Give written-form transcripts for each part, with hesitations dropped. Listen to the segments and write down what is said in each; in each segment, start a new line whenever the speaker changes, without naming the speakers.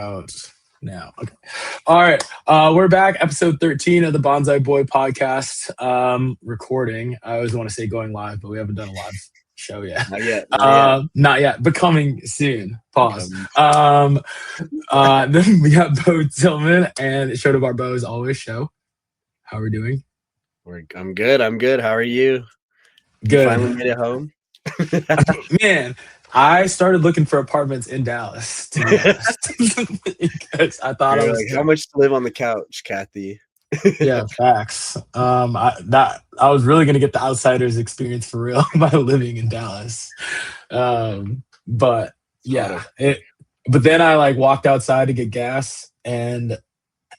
Out now. Okay. All right. We're back. Episode 13 of the Bonsai Boy podcast. Recording. I always want to say going live, but we haven't done a live show yet.
Not yet. Not yet.
Not yet. But coming soon. Pause.
Coming.
Then we got Bo Tillman and Show to Barbeau as always. Show. How are we doing?
I'm good. How are you?
Good.
You finally made it home?
Man, I started looking for apartments in Dallas, to be honest. Because I thought
You're
I was
like, how much to live on the couch, Kathy?
Yeah, facts. I was really gonna get the outsider's experience for real by living in Dallas. But yeah, but then I like walked outside to get gas, and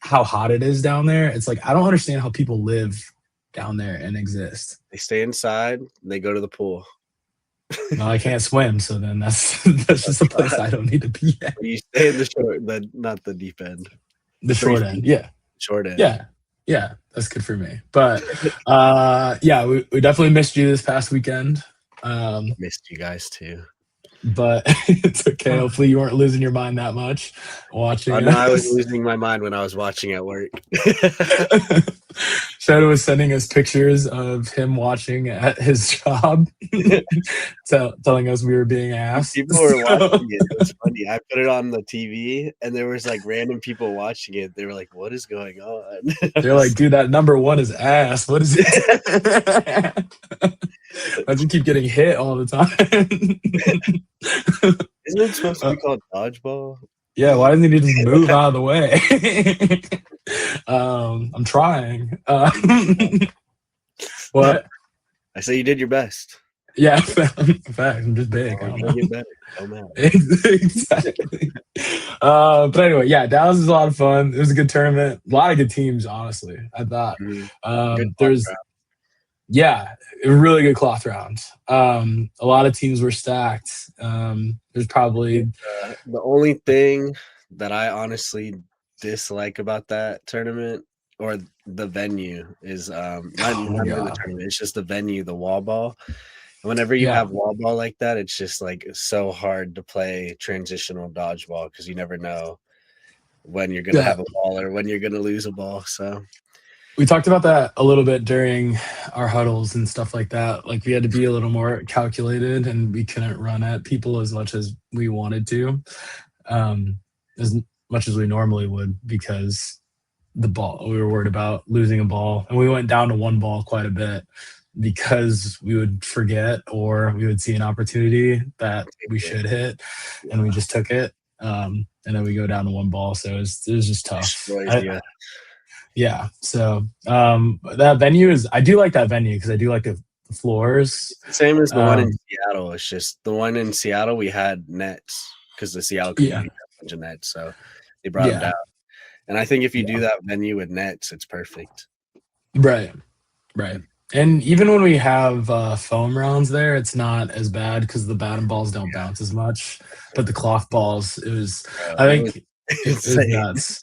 how hot it is down there. It's like I don't understand how people live down there and exist.
They stay inside. They go to the pool.
No, I can't swim, so then that's just a place I don't need to be at.
You stay in not the deep end.
The short end, yeah.
Short end.
Yeah, that's good for me. But yeah, we definitely missed you this past weekend.
Missed you guys too.
But it's okay. Hopefully you weren't losing your mind that much watching.
No, I was losing my mind when I was watching at work.
Shadow was sending us pictures of him watching at his job, telling us we were being asked.
People were watching it. It was funny. I put it on the TV, and there was like random people watching it. They were like, "What is going on?"
They're like, "Dude, that number one is ass. What is it?" I just keep getting hit all the time.
Isn't it supposed to be called dodgeball?
Yeah, why doesn't he just move out of the way? I'm trying. What?
I say you did your best.
Yeah, in fact, I'm just big. I don't know.
Get better. Don't matter.
Exactly. But anyway, yeah, Dallas is a lot of fun. It was a good tournament. A lot of good teams, honestly. I thought there's. Yeah, a really good cloth round. A lot of teams were stacked. There's probably
the only thing that I honestly dislike about that tournament or the venue is not the tournament. It's just the venue, the wall ball. Whenever you have wall ball like that, it's just like so hard to play transitional dodgeball because you never know when you're gonna have a ball or when you're gonna lose a ball. So.
We talked about that a little bit during our huddles and stuff like that. Like we had to be a little more calculated and we couldn't run at people as much as we wanted to, as much as we normally would because we were worried about losing a ball. And we went down to one ball quite a bit because we would forget or we would see an opportunity that we should hit and we just took it. And then we go down to one ball. So it was just tough. Yeah, so that venue I do like that venue because I do like the floors.
Same as the one in Seattle. It's just the one in Seattle we had nets because the Seattle community had a bunch of nets, so they brought them down. And I think if you do that venue with nets, it's perfect.
Right. And even when we have foam rounds there, it's not as bad because the bat and balls don't bounce as much. But the cloth balls, it was. I think. It was nuts.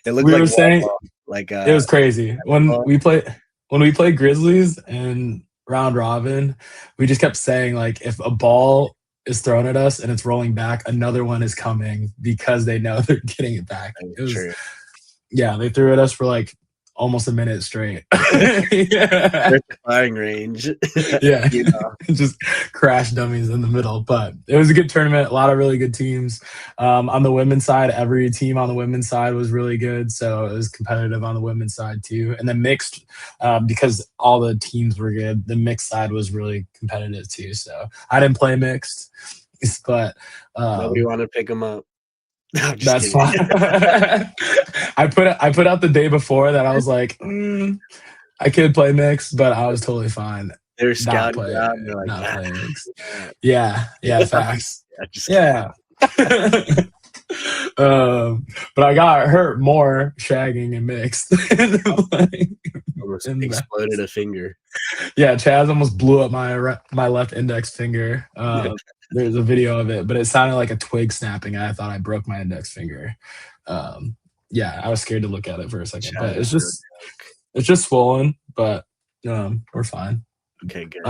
It looked like
saying
like
it was crazy when we played Grizzlies and round robin. We just kept saying like if a ball is thrown at us and it's rolling back, another one is coming because they know they're getting it back. It was,
true.
Yeah, they threw at us for like almost a minute straight.
Firing range.
Yeah, just crash dummies in the middle. But it was a good tournament. A lot of really good teams. On the women's side, every team on the women's side was really good. So it was competitive on the women's side too. And then mixed, because all the teams were good, the mixed side was really competitive too. So I didn't play mixed, but
nobody wanted to pick them up. No,
that's fine. I put out the day before that I was like, I could play mixed, but I was totally fine.
They're scouting
not playing mixed. Yeah, facts. Yeah. But I got hurt more shagging and mixed.
Almost exploded a finger.
Yeah, Chaz almost blew up my left index finger. There's a video of it, but it sounded like a twig snapping. I thought I broke my index finger. Yeah, I was scared to look at it for a second, but it's just swollen. But we're fine.
Okay, good.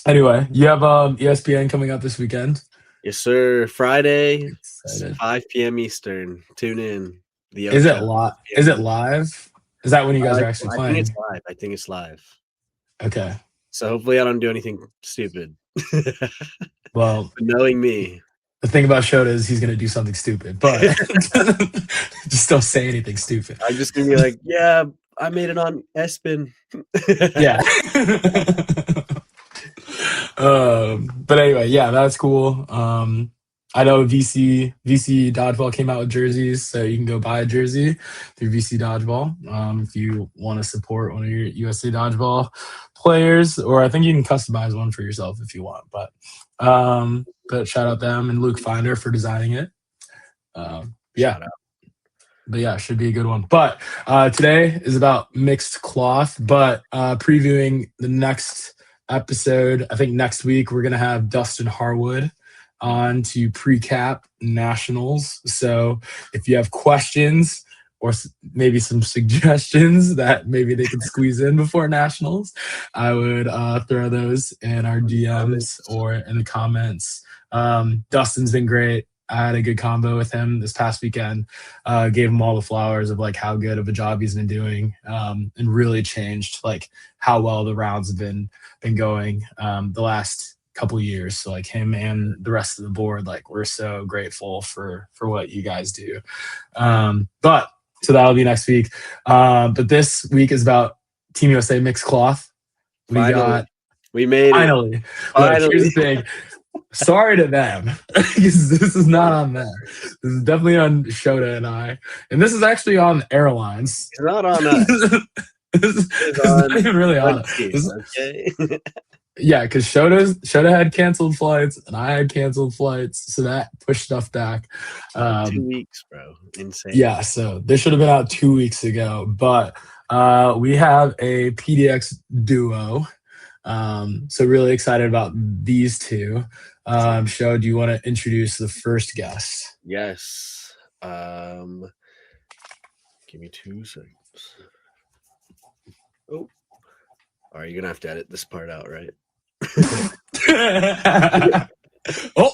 Anyway, you have ESPN coming up this weekend.
Yes, sir. Friday,
Excited.
5 p.m. Eastern. Tune in. The
Is it
Ocho.
live? Is it live? Is that when you guys are actually
I think it's
playing?
live. I think it's live.
Okay.
So hopefully I don't do anything stupid.
Well,
knowing me.
the thing about Shota is he's gonna do something stupid, but just don't say anything stupid.
I'm just gonna be like, yeah, I made it on Espen.
Yeah. But anyway, yeah, that's cool. I know VC Dodgeball came out with jerseys, so you can go buy a jersey through VC Dodgeball if you want to support one of your USA Dodgeball players, or I think you can customize one for yourself if you want. But shout out them and Luke Finder for designing it. Yeah.
Shout out.
But yeah, it should be a good one. But today is about mixed cloth, but previewing the next episode, I think next week we're going to have Dustin Harwood on to pre-cap nationals. So if you have questions or maybe some suggestions that maybe they can squeeze in before nationals, I would throw those in our DMs or in the comments. Dustin's been great. I had a good combo with him this past weekend. Gave him all the flowers of like how good of a job he's been doing, and really changed like how well the rounds have been going the last couple years. So like him and the rest of the board, like we're so grateful for what you guys do. But so that'll be next week. But this week is about Team USA mixed cloth. We
made it.
Finally. Look, here's the thing. Sorry to them, because this is not on them. This is definitely on Shota and I, and this is actually on airlines.
It's not on us.
It's not even really on us. Okay. Yeah, because Shota had canceled flights and I had canceled flights, so that pushed stuff back.
2 weeks, bro. Insane.
Yeah, so this should have been out 2 weeks ago, but we have a PDX duo. So really excited about these two. Sho, do you want to introduce the first guest?
Yes. Give me 2 seconds. Oh. All right, you're gonna have to edit this part out, right?
Oh.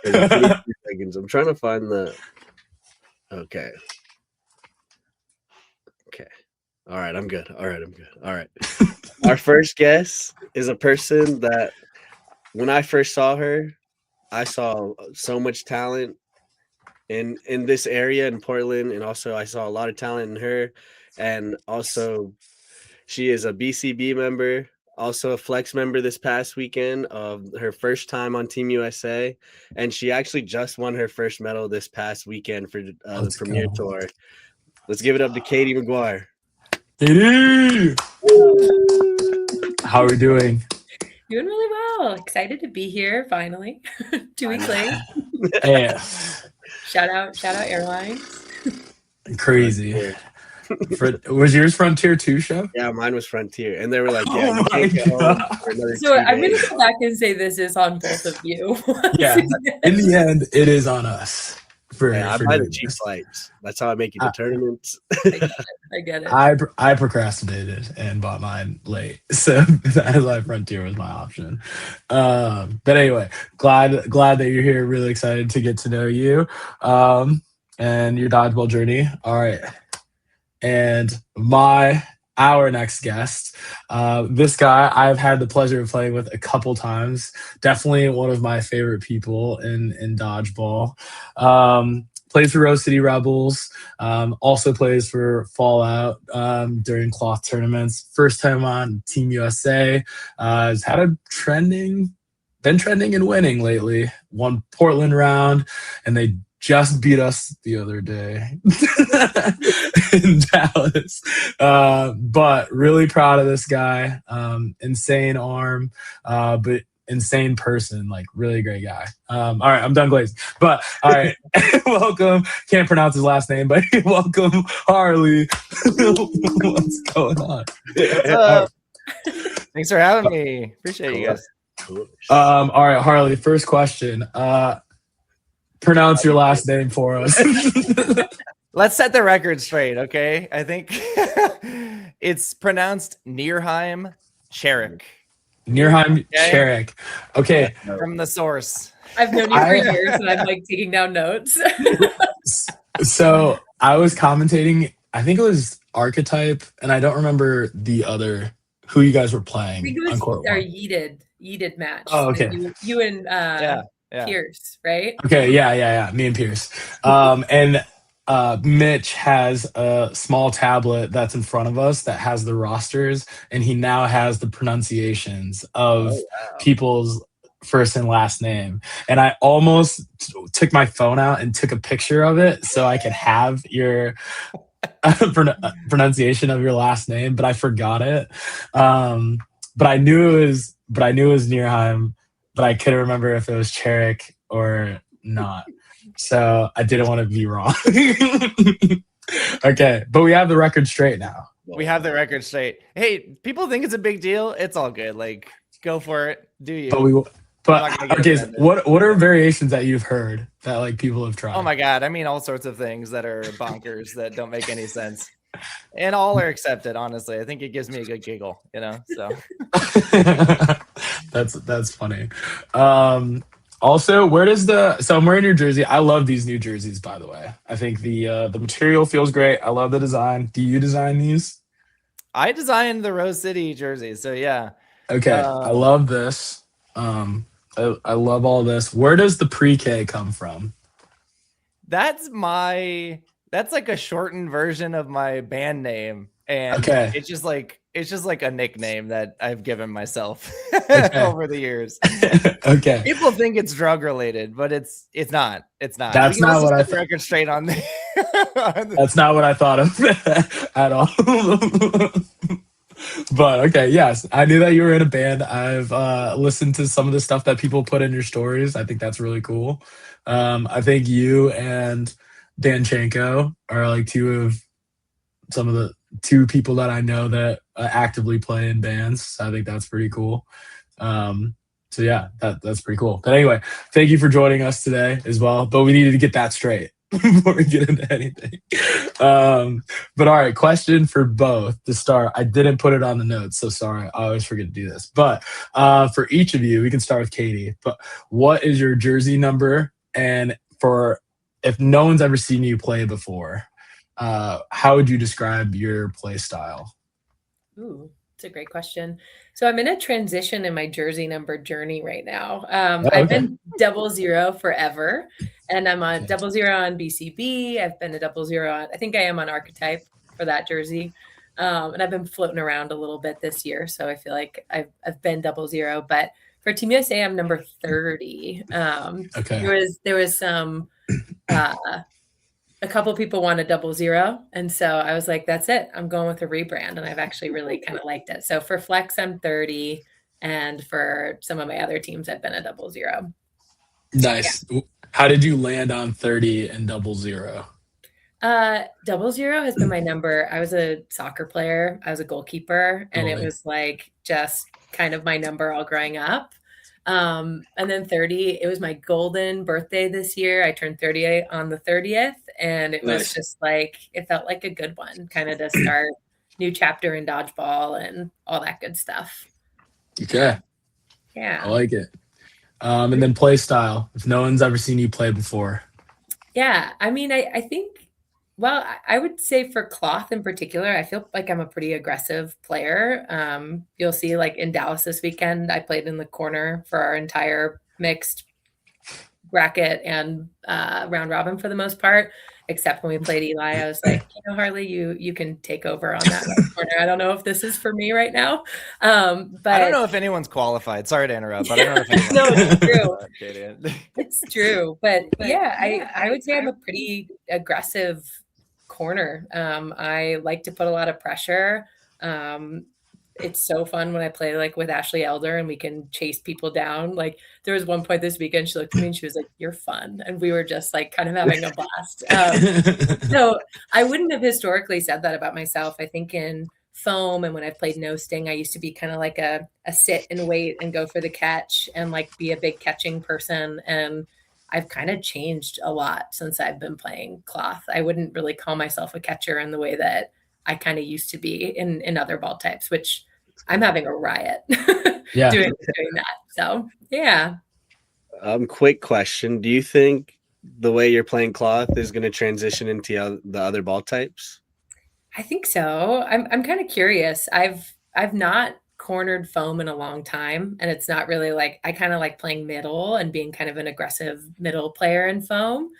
2 seconds. I'm trying to find the. Okay. All right, I'm good. All right. Our first guest is a person that when I first saw her, I saw so much talent in this area in Portland, and also I saw a lot of talent in her. And also she is a BCB member, also a flex member this past weekend of her first time on Team USA. And she actually just won her first medal this past weekend for the Premier Tour. Let's give it up to Katie McGuire.
Katie! How are we doing?
Doing really well. Excited to be here finally. 2 weeks late.
Yeah.
Shout out airlines.
Crazy. Was yours Frontier too, Sho?
Yeah, mine was Frontier, and they were like, "Yeah,
you can't get home
for another so I'm going to go back and say this is on both of you.
Yeah, in the end, it is on us.
I buy the cheap flights. That's how I make it to tournaments.
I get it.
I procrastinated and bought mine late, so that's why Frontier was my option. But anyway, glad that you're here. Really excited to get to know you, and your dodgeball journey. All right, and our next guest, this guy I've had the pleasure of playing with a couple times. Definitely one of my favorite people in dodgeball. Plays for Rose City Rebels. Also plays for Fallout during cloth tournaments. First time on Team USA. Has had been trending and winning lately. Won Portland round, and they just beat us the other day in Dallas. But really proud of this guy. Insane arm, but insane person, like really great guy. All right, I'm done glazing. But all right, welcome. Can't pronounce his last name, but welcome, Harley. What's going on?
What's up? Thanks for having me. Appreciate you guys.
All right, Harley, first question. Pronounce your last name for us.
Let's set the record straight, okay? I think it's pronounced Nerheim-Chereck.
Nerheim-Chereck. Okay.
From the source.
I've known you for years, and I'm like taking down notes.
So I was commentating. I think it was Archetype, and I don't remember the other who you guys were
I
playing
think it
on
was
court
our
one.
yeeted match.
Oh, okay.
You and
Yeah.
Pierce, right?
Okay, yeah. Me and Pierce. And Mitch has a small tablet that's in front of us that has the rosters, and he now has the pronunciations of people's first and last name. And I almost took my phone out and took a picture of it so I could have your pronunciation of your last name, but I forgot it. But I knew it was Nerheim, but I couldn't remember if it was Chereck or not. So I didn't want to be wrong. Okay, but we have the record straight now.
We have the record straight. Hey, people think it's a big deal. It's all good. Like, go for it. Do you?
Okay, so what are variations that you've heard that like people have tried?
Oh my God. I mean, all sorts of things that are bonkers that don't make any sense. And all are accepted, honestly. I think it gives me a good giggle, so.
That's funny. Also, so I'm wearing your jersey. I love these new jerseys, by the way. I think the material feels great. I love the design. Do you design these?
I designed the Rose City jersey, so yeah.
Okay, I love this. I love all this. Where does the pre-K come from?
That's like a shortened version of my band name, and it's just like a nickname that I've given myself over the years.
Okay.
People think it's drug related, but it's not. It's not.
That's not what I thought.
Record straight on there.
That's not what I thought of at all. But okay, yes, I knew that you were in a band. I've listened to some of the stuff that people put in your stories. I think that's really cool. I think you and Danchenko are like two people that I know that actively play in bands. So I think that's pretty cool. So yeah, that's pretty cool. But anyway, thank you for joining us today as well. But we needed to get that straight before we get into anything. But all right, question for both to start. I didn't put it on the notes, so sorry. I always forget to do this. But for each of you, we can start with Katie. But what is your jersey number? And for if no one's ever seen you play before, how would you describe your play style?
Ooh, it's a great question. So I'm in a transition in my jersey number journey right now. I've been 00 forever, and I'm on 00 on BCB. I've been a 00 on, I think I am on Archetype for that jersey. And I've been floating around a little bit this year. So I feel like I've been 00, but for Team USA, I'm number 30. There was some, a couple people wanted 00. And so I was like, that's it. I'm going with a rebrand. And I've actually really kind of liked it. So for Flex, I'm 30. And for some of my other teams, I've been a 00.
Nice. Yeah. How did you land on 30 and 00?
00 has been my number. I was a soccer player. I was a goalkeeper. And it was like just kind of my number all growing up. And then 30, it was my golden birthday this year. I turned 30 on the 30th, and it was just like, it felt like a good one, kind of to start new chapter in dodgeball and all that good stuff.
Okay.
Yeah.
I like it. And then play style, if no one's ever seen you play before.
Yeah. I mean, I think, well, I would say for cloth in particular, I feel like I'm a pretty aggressive player. You'll see like in Dallas this weekend, I played in the corner for our entire mixed bracket and round robin for the most part, except when we played Eli. I was like, Harley, you can take over on that corner. I don't know if this is for me right now. But
I don't know if anyone's qualified. Sorry to interrupt, but I don't know if
no, it's true. It's true. But yeah, I would say I'm a pretty aggressive corner. I like to put a lot of pressure. It's so fun when I play like with Ashley Elder and we can chase people down. Like there was one point this weekend, she looked at me and she was like, "You're fun." And we were just like kind of having a blast. So I wouldn't have historically said that about myself. I think in foam and when I played no sting, I used to be kind of like a sit and wait and go for the catch and like be a big catching person. And I've kind of changed a lot since I've been playing cloth. I wouldn't really call myself a catcher in the way that I kind of used to be in other ball types, which I'm having a riot
Yeah.
doing that. So yeah.
Quick question. Do you think the way you're playing cloth is going to transition into the other ball types?
I think so. I'm kind of curious. I've not cornered foam in a long time, and it's not really like, I kind of like playing middle and being kind of an aggressive middle player in foam.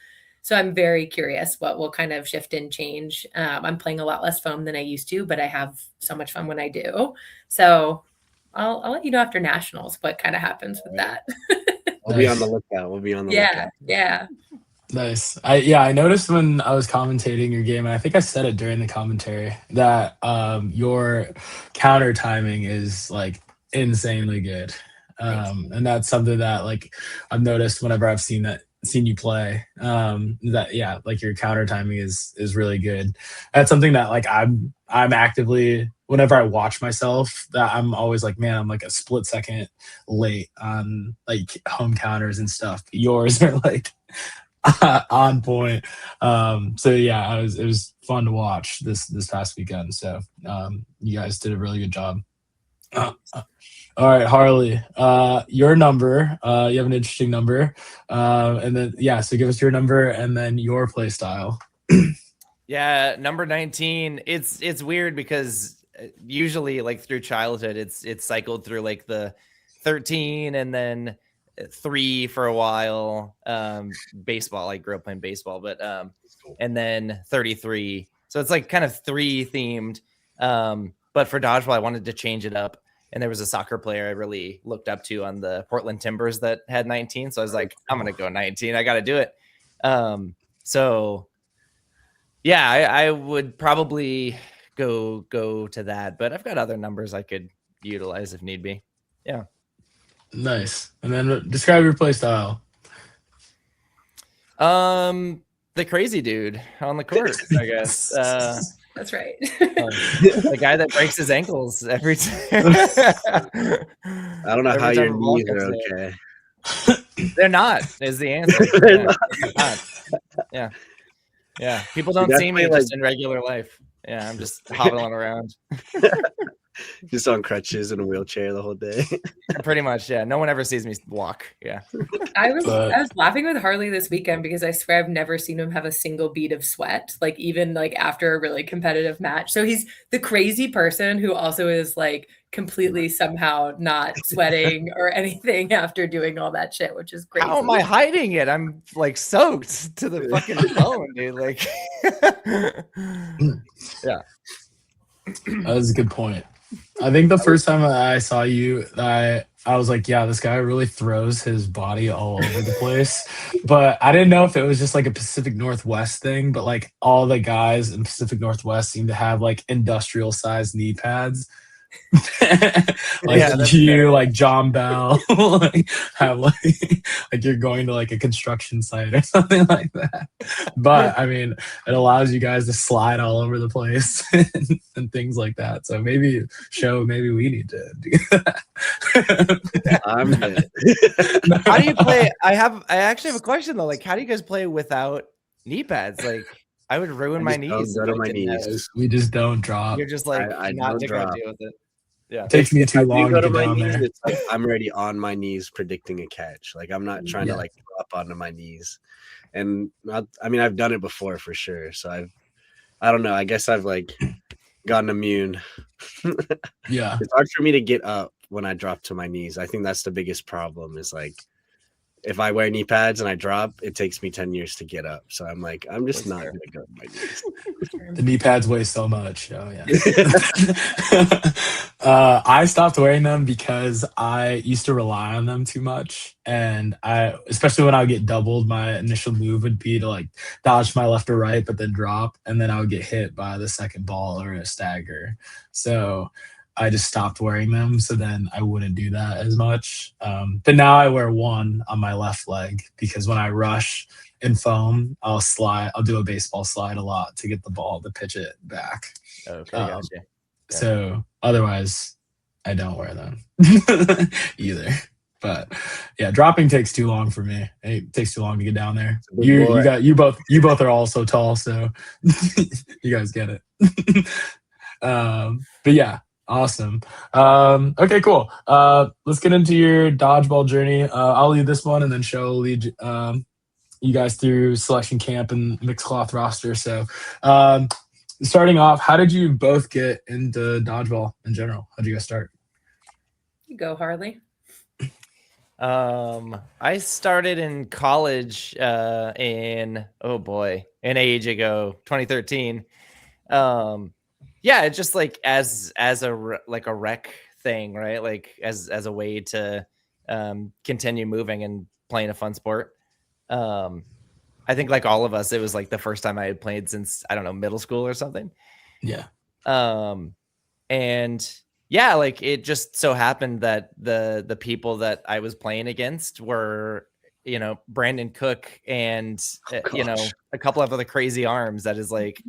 So I'm very curious what will kind of shift and change. I'm playing a lot less foam than I used to, but I have so much fun when I do. So I'll let you know after nationals what kind of happens with that.
We'll be on the lookout. We'll be on the lookout.
Yeah.
Nice. I noticed when I was commentating your game, and I think I said it during the commentary, that your counter timing is like insanely good. And that's something that like I've noticed whenever I've seen you play. That yeah, like your counter timing is really good. That's something that like I'm actively, whenever I watch myself, that I'm always like, man, I'm like a split second late on like home counters and stuff. Yours are like on point. So yeah, it was fun to watch this past weekend. So you guys did a really good job. All right, Harley, your number. You have an interesting number, and then yeah. So give us your number and then your play style.
Yeah, number 19. It's weird because usually like through childhood, it's cycled through like the 13 and then 3 for a while. Baseball, I grew up playing baseball, but and then 33. So it's like kind of 3 themed. But for dodgeball, I wanted to change it up. And there was a soccer player I really looked up to on the Portland Timbers that had 19. So I was like, I'm going to go 19. I got to do it. So yeah, I would probably go to that, but I've got other numbers I could utilize if need be. Yeah.
Nice. And then describe your play style.
The crazy dude on the court, I guess.
That's right.
The guy that breaks his ankles every time.
I don't know how your knees are okay.
They're not, is the answer. They're not. Yeah. People don't see me just in regular life. Yeah, I'm just hobbling around.
Just on crutches in a wheelchair the whole day.
Pretty much, yeah. No one ever sees me walk. Yeah.
I was laughing with Harley this weekend because I swear I've never seen him have a single bead of sweat, like even like after a really competitive match. So he's the crazy person who also is like completely somehow not sweating or anything after doing all that shit, which is crazy.
How am I hiding it? I'm like soaked to the fucking bone, dude. Like, yeah.
That was a good point. I think the first time I saw you, I was like, yeah, this guy really throws his body all over the place. But I didn't know if it was just like a Pacific Northwest thing, but like all the guys in Pacific Northwest seem to have like industrial sized knee pads. Like
yeah,
you, like John Bell, like have like you're going to like a construction site or something like that. But I mean, it allows you guys to slide all over the place and things like that. So maybe we need to do that.
How do you play? I actually have a question though. Like, how do you guys play without knee pads? Like, I would ruin my knees.
We just don't drop.
You're just like I not gonna deal with it. Yeah,
it takes me too long to get down there.
It's like I'm already on my knees predicting a catch. Like I'm not trying to like drop onto my knees. And I mean I've done it before for sure. So I don't know. I guess I've like gotten immune.
Yeah,
it's hard for me to get up when I drop to my knees. I think that's the biggest problem. Is like if I wear knee pads and I drop, it takes me 10 years to get up. So I'm like, I'm just not going to go to my knees.
The knee pads weigh so much. Oh, yeah. I stopped wearing them because I used to rely on them too much. And especially when I would get doubled, my initial move would be to like dodge my left or right, but then drop. And then I would get hit by the second ball or a stagger. So I just stopped wearing them, so then I wouldn't do that as much. But now I wear one on my left leg because when I rush in foam, I'll do a baseball slide a lot to get the ball to pitch it back.
Okay, gotcha. Yeah.
So otherwise, I don't wear them either. But yeah, dropping takes too long for me. It takes too long to get down there. You both are all so tall, so you guys get it. But yeah. Awesome. Okay, cool. Let's get into your dodgeball journey. I'll lead this one, and then Show will lead you guys through selection camp and mixed cloth roster. So, starting off, how did you both get into dodgeball in general? How did you guys start?
You go, Harley.
I started in college an age ago, 2013. Yeah, just like as a rec thing, right? Like as a way to continue moving and playing a fun sport. I think like all of us, it was like the first time I had played since, I don't know, middle school or something.
Yeah.
And yeah, like it just so happened that the people that I was playing against were, you know, Brandon Cook and, you know, a couple of other crazy arms. That is like,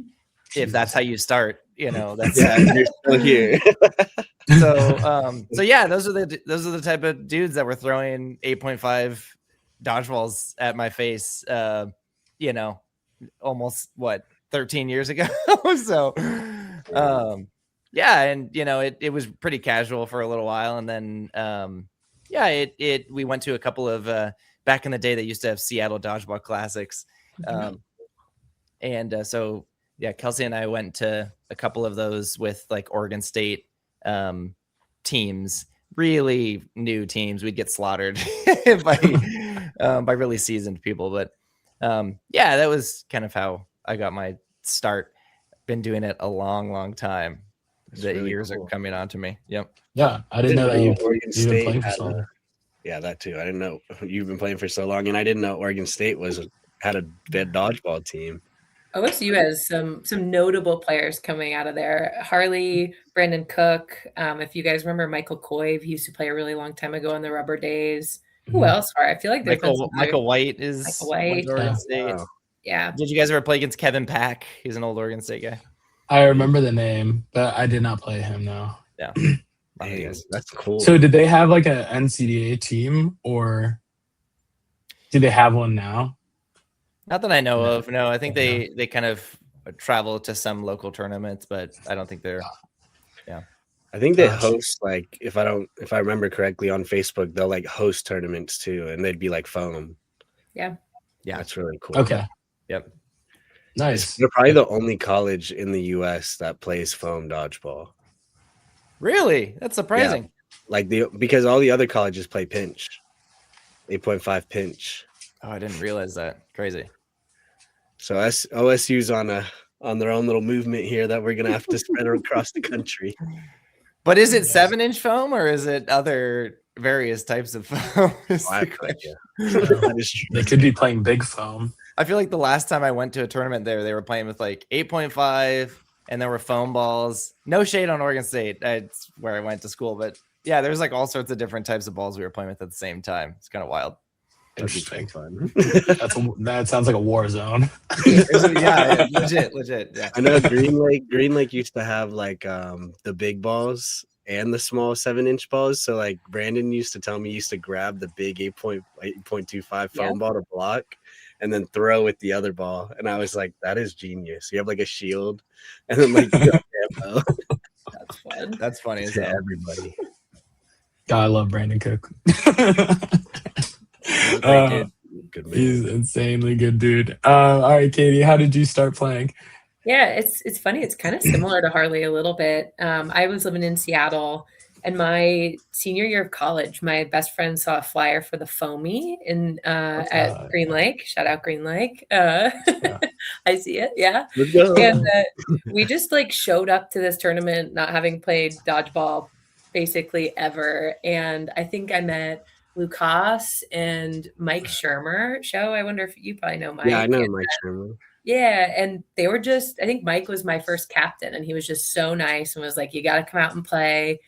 if that's how you start, you know, that's
you're still here.
So yeah, those are the type of dudes that were throwing 8.5 dodgeballs at my face, you know, almost 13 years ago. So yeah, and you know, it was pretty casual for a little while, and then yeah, we went to a couple of back in the day, they used to have Seattle dodgeball classics. And so yeah, Kelsey and I went to a couple of those with like Oregon State teams, really new teams. We'd get slaughtered by really seasoned people. But yeah, that was kind of how I got my start. Been doing it a long time. The really years cool. Are coming on to me. Yep.
Yeah, I didn't know that you've been playing for so long.
Yeah, that too. I didn't know you've been playing for so long, and I didn't know Oregon State had a bad dodgeball team.
OSU has some notable players coming out of there. Harley, Brandon Cook. If you guys remember Michael Coive, he used to play a really long time ago in the Rubber Days. Who else? I feel like
Michael White is Oregon State. Wow.
Yeah.
Did you guys ever play against Kevin Pack? He's an old Oregon State guy.
I remember the name, but I did not play him. No.
Yeah.
Hey, that's cool.
So did they have like a NCAA team, or do they have one now?
Not that I know of. No, I think they kind of travel to some local tournaments, but I don't think they're. Yeah.
I think they host, like, if I remember correctly, on Facebook, they'll like host tournaments too, and they'd be like foam.
Yeah.
Yeah, that's really cool.
Okay.
Yep.
Nice.
They're probably the only college in the U.S. that plays foam dodgeball.
Really? That's surprising.
Yeah. Like because all the other colleges play pinch, 8.5 pinch.
Oh, I didn't realize that. Crazy.
So OSU's on their own little movement here that we're gonna have to spread across the country.
But is it 7-inch foam, or is it other various types of foam?
They could be playing big foam.
I feel like the last time I went to a tournament there, they were playing with like 8.5, and there were foam balls. No shade on Oregon State. It's where I went to school, but yeah, there's like all sorts of different types of balls we were playing with at the same time. It's kind of wild.
Interesting. Fun. That sounds like a war zone.
Yeah, legit. Yeah.
I know Green Lake used to have like the big balls and the small 7-inch balls. So like Brandon used to tell me, he used to grab the big 8.25 foam ball to block, and then throw with the other ball. And I was like, that is genius. You have like a shield, and then like ammo.
That's fun.
That's funny
to everybody.
God, I love Brandon Cook.
Good man.
He's insanely good dude. All right, Katie, how did you start playing?
Yeah, it's funny. It's kind of similar to Harley a little bit. I was living in Seattle, and my senior year of college, my best friend saw a flyer for the Foamy at Green Lake. Shout out Green Lake. I see it. Yeah. And we just like showed up to this tournament not having played dodgeball basically ever. And I think I met Lucas and Mike Shermer. I wonder if you probably know Mike.
Yeah, I know Mike Shermer.
Yeah, and they were I think Mike was my first captain, and he was just so nice and was like, you got to come out and play.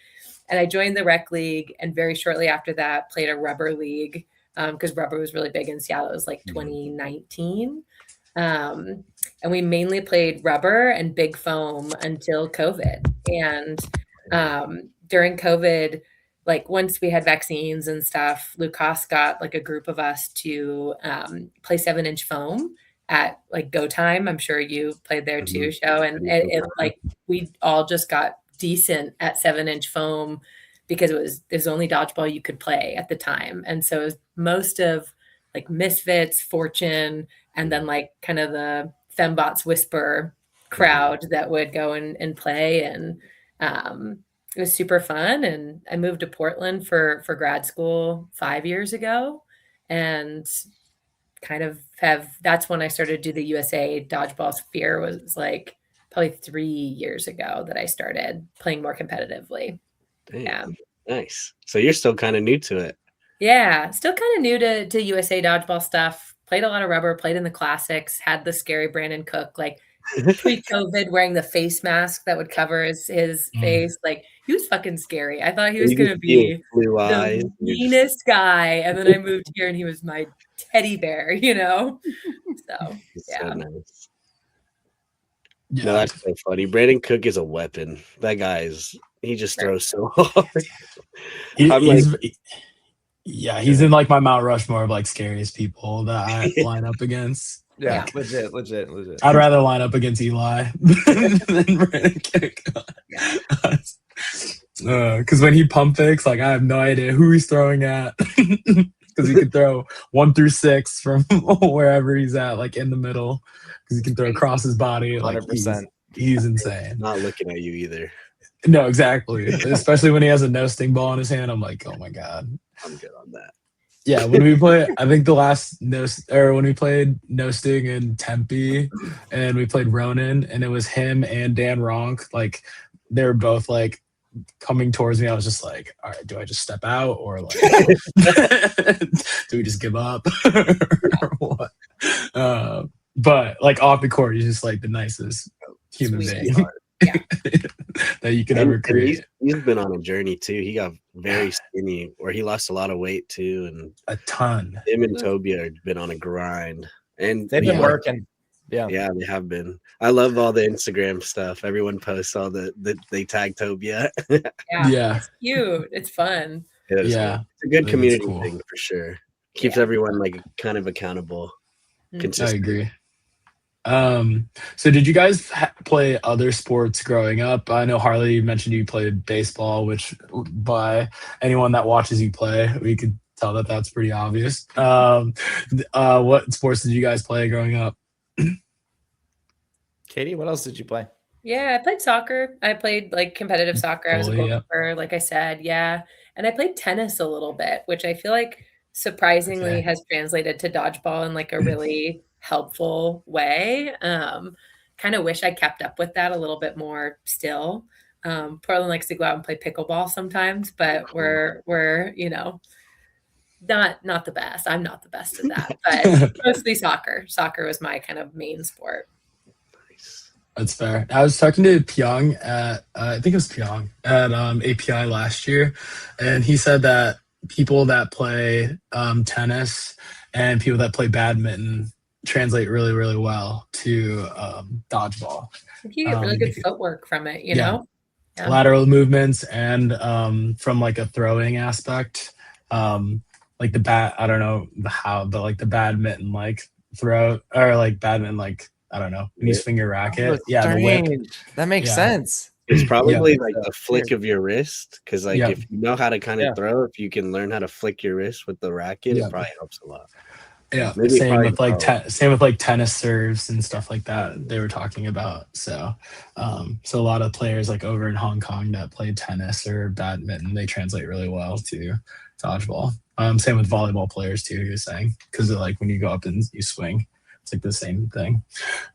And I joined the rec league, and very shortly after that played a rubber league because rubber was really big in Seattle. It was like 2019. And we mainly played rubber and big foam until COVID. And during COVID, like once we had vaccines and stuff, Lucas got like a group of us to play 7-inch foam at like Go Time. I'm sure you played there too, Show. And it like we all just got decent at 7-inch foam because it was only dodgeball you could play at the time. And so it was most of like Misfits, Fortune, and then like kind of the Fembots Whisper crowd that would go and play. And it was super fun. And I moved to Portland for grad school 5 years ago, and kind of that's when I started to do the USA Dodgeball Sphere. Was like probably 3 years ago that I started playing more competitively.
Damn. Yeah. Nice. So you're still kind of new to it.
Yeah, still kind of new to USA Dodgeball stuff. Played a lot of rubber, played in the classics, had the scary Brandon Cook, like pre-COVID, wearing the face mask that would cover his face. Like, he was fucking scary. I thought he was going to be the meanest guy. And then I moved here and he was my teddy bear, you know? So, yeah.
So nice. No, that's so funny. Brandon Cook is a weapon. That guy he just throws so hard.
He's in like my Mount Rushmore of like scariest people that I line up against.
Yeah, like, legit.
I'd rather line up against Eli than Brandon Cook. Because when he pump fakes, like I have no idea who he's throwing at. Because he can throw 1 through 6 from wherever he's at, like in the middle. Because he can throw across his body. Like
100%.
He's insane.
Not looking at you either.
No, exactly. Especially when he has a no sting ball in his hand. I'm like, oh my God.
I'm good on that.
Yeah, when we play, I think the last when we played No Sting in Tempe, and we played Ronin, and it was him and Dan Ronk. Like, they were both like coming towards me. I was just like, all right, do I just step out or like, do we just give up or what? But like off the court, he's just like the nicest human being.
Yeah.
That you could ever create.
He's been on a journey too. He got very skinny, or he lost a lot of weight too, and
a ton.
Him and Toby have been on a grind, and
they've been working. Yeah,
they have been. I love all the Instagram stuff. Everyone posts all they tag Toby.
Yeah, it's cute. It's fun.
It's a good community thing for sure. Keeps everyone like kind of accountable.
I agree. So did you guys play other sports growing up? I know Harley mentioned you played baseball, which by anyone that watches you play, we could tell that that's pretty obvious. What sports did you guys play growing up?
Katie, what else did you play?
Yeah, I played soccer. I played like competitive soccer. I was a goalkeeper, like I said. Yeah. And I played tennis a little bit, which I feel like surprisingly has translated to dodgeball in like a really helpful way. Kind of wish I kept up with that a little bit more still. Portland likes to go out and play pickleball sometimes, but we're not the best. I'm not the best at that, but mostly soccer. Soccer was my kind of main sport.
That's fair. I was talking to Pyong at I think it was Pyong at API last year, and he said that people that play tennis and people that play badminton translate really, really well to dodgeball.
You get really good footwork from it, you know? Yeah.
Lateral movements and from like a throwing aspect, like the bat, I don't know how, but like the badminton like throw or like badminton like I don't know, when you swing your racket.
The whip. That makes sense.
It's probably like a flick of your wrist, because like if you know how to kind of throw, if you can learn how to flick your wrist with the racket, it probably helps a lot.
Yeah, same with like tennis serves and stuff like that they were talking about. So so a lot of players like over in Hong Kong that play tennis or badminton, they translate really well to dodgeball. Same with volleyball players too, he was saying, because like when you go up and you swing, it's like the same thing.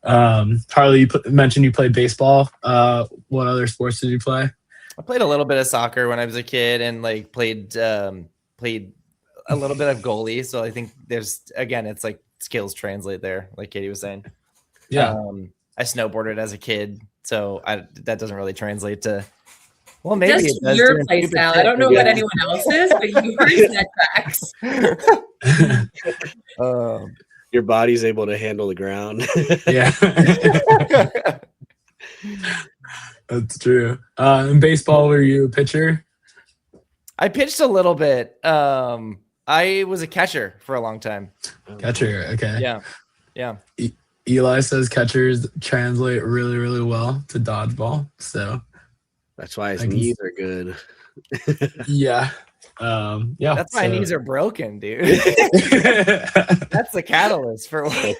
Harley, you mentioned you played baseball. What other sports did you play?
I played a little bit of soccer when I was a kid, and like played a little bit of goalie. So I think it's like skills translate there, like Katie was saying.
Yeah.
I snowboarded as a kid, so that doesn't really translate to. Well, maybe
just it does your play style. I don't know what anyone else's, but yours that tracks.
Your body's able to handle the ground.
Yeah. That's true. In baseball, were you a pitcher?
I pitched a little bit. I was a catcher for a long time.
Catcher, okay.
Yeah.
Eli says catchers translate really, really well to dodgeball. So
That's why his knees are good.
Yeah. Yeah.
That's why knees are broken, dude. That's the catalyst for what.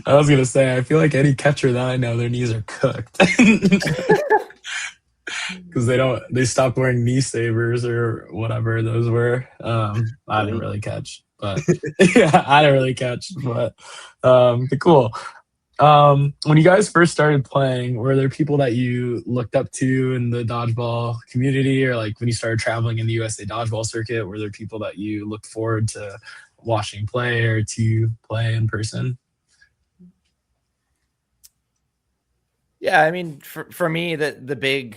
I was gonna say, I feel like any catcher that I know, their knees are cooked. Because they stopped wearing knee savers or whatever those were. I didn't really catch, but yeah, I didn't really catch, but cool. When you guys first started playing, were there people that you looked up to in the dodgeball community, or like when you started traveling in the USA dodgeball circuit, were there people that you looked forward to watching play or to play in person?
Yeah, I mean, for me, the big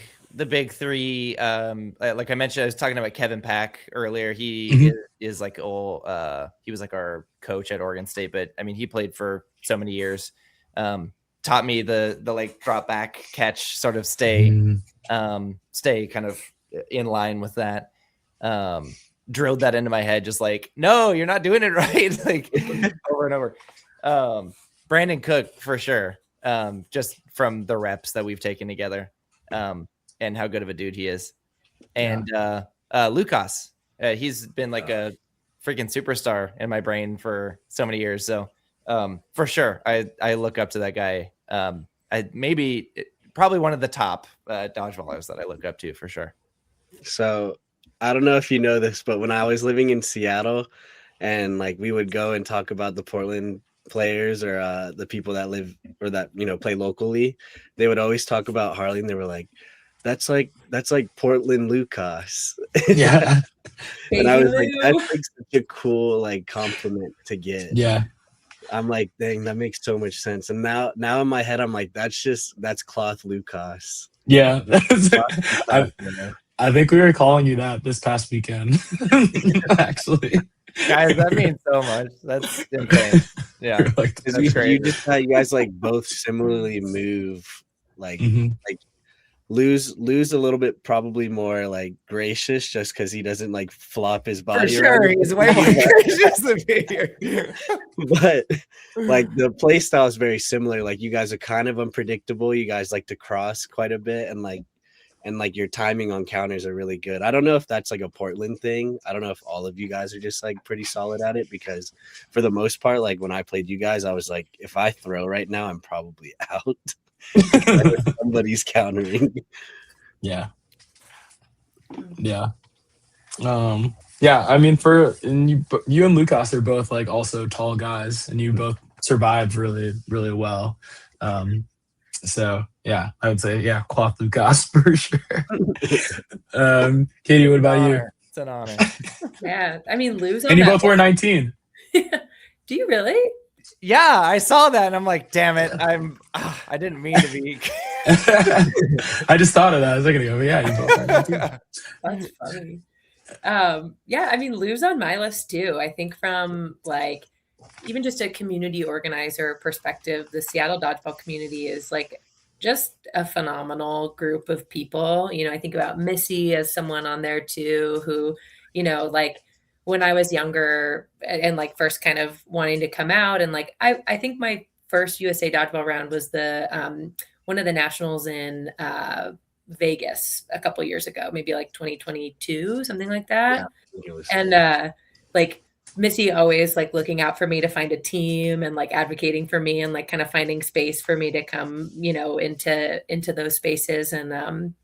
three, like I mentioned, I was talking about Kevin Pack earlier. He is like he was like our coach at Oregon State, but I mean, he played for so many years. Taught me the like drop back catch, sort of stay kind of in line with that. Drilled that into my head, just like, no, you're not doing it right, like over and over. Brandon Cook for sure. Just from the reps that we've taken together, and how good of a dude he is. And Lucas, he's been like a freaking superstar in my brain for so many years. So for sure, I look up to that guy. Probably one of the top dodgeballers that I look up to for sure.
So I don't know if you know this, but when I was living in Seattle, and like we would go and talk about the Portland players or the people that live or that play locally, they would always talk about Harley, and they were like, that's like Portland Lucas.
Yeah.
And I was like, that's like such a cool like compliment to get.
Yeah.
I'm like, dang, that makes so much sense. And now in my head, I'm like, that's Cloth Lucas.
Yeah. I think we were calling you that this past weekend. Actually.
Guys, that means so much. That's insane. Yeah.
Like, you guys like both similarly move, like like lose a little bit, probably more like gracious, just because he doesn't like flop his body.
For sure, he's way more gracious than me.
But like the play style is very similar. Like you guys are kind of unpredictable. You guys like to cross quite a bit, and your timing on counters are really good. I don't know if that's like a Portland thing. I don't know if all of you guys are just like pretty solid at it, because for the most part, like when I played you guys, I was like, if I throw right now, I'm probably out. Somebody's countering.
Yeah. Yeah. I mean, you and Lucas are both like also tall guys, and you both survived really, really well. So yeah, I would say, yeah, Cloth Lucas for sure. Katie, what about you?
It's an honor.
Yeah, I mean, lose on
and you
that
both were 19.
Do you really?
Yeah, I saw that and I'm like, damn it, I didn't mean to be.
I just thought of that a second ago. But yeah, you both are 19.
That's funny. Yeah, I mean, Lou's on my list too. I think from like even just a community organizer perspective, the Seattle dodgeball community is like just a phenomenal group of people. I think about Missy as someone on there too, who, like when I was younger and like first kind of wanting to come out, and like, I think my first USA dodgeball round was the, one of the nationals in, Vegas a couple of years ago, maybe like 2022, something like that. Yeah, and, like, Missy always like looking out for me to find a team and like advocating for me and like kind of finding space for me to come, into those spaces. And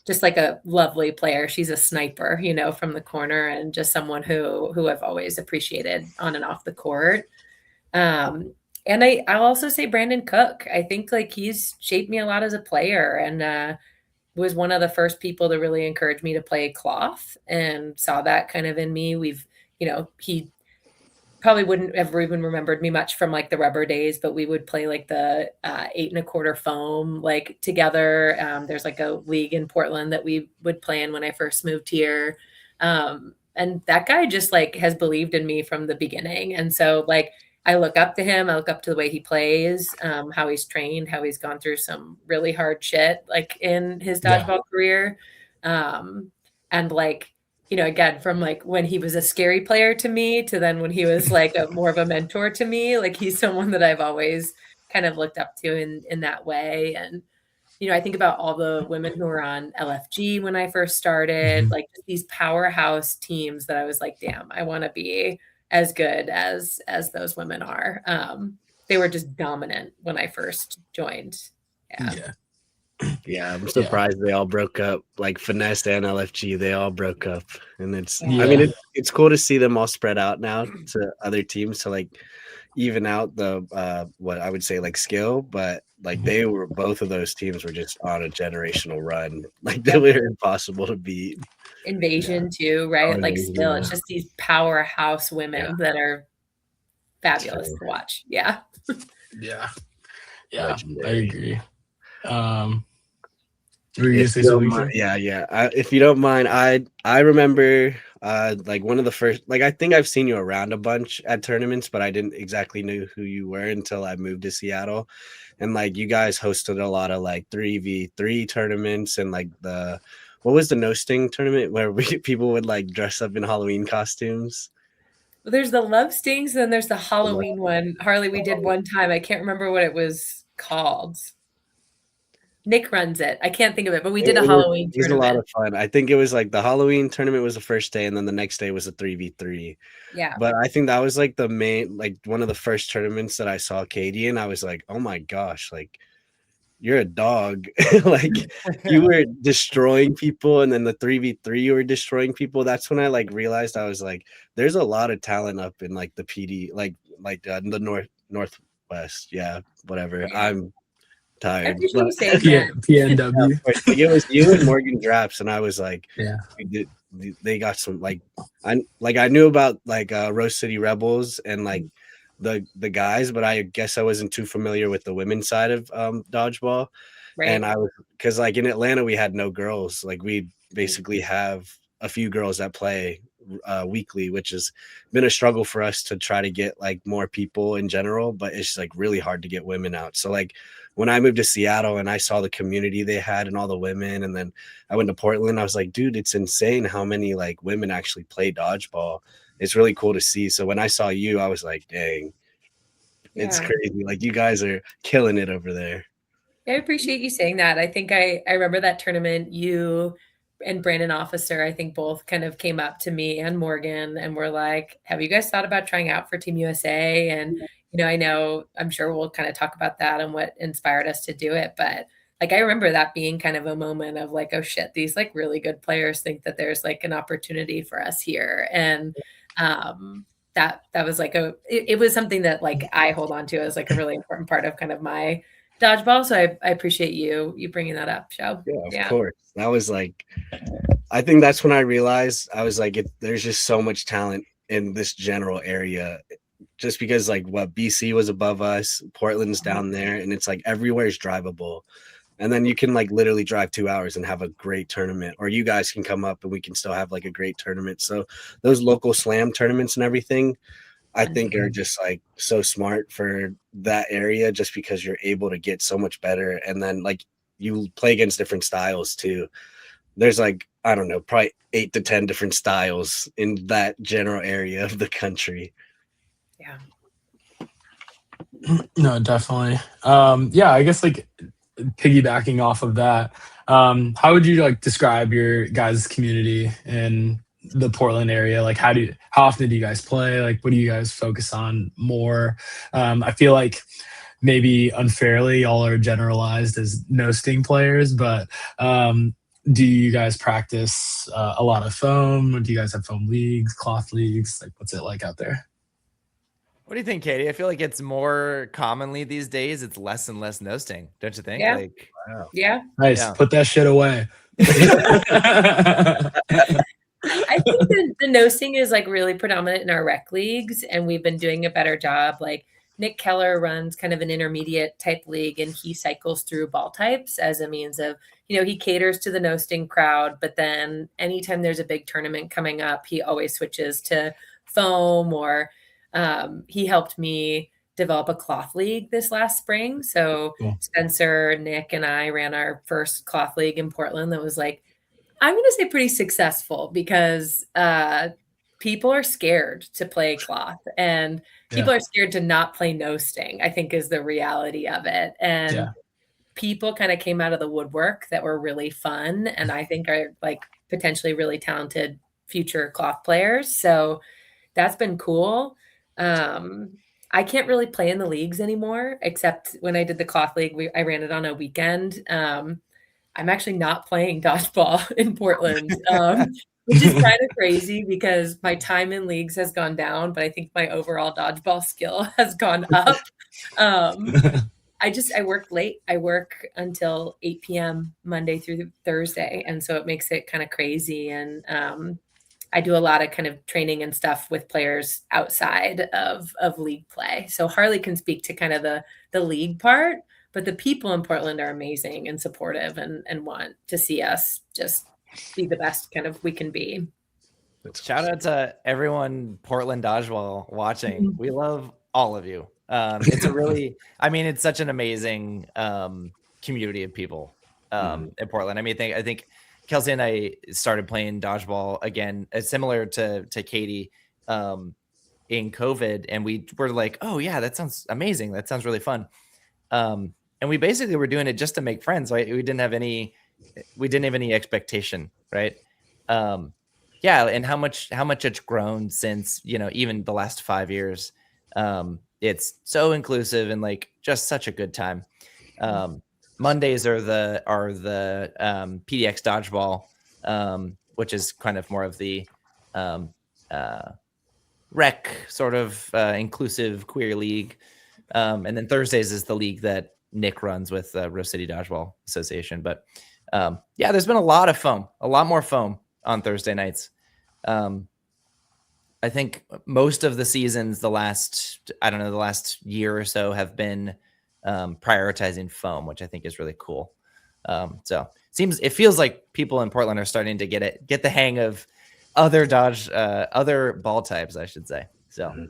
just like a lovely player. She's a sniper, from the corner, and just someone who I've always appreciated on and off the court. And I'll also say Brandon Cook. I think like he's shaped me a lot as a player, and was one of the first people to really encourage me to play cloth, and saw that kind of in me. He probably wouldn't have even remembered me much from like the rubber days, but we would play like the 8 1/4 foam like together. There's like a league in Portland that we would play in when I first moved here. And that guy just like has believed in me from the beginning. And so like, I look up to him. I look up to the way he plays, how he's trained, how he's gone through some really hard shit like in his dodgeball career. And like, again, from like when he was a scary player to me to then when he was like more of a mentor to me, like he's someone that I've always kind of looked up to in that way. And I think about all the women who were on LFG when I first started, like these powerhouse teams that I was like, damn, I want to be as good as those women are. They were just dominant when I first joined.
Yeah, I'm surprised they all broke up. Like Finesse and LFG, they all broke up, and
Yeah.
I mean, it's cool to see them all spread out now to other teams to like even out the what I would say like skill, but like both of those teams were just on a generational run. Like they were impossible to beat.
Invasion too, right? Like still, it's just these powerhouse women that are fabulous to watch. Yeah.
Yeah.
Legendary.
I agree.
If you don't mind, I remember like one of the first, like I think I've seen you around a bunch at tournaments, but I didn't exactly know who you were until I moved to Seattle. And like you guys hosted a lot of like 3v3 tournaments, and like what was the No Sting tournament where people would like dress up in Halloween costumes?
Well, there's the Love Stings, and then there's the Halloween one. Harley, we did one time. I can't remember what it was called. Nick runs it. I can't think of it, but we did a Halloween tournament.
It was a lot of fun. I think it was like the Halloween tournament was the first day, and then the next day was a 3v3.
Yeah.
But I think that was like the main, like one of the first tournaments that I saw Katie, and I was like, oh my gosh, like you're a dog. Like you were destroying people, and then the 3v3 you were destroying people. That's when I like realized I was like, there's a lot of talent up in like the PD, like the Northwest. Yeah, whatever. Yeah. I'm tired.
PNW.
Like it was you and Morgan Draps, and I was like, they got some like I knew about like Rose City Rebels and like the guys, but I guess I wasn't too familiar with the women's side of dodgeball. Right. And I was, because like in Atlanta we had no girls. Like we basically have a few girls that play weekly, which has been a struggle for us to try to get like more people in general, but it's like really hard to get women out. So like when I moved to Seattle and I saw the community they had and all the women, and then I went to Portland, I was like, dude, it's insane how many like women actually play dodgeball. It's really cool to see. So when I saw you, I was like, dang, it's crazy. Like you guys are killing it over there.
I appreciate you saying that. I think I remember that tournament. You and Brandon Officer, I think both kind of came up to me and Morgan and were like, have you guys thought about trying out for Team USA? And, I'm sure we'll kind of talk about that and what inspired us to do it. But like, I remember that being kind of a moment of like, oh shit, these like really good players think that there's like an opportunity for us here. And that was like it was something that like I hold on to as like a really important part of kind of my dodgeball. So I appreciate you bringing that up, Joe.
Yeah, of course. That was like, I think that's when I realized I was like, there's just so much talent in this general area, just because like what BC was above us, Portland's down there, and it's like everywhere is drivable. And then you can like literally drive 2 hours and have a great tournament, or you guys can come up and we can still have like a great tournament. So those local slam tournaments and everything, I think are just like so smart for that area, just because you're able to get so much better. And then like you play against different styles too. There's like, I don't know, probably 8 to 10 different styles in that general area of the country.
Yeah.
No, definitely. I guess like piggybacking off of that, how would you like describe your guys' community in the Portland area? Like how often do you guys play? Like what do you guys focus on more? I feel like maybe unfairly y'all are generalized as no Sting players, but do you guys practice a lot of foam? Do you guys have foam leagues, cloth leagues? Like what's it like out there?
What do you think, Katie? I feel like it's more commonly these days, it's less and less no Sting, don't you think?
Yeah.
Like,
wow.
Yeah.
Nice. Yeah. Put that shit away.
I think the no Sting is like really predominant in our rec leagues, and we've been doing a better job. Like Nick Keller runs kind of an intermediate type league, and he cycles through ball types as a means of, he caters to the no Sting crowd, but then anytime there's a big tournament coming up, he always switches to foam, or he helped me develop a cloth league this last spring. So cool. Spencer, Nick, and I ran our first cloth league in Portland that was like, I'm going to say pretty successful, because people are scared to play cloth, and people are scared to not play no Sting, I think is the reality of it. And people kind of came out of the woodwork that were really fun and I think are like potentially really talented future cloth players. So that's been cool. I can't really play in the leagues anymore, except when I did the cloth league, I ran it on a weekend. I'm actually not playing dodgeball in Portland, which is kind of crazy because my time in leagues has gone down, but I think my overall dodgeball skill has gone up. I work late. I work until 8 p.m. Monday through Thursday. And so it makes it kind of crazy. And I do a lot of kind of training and stuff with players outside of league play. So Harley can speak to kind of the league part, but the people in Portland are amazing and supportive and want to see us just be the best kind of we can be.
Shout out to everyone Portland dodgeball watching. We love all of you. It's a really, I mean, it's such an amazing community of people in Portland. I mean, I think Kelsey and I started playing dodgeball again, similar to Katie in COVID. And we were like, oh yeah, that sounds amazing. That sounds really fun. And we basically were doing it just to make friends. Right? We didn't have any expectation. Right. Yeah. And how much it's grown since, even the last 5 years. It's so inclusive and like just such a good time. Mondays are the PDX dodgeball, which is kind of more of the rec sort of inclusive queer league. And then Thursdays is the league that Nick runs with Rose City Dodgeball Association. But yeah, there's been a lot more foam on Thursday nights. I think most of the seasons, the last year or so have been prioritizing foam, which I think is really cool. So it feels like people in Portland are starting to get the hang of other ball types, I should say. So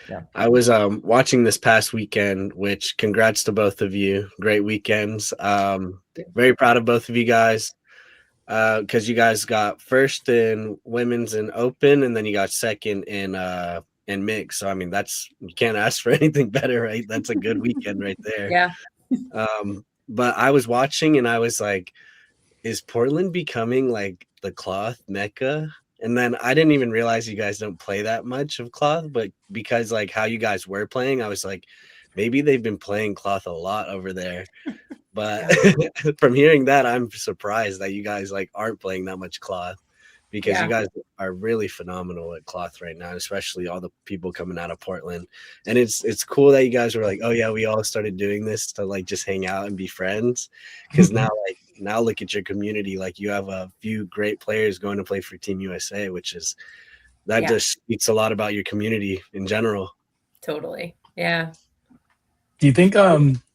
yeah.
I was watching this past weekend, which congrats to both of you. Great weekends. Very proud of both of you guys. Because you guys got first in women's and open, and then you got second in mix. So I mean, you can't ask for anything better, right? That's a good weekend right there.
Yeah.
But I was watching and I was like, is Portland becoming like the cloth mecca? And then I didn't even realize you guys don't play that much of cloth, but because like how you guys were playing, I was like, maybe they've been playing cloth a lot over there. But from hearing that, I'm surprised that you guys like aren't playing that much cloth, because you guys are really phenomenal at cloth right now, especially all the people coming out of Portland. And it's cool that you guys were like, oh yeah, we all started doing this to like just hang out and be friends. Because now look at your community. Like you have a few great players going to play for Team USA, just speaks a lot about your community in general.
Totally. Yeah.
Do you think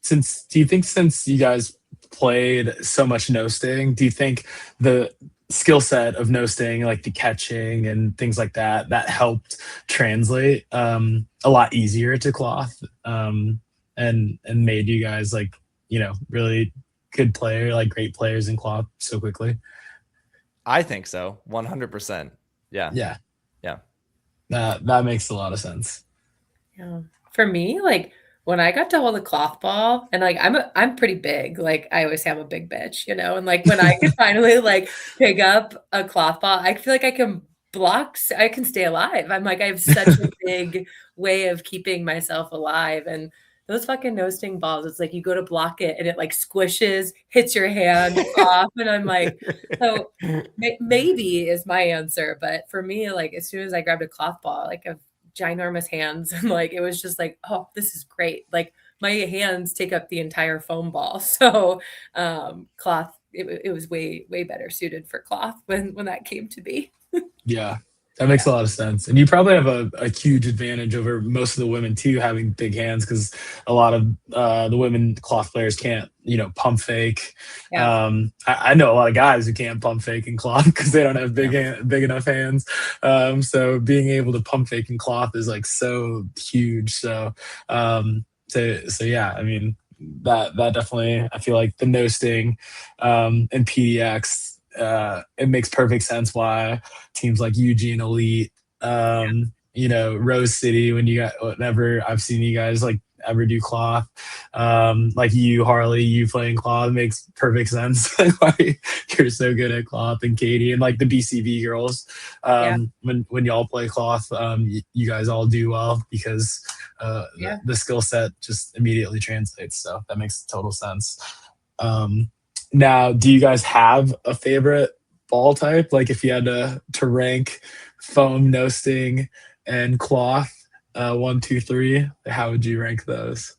since you guys played so much no staying, do you think the skill set of no staying, like the catching and things like that helped translate a lot easier to cloth, and made you guys like, really good player, like great players in cloth so quickly?
I think so. 100%. Yeah.
That makes a lot of sense.
Yeah. For me, like when I got to hold a cloth ball, and like I'm pretty big, like I always say I'm a big bitch, and like when I could finally like pick up a cloth ball, I feel like I can I can stay alive. I'm like, I have such a big way of keeping myself alive. And those fucking no sting balls, it's like you go to block it and it like squishes, hits your hand off. And I'm like, so maybe is my answer. But for me, like as soon as I grabbed a cloth ball, like I've ginormous hands, and like it was just like, oh, this is great. Like my hands take up the entire foam ball. So cloth, it was way better suited for cloth when that came to be.
Yeah, that makes a lot of sense. And you probably have a huge advantage over most of the women too, having big hands, because a lot of the women cloth players can't pump fake. I know a lot of guys who can't pump fake in cloth because they don't have big enough hands. So being able to pump fake in cloth is like so huge. So yeah, I mean that definitely, I feel like the no sting and PDX, it makes perfect sense why teams like Eugene Elite, Rose City, whenever I've seen you guys like ever do cloth. Like you, Harley, you playing cloth makes perfect sense. Why you're so good at cloth, and Katie and like the BCB girls. When y'all play cloth, you guys all do well because the skill set just immediately translates. So that makes total sense. Now, do you guys have a favorite ball type? Like if you had to rank foam, no sting, and cloth, 1, 2, 3, how would you rank those?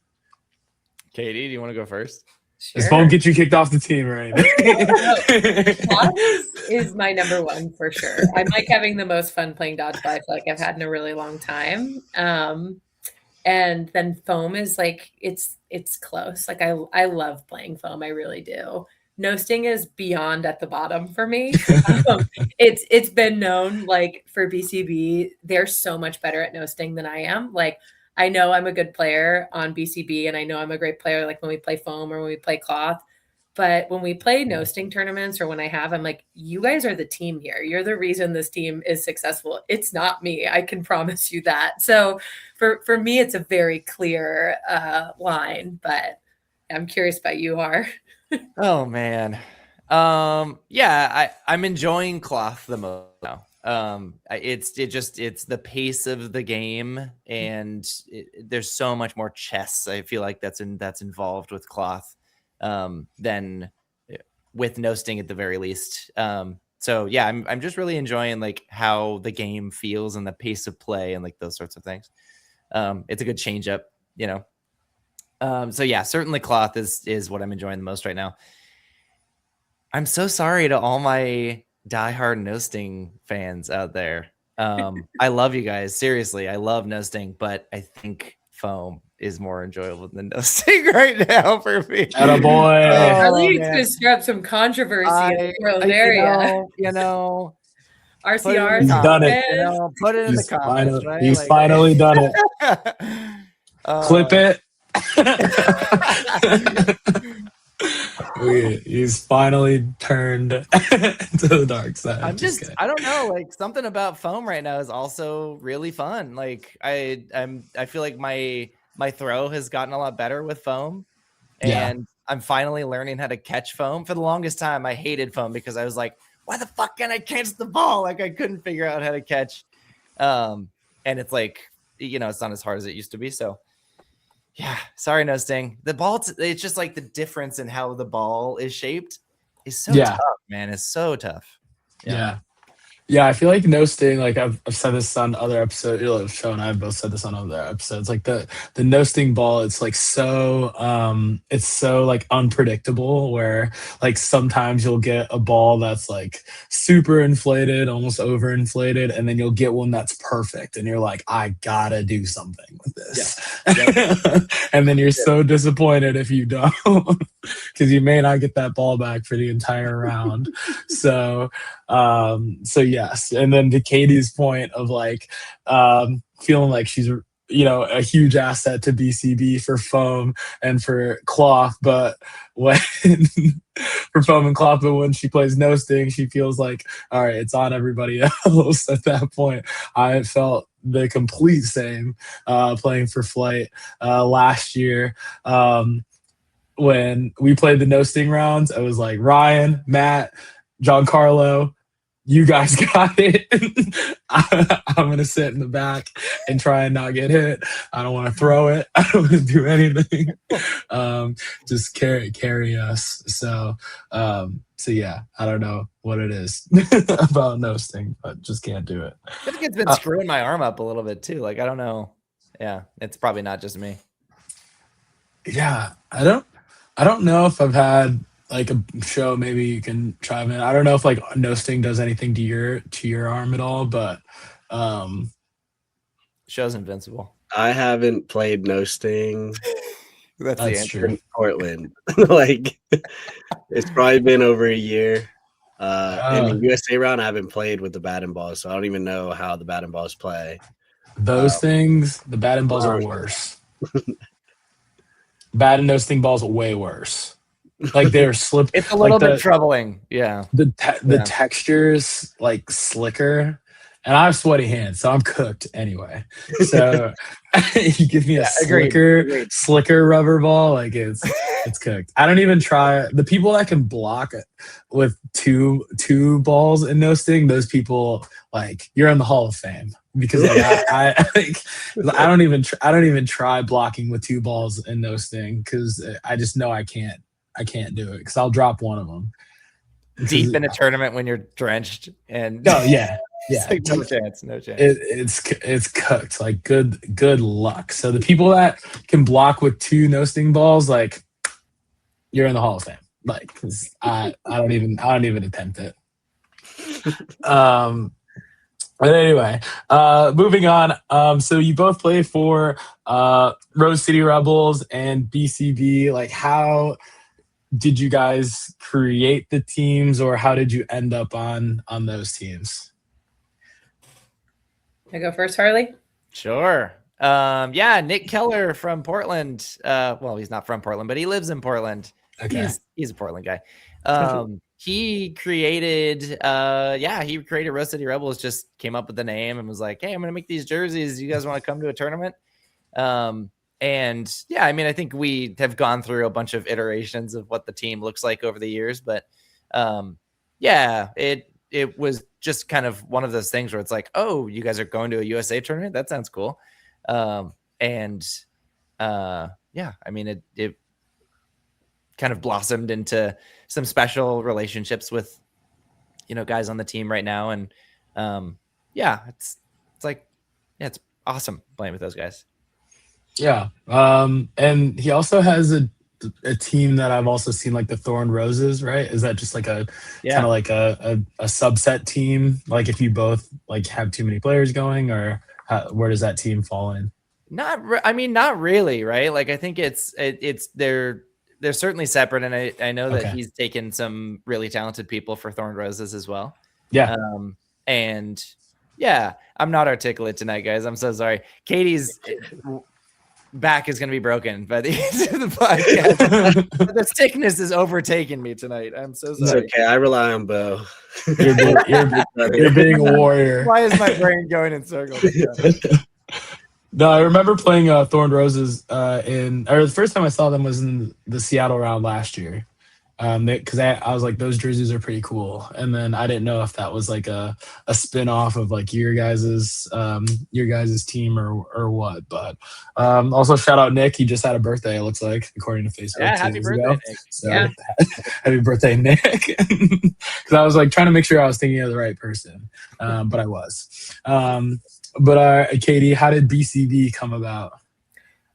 Katie, do you want to go first?
Sure.
This won't get you kicked off the team, right?
Cloth is my number one for sure. I'm like having the most fun playing dodgeball I feel like I've had in a really long time. And then foam is like it's close. Like I love playing foam. I really do. No sting is beyond at the bottom for me. It's been known like for BCB, they're so much better at no sting than I am. Like I know I'm a good player on BCB, and I know I'm a great player like when we play foam or when we play cloth. But when we play no sting tournaments or when I'm like, you guys are the team here. You're the reason this team is successful. It's not me. I can promise you that. So for me, it's a very clear line, but I'm curious about you, Har.
Oh man. I'm enjoying cloth the most now. It's the pace of the game, and there's so much more chess. I feel like that's involved with cloth than with no sting at the very least. So yeah, I'm just really enjoying like how the game feels and the pace of play and like those sorts of things. It's a good change up, you know. So yeah, certainly cloth is what I'm enjoying the most right now. I'm so sorry to all my diehard no sting fans out there. I love you guys. Seriously, I love no sting, but I think foam is more enjoyable than no sting right now for me.
Attaboy.
At least to stir up some controversy in the world area.
You know,
RCR,
He's done it.
You know, put it in the comments. Right?
He's finally done it. Clip it. He's finally turned to the dark side.
I don't know, like something about foam right now is also really fun. Like I feel like my throw has gotten a lot better with foam, and I'm finally learning how to catch foam. For the longest time, I hated foam because I was like, why the fuck can't I catch the ball? Like I couldn't figure out how to catch. And it's like, you know, it's not as hard as it used to be. So yeah, sorry, no sting. The ball, it's just like the difference in how the ball is shaped is so tough, man. It's so tough.
Yeah, I feel like no sting, like I've said this on other episodes, Show and I have both said this on other episodes, like the no sting ball, it's like so like unpredictable, where like sometimes you'll get a ball that's like super inflated, almost overinflated, and then you'll get one that's perfect and you're like, I gotta do something with this. And then you're so disappointed if you don't, because you may not get that ball back for the entire round. So yes. And then to Katie's point of like feeling like she's, you know, a huge asset to BCB for foam and for cloth, but when for foam and cloth, but when she plays no sting, she feels like, all right, it's on everybody else. At that point, I felt the complete same playing for Flight last year. When we played the no sting rounds, I was like, Ryan, Matt, Giancarlo, you guys got it. I'm going to sit in the back and try and not get hit. I don't want to throw it. I don't want to do anything. Just carry us. So yeah, I don't know what it is about no sting, but just can't do it.
I think it's been screwing my arm up a little bit too. Like, I don't know. Yeah, it's probably not just me.
Yeah, I don't know if I've had like a show, maybe you can chime in. I don't know if like no sting does anything to your arm at all, but
show's invincible.
I haven't played no sting.
That's
true.
In Portland. Like it's probably been over a year. In the USA round, I haven't played with the batting balls, so I don't even know how the batting balls play.
Those things, the batting balls are worse. Bat and no sting balls are way worse. Like they're slip.
It's a little bit troubling. Yeah.
The texture is like slicker, and I have sweaty hands, so I'm cooked anyway. So you give me a
agreed.
slicker rubber ball, like it's cooked. I don't even try. The people that can block it with two balls and no sting, those people, like, you're in the Hall of Fame, because like I don't even try blocking with two balls and no sting, because I just know I can't do it, because I'll drop one of them.
Deep in a tournament when you're drenched and
yeah.
Like, no chance.
It's cooked. Like, good luck. So the people that can block with two no sting balls, like, you're in the Hall of Fame. Like, 'cause I don't even attempt it. But anyway, moving on. So you both play for Rose City Rebels and BCB. Like, how did you guys create the teams, or how did you end up on those teams?
I go first, Harley?
Sure. Nick Keller from Portland. Well, he's not from Portland, but he lives in Portland. Okay. He's a Portland guy. He created Rose City Rebels, just came up with the name and was like, hey, I'm gonna make these jerseys. You guys want to come to a tournament? I think we have gone through a bunch of iterations of what the team looks like over the years, but it was just kind of one of those things where it's like, oh, you guys are going to a USA tournament? That sounds cool. It kind of blossomed into some special relationships with, guys on the team right now. And it's awesome playing with those guys. Yeah.
And he also has a team that I've also seen, like the Thorn Roses, right? Is that just like kind of like a subset team? Like, if you both like have too many players going, or where does that team fall in?
Not really, right? Like, I think they're certainly separate, and I know that he's taken some really talented people for Thorn Roses as well.
Yeah.
I'm not articulate tonight, guys. I'm so sorry. Katie's back is going to be broken by the end of the podcast. The sickness is overtaking me tonight. I'm so sorry.
It's okay. I rely on Bo.
You're being a warrior.
Why is my brain going in circles?
No, I remember playing Thorn Roses the first time I saw them was in the Seattle round last year. Because I was like, those jerseys are pretty cool, and then I didn't know if that was like a spin-off of like your guys's team or what. But also shout out Nick. He just had a birthday, it looks like, according to Facebook.
Yeah, happy birthday, Nick.
So, happy birthday, Nick. Because I was like trying to make sure I was thinking of the right person, but I was. Katie, how did BCB come about?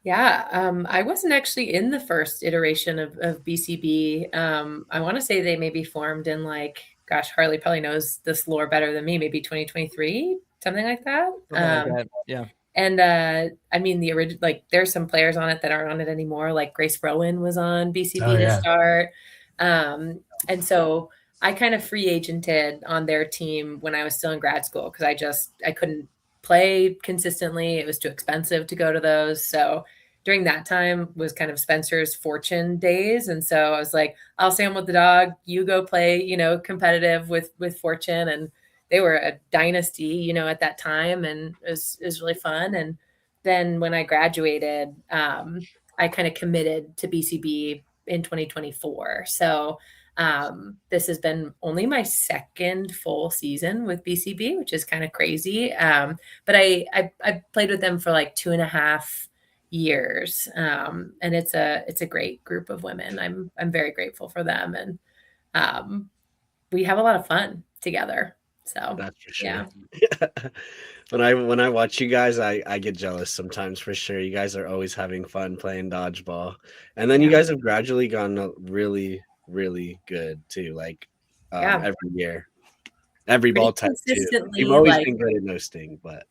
Yeah, I wasn't actually in the first iteration of BCB. I want to say they maybe formed in Harley probably knows this lore better than me, maybe 2023, something like that.
Yeah.
And the original, there's some players on it that aren't on it anymore. Like Grace Rowan was on BCB to start. And so I kind of free agented on their team when I was still in grad school, because I couldn't play consistently. It was too expensive to go to those. So during that time was kind of Spencer's Fortune days. And so I was like, I'll stay home with the dog. You go play, competitive with Fortune. And they were a dynasty, at that time. And it was really fun. And then when I graduated, I kind of committed to BCB in 2024. So this has been only my second full season with BCB, which is kind of crazy. But I played with them for 2.5 years. And it's a great group of women. I'm very grateful for them. And we have a lot of fun together. So
that's for sure. Yeah. When I watch you guys, I get jealous sometimes, for sure. You guys are always having fun playing dodgeball. And then you guys have gradually gone really, really good too, every year, every ball type too. You've always been good at no sting, but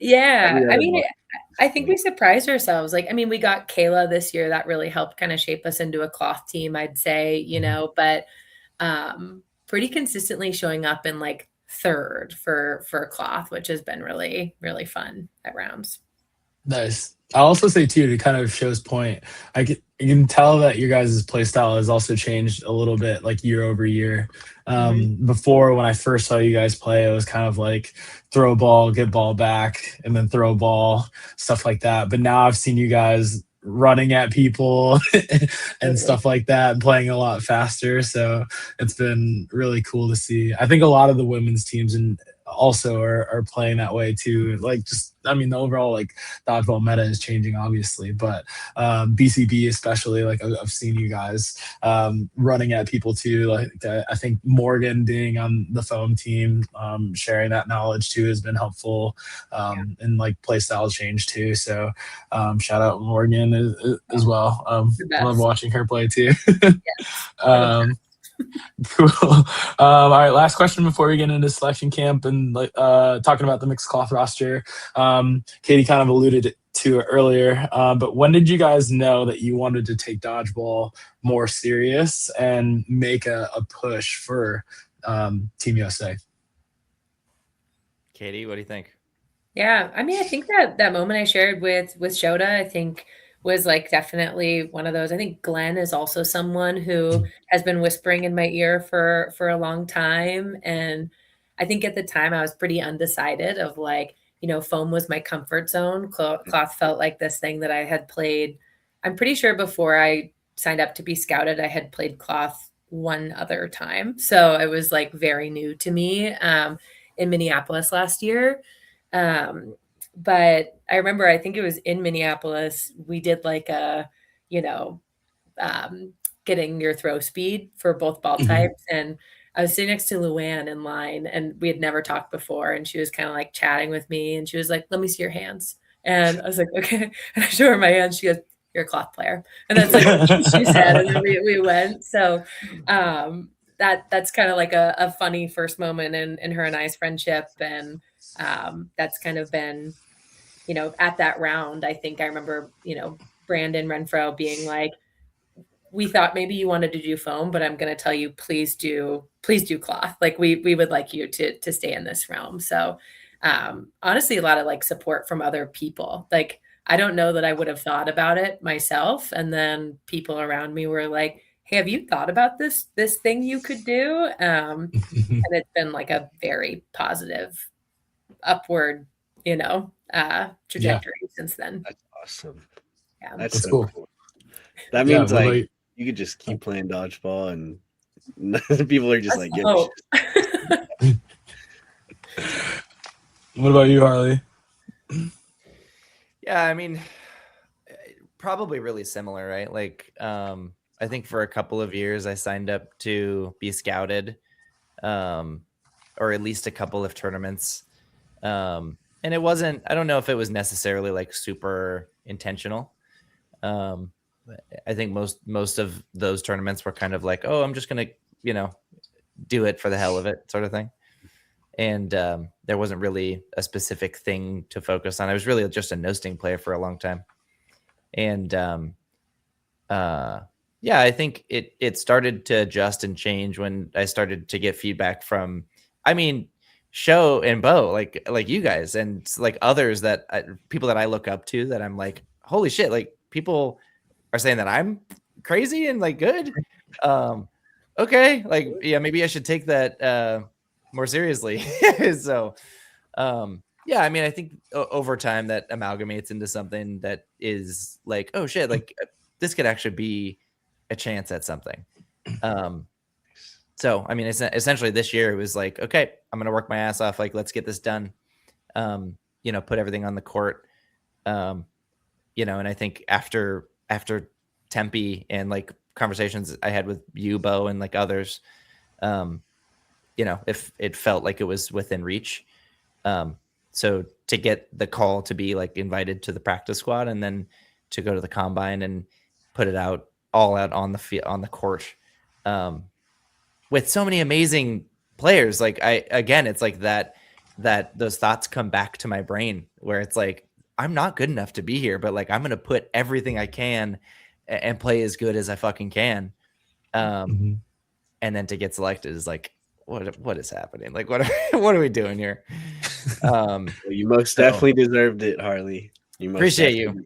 I think we surprised ourselves. We got Kayla this year. That really helped kind of shape us into a cloth team, I'd say, but pretty consistently showing up in third for cloth, which has been really, really fun at rounds.
Nice. I'll also say too, to kind of show's point, you can tell that your guys' play style has also changed a little bit, like year over year. Before, when I first saw you guys play, it was kind of like throw ball, get ball back, and then throw ball, stuff like that. But now I've seen you guys running at people and stuff like that, and playing a lot faster. So it's been really cool to see. I think a lot of the women's teams and also are playing that way too. Like, just, I mean, the overall like dodgeball meta is changing, obviously, but BCB especially, like I've seen you guys running at people too. Like I think Morgan being on the foam team, sharing that knowledge too has been helpful, and like play style change too. So shout out Morgan as well. Love watching her play too. Cool. All right, last question before we get into selection camp and talking about the mixed cloth roster. Katie kind of alluded to it earlier, but when did you guys know that you wanted to take dodgeball more serious and make a push for Team USA?
Katie, what do you think?
Yeah, I mean, I think that moment I shared with Shota, I think was like definitely one of those. I think Glenn is also someone who has been whispering in my ear for a long time. And I think at the time I was pretty undecided of like, foam was my comfort zone. Cloth felt like this thing that I had played. I'm pretty sure before I signed up to be scouted, I had played cloth one other time. So it was like very new to me in Minneapolis last year. But I remember, I think it was in Minneapolis, we did like a, getting your throw speed for both ball types. And I was sitting next to Luann in line, and we had never talked before. And she was kind of like chatting with me, and she was like, "Let me see your hands." And I was like, "Okay." And I show her my hands. She goes, "You're a cloth player." And that's like what she said. And then we went. So that's kind of like a funny first moment in her and I's friendship. And that's kind of been, at that round, I think I remember, Brandon Renfro being like, "We thought maybe you wanted to do foam, but I'm going to tell you, please do cloth. Like we would like you to stay in this realm." So honestly, a lot of like support from other people. Like, I don't know that I would have thought about it myself. And then people around me were like, "Hey, have you thought about this thing you could do?" And it's been like a very positive upward, trajectory since then.
That's awesome.
Yeah,
that's so
cool.
That means like you could just keep playing dodgeball, and people are just
What about you, Harley?
Yeah, I mean, probably really similar, right? Like, I think for a couple of years I signed up to be scouted, or at least a couple of tournaments. And it wasn't, I don't know if it was necessarily like super intentional. I think most of those tournaments were kind of like, oh, I'm just going to, do it for the hell of it sort of thing. And there wasn't really a specific thing to focus on. I was really just a no-sting player for a long time. And yeah, I think it started to adjust and change when I started to get feedback from, Show and Bo, like you guys and like others people that I look up to, that I'm like, holy shit, like people are saying that I'm crazy and like good. Okay, like, yeah, maybe I should take that more seriously. So yeah, I think over time that amalgamates into something that is like, oh shit, like this could actually be a chance at something. So, essentially this year it was like, okay, I'm going to work my ass off. Like, let's get this done. Put everything on the court. And I think after Tempe and like conversations I had with you, Bo, and like others, if it felt like it was within reach. So to get the call to be like invited to the practice squad and then to go to the combine and put it all out on the court, with so many amazing players, like it's like that those thoughts come back to my brain where it's like, I'm not good enough to be here, but like, I'm going to put everything I can and play as good as I fucking can. And then to get selected is like, what is happening? Like, what are we doing here?
You most definitely deserved it, Harley. You
appreciate you.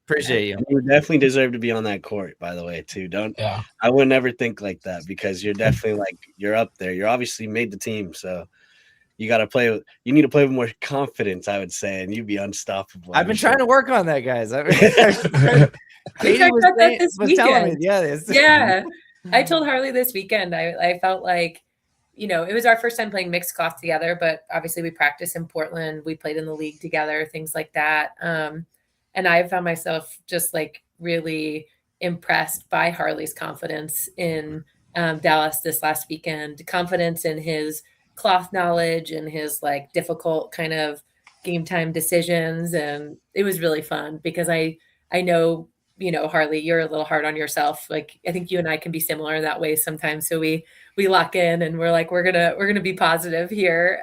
You definitely deserve to be on that court, by the way, too. I would never think like that because you're definitely like you're up there. You're obviously made the team, so you got to play. You need to play with more confidence, I would say, and you'd be unstoppable.
I've been trying to work on that, guys.
Katie was telling me,
yeah.
I told Harley this weekend. I felt like, it was our first time playing mixed cloth together, but obviously we practiced in Portland. We played in the league together, things like that. And I found myself just like really impressed by Harley's confidence in Dallas this last weekend, confidence in his cloth knowledge and his like difficult kind of game time decisions. And it was really fun because I know, Harley, you're a little hard on yourself. Like, I think you and I can be similar in that way sometimes. So we lock in and we're like, we're going to be positive here.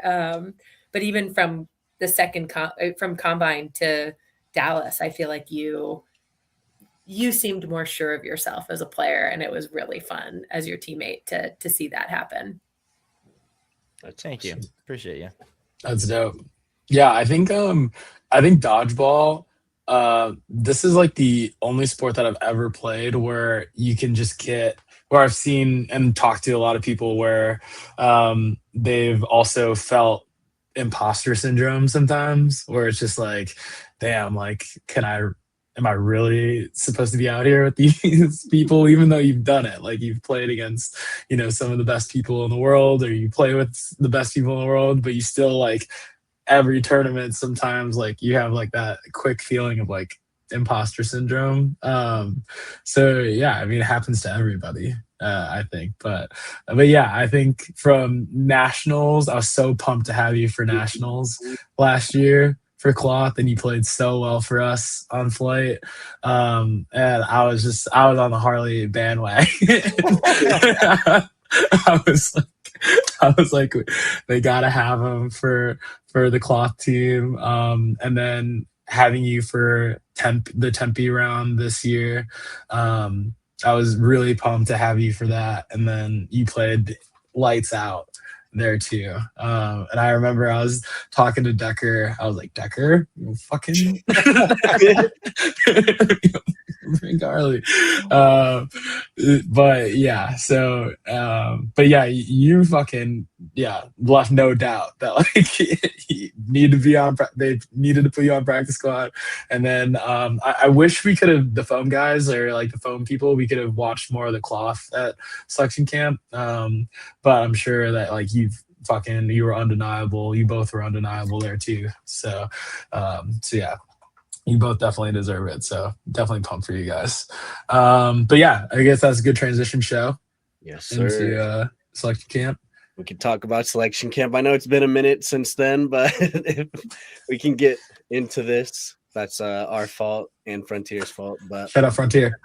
But even from the second from combine to Dallas, I feel like you seemed more sure of yourself as a player, and it was really fun as your teammate to see that happen.
Thank you. Appreciate you.
That's dope. Yeah, I think dodgeball, this is like the only sport that I've ever played where you can just where I've seen and talked to a lot of people where they've also felt imposter syndrome sometimes, where it's just like, damn, like, am I really supposed to be out here with these people, even though you've done it? Like, you've played against, some of the best people in the world, or you play with the best people in the world, but you still, like, every tournament, sometimes, like, you have, like, that quick feeling of, like, imposter syndrome. So, yeah, I mean, it happens to everybody, I think. But yeah, I think from nationals, I was so pumped to have you for nationals last year for cloth, and you played so well for us on flight. And I was on the Harley bandwagon. I was like, they gotta have him for the cloth team. And then having you for the Tempe round this year, I was really pumped to have you for that. And then you played lights out there too. And I remember I was talking to Decker. I was like, Decker, you fucking Harley. But yeah, so but yeah, you fucking left no doubt that like you need to be on. They needed to put you on practice squad. And then I wish we could have, the foam guys or like the foam people, we could have watched more of the cloth at selection camp. But I'm sure that like you were undeniable. You both were undeniable there too. So yeah. You both definitely deserve it. So definitely pumped for you guys. But yeah, I guess that's a good transition show.
Yes, sir.
Into selection camp.
We can talk about selection camp. I know it's been a minute since then, but if we can get into this. That's our fault and Frontier's fault. But
shut up, Frontier.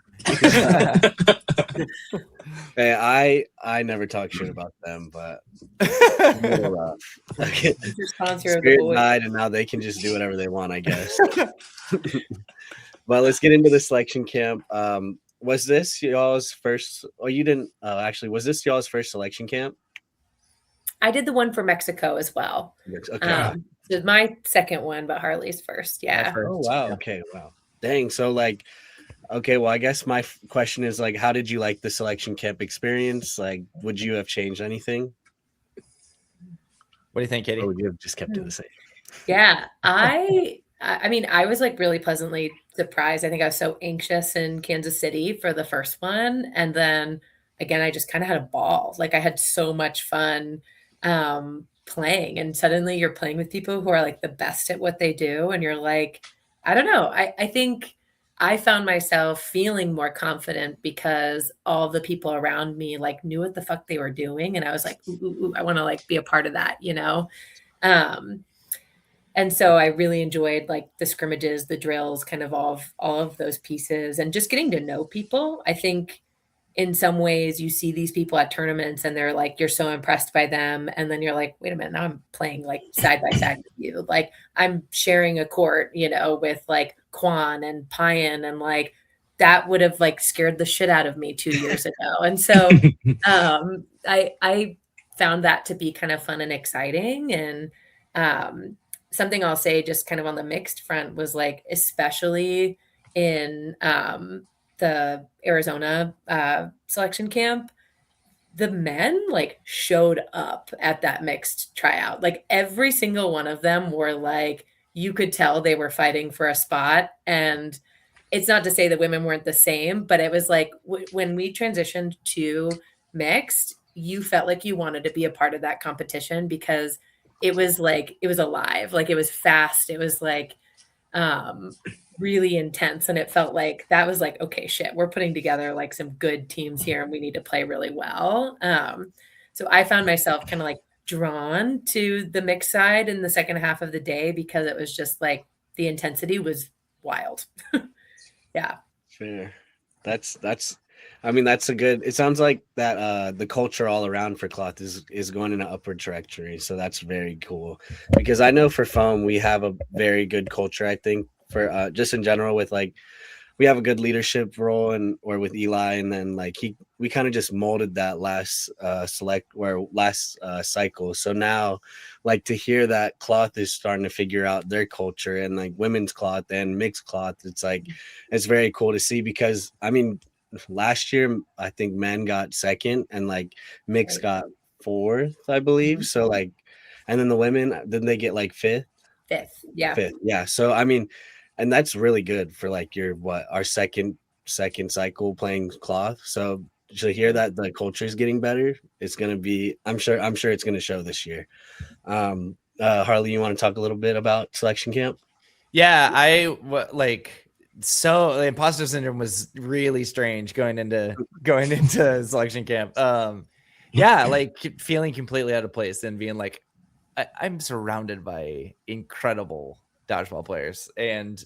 Hey, I never talk shit about them, but Spirit died, and now they can just do whatever they want, I guess. But let's get into the selection camp. Was this y'all's first? Oh, you didn't. Actually, was this y'all's first selection camp?
I did the one for Mexico as well.
Okay.
So my second one, but Harley's first. Yeah.
Oh wow. Okay. Wow. Dang. So like. Okay, well, I guess my question is, like, how did you like the selection camp experience? Like, would you have changed anything?
What do you think, Katie?
Or would you have just kept it the same?
Yeah, I mean, I was, like, really pleasantly surprised. I think I was so anxious in Kansas City for the first one. And then, again, I just kind of had a ball. Like, I had so much fun playing. And suddenly you're playing with people who are, like, the best at what they do. And you're like, I don't know. I think I found myself feeling more confident because all the people around me like knew what the fuck they were doing. And I was like, ooh, I want to like be a part of that, And so I really enjoyed like the scrimmages, the drills, kind of all of those pieces and just getting to know people. I think in some ways you see these people at tournaments and they're like, you're so impressed by them. And then you're like, wait a minute, now I'm playing like side by side with you. Like I'm sharing a court, with like Quan and Payan, and like that would have like scared the shit out of me 2 years ago. And so I found that to be kind of fun and exciting. And something I'll say just kind of on the mixed front was like, especially in the Arizona selection camp, the men like showed up at that mixed tryout. Like every single one of them were like, you could tell they were fighting for a spot. And it's not to say the women weren't the same, but it was like when we transitioned to mixed, you felt like you wanted to be a part of that competition because it was like, it was alive, like it was fast. It was like, really intense. And it felt like that was like, okay, shit, we're putting together like some good teams here and we need to play really well. So I found myself kind of like drawn to the mixed side in the second half of the day because it was just like the intensity was wild. Yeah.
Fair. I mean, that's a good, it sounds like that the culture all around for cloth is going in an upward trajectory. So that's very cool. Because I know for foam we have a very good culture, I think, for just in general with like we have a good leadership role or with Eli, and then like we kind of just molded that last cycle. So now like to hear that cloth is starting to figure out their culture and like women's cloth and mixed cloth, it's like it's very cool to see because I mean last year I think men got second and like mixed got fourth, I believe. So like, and then the women, didn't they get like fifth? Fifth. Yeah. So I mean, and that's really good for like our second cycle playing cloth. So to hear that the culture is getting better, it's gonna be, I'm sure it's gonna show this year. Harley, you want to talk a little bit about selection camp?
Yeah, so the imposter syndrome was really strange going into selection camp. Yeah, like feeling completely out of place and being like, I'm surrounded by incredible dodgeball players, and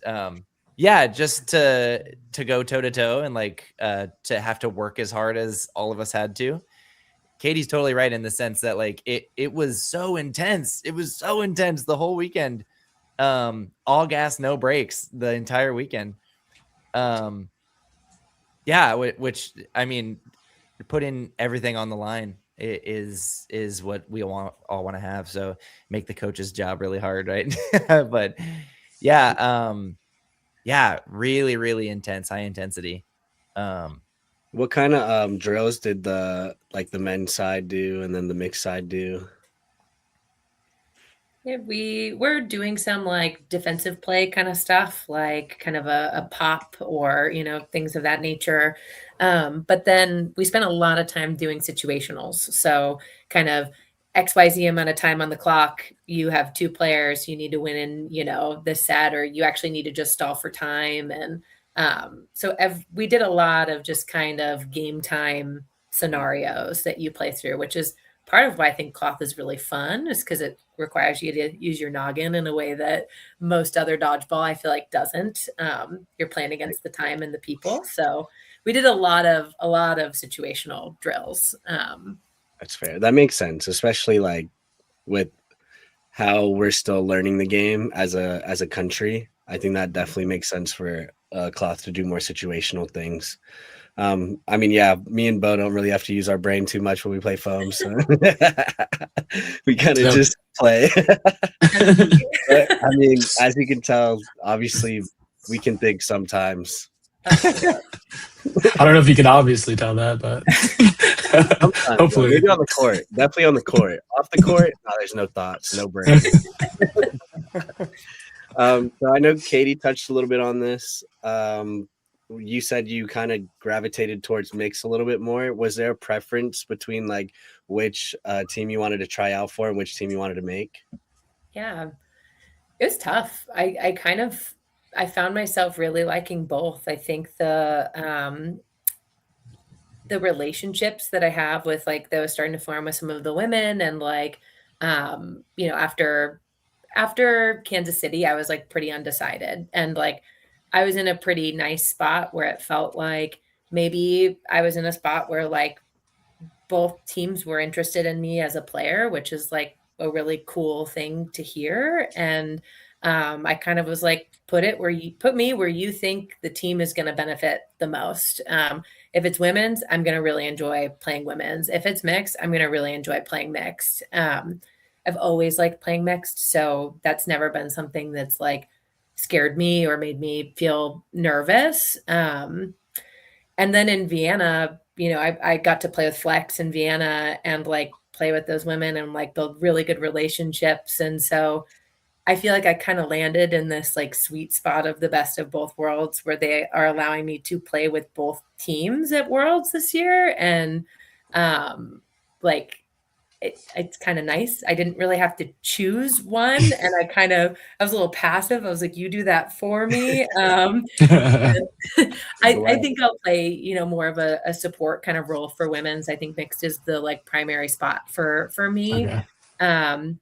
yeah, just to go toe to toe and like to have to work as hard as all of us had to. Katie's totally right in the sense that like it was so intense. It was so intense the whole weekend. All gas, no brakes the entire weekend. Yeah, which I mean, putting everything on the line is what we all want to have. So make the coach's job really hard, right? But yeah, yeah, really, really intense, high intensity.
What kind of drills did the men's side do and then the mixed side do?
Yeah, we were doing some like defensive play kind of stuff, like kind of a pop or, you know, things of that nature. But then we spent a lot of time doing situationals. So kind of XYZ amount of time on the clock, you have two players, you need to win in, you know, this set, or you actually need to just stall for time. And so we did a lot of just kind of game time scenarios that you play through, which is part of why I think cloth is really fun, is because it requires you to use your noggin in a way that most other dodgeball I feel like doesn't. You're playing against the time and the people. So we did a lot of situational drills.
That's fair. That makes sense, especially like with how we're still learning the game as a country. I think that definitely makes sense for cloth to do more situational things. I mean, yeah, me and Bo don't really have to use our brain too much when we play foam, so we kind of just play. But, I mean, as you can tell, obviously we can think sometimes.
I don't know if you can obviously tell that, but hopefully.
Maybe on the court. Definitely on the court. Off the court, no, there's no thoughts, no brain. So I know Katie touched a little bit on this. You said you kind of gravitated towards mix a little bit more. Was there a preference between like which team you wanted to try out for and which team you wanted to make?
Yeah, it was tough. I found myself really liking both. I think the relationships that I have with like those starting to form with some of the women, and like you know, after Kansas City, I was like pretty undecided, and like I was in a pretty nice spot where it felt like maybe I was in a spot where like both teams were interested in me as a player, which is like a really cool thing to hear. And I kind of was like, put me where you think the team is going to benefit the most. If it's I'm going to really enjoy playing women's. If it's mixed, I'm going to really enjoy playing mixed. I've always liked playing mixed. So that's never been something that's like scared me or made me feel nervous. And then in Vienna, I got to play with Flex in Vienna and like play with those women and like build really good relationships. And so I feel like I kind of landed in this like sweet spot of the best of both worlds where they are allowing me to play with both teams at Worlds this year. And like it's kind of nice. I didn't really have to choose one. And I was a little passive. I was like, you do that for me. I think I'll play, more of a support kind of role for women's. I think mixed is the like primary spot for me. Okay.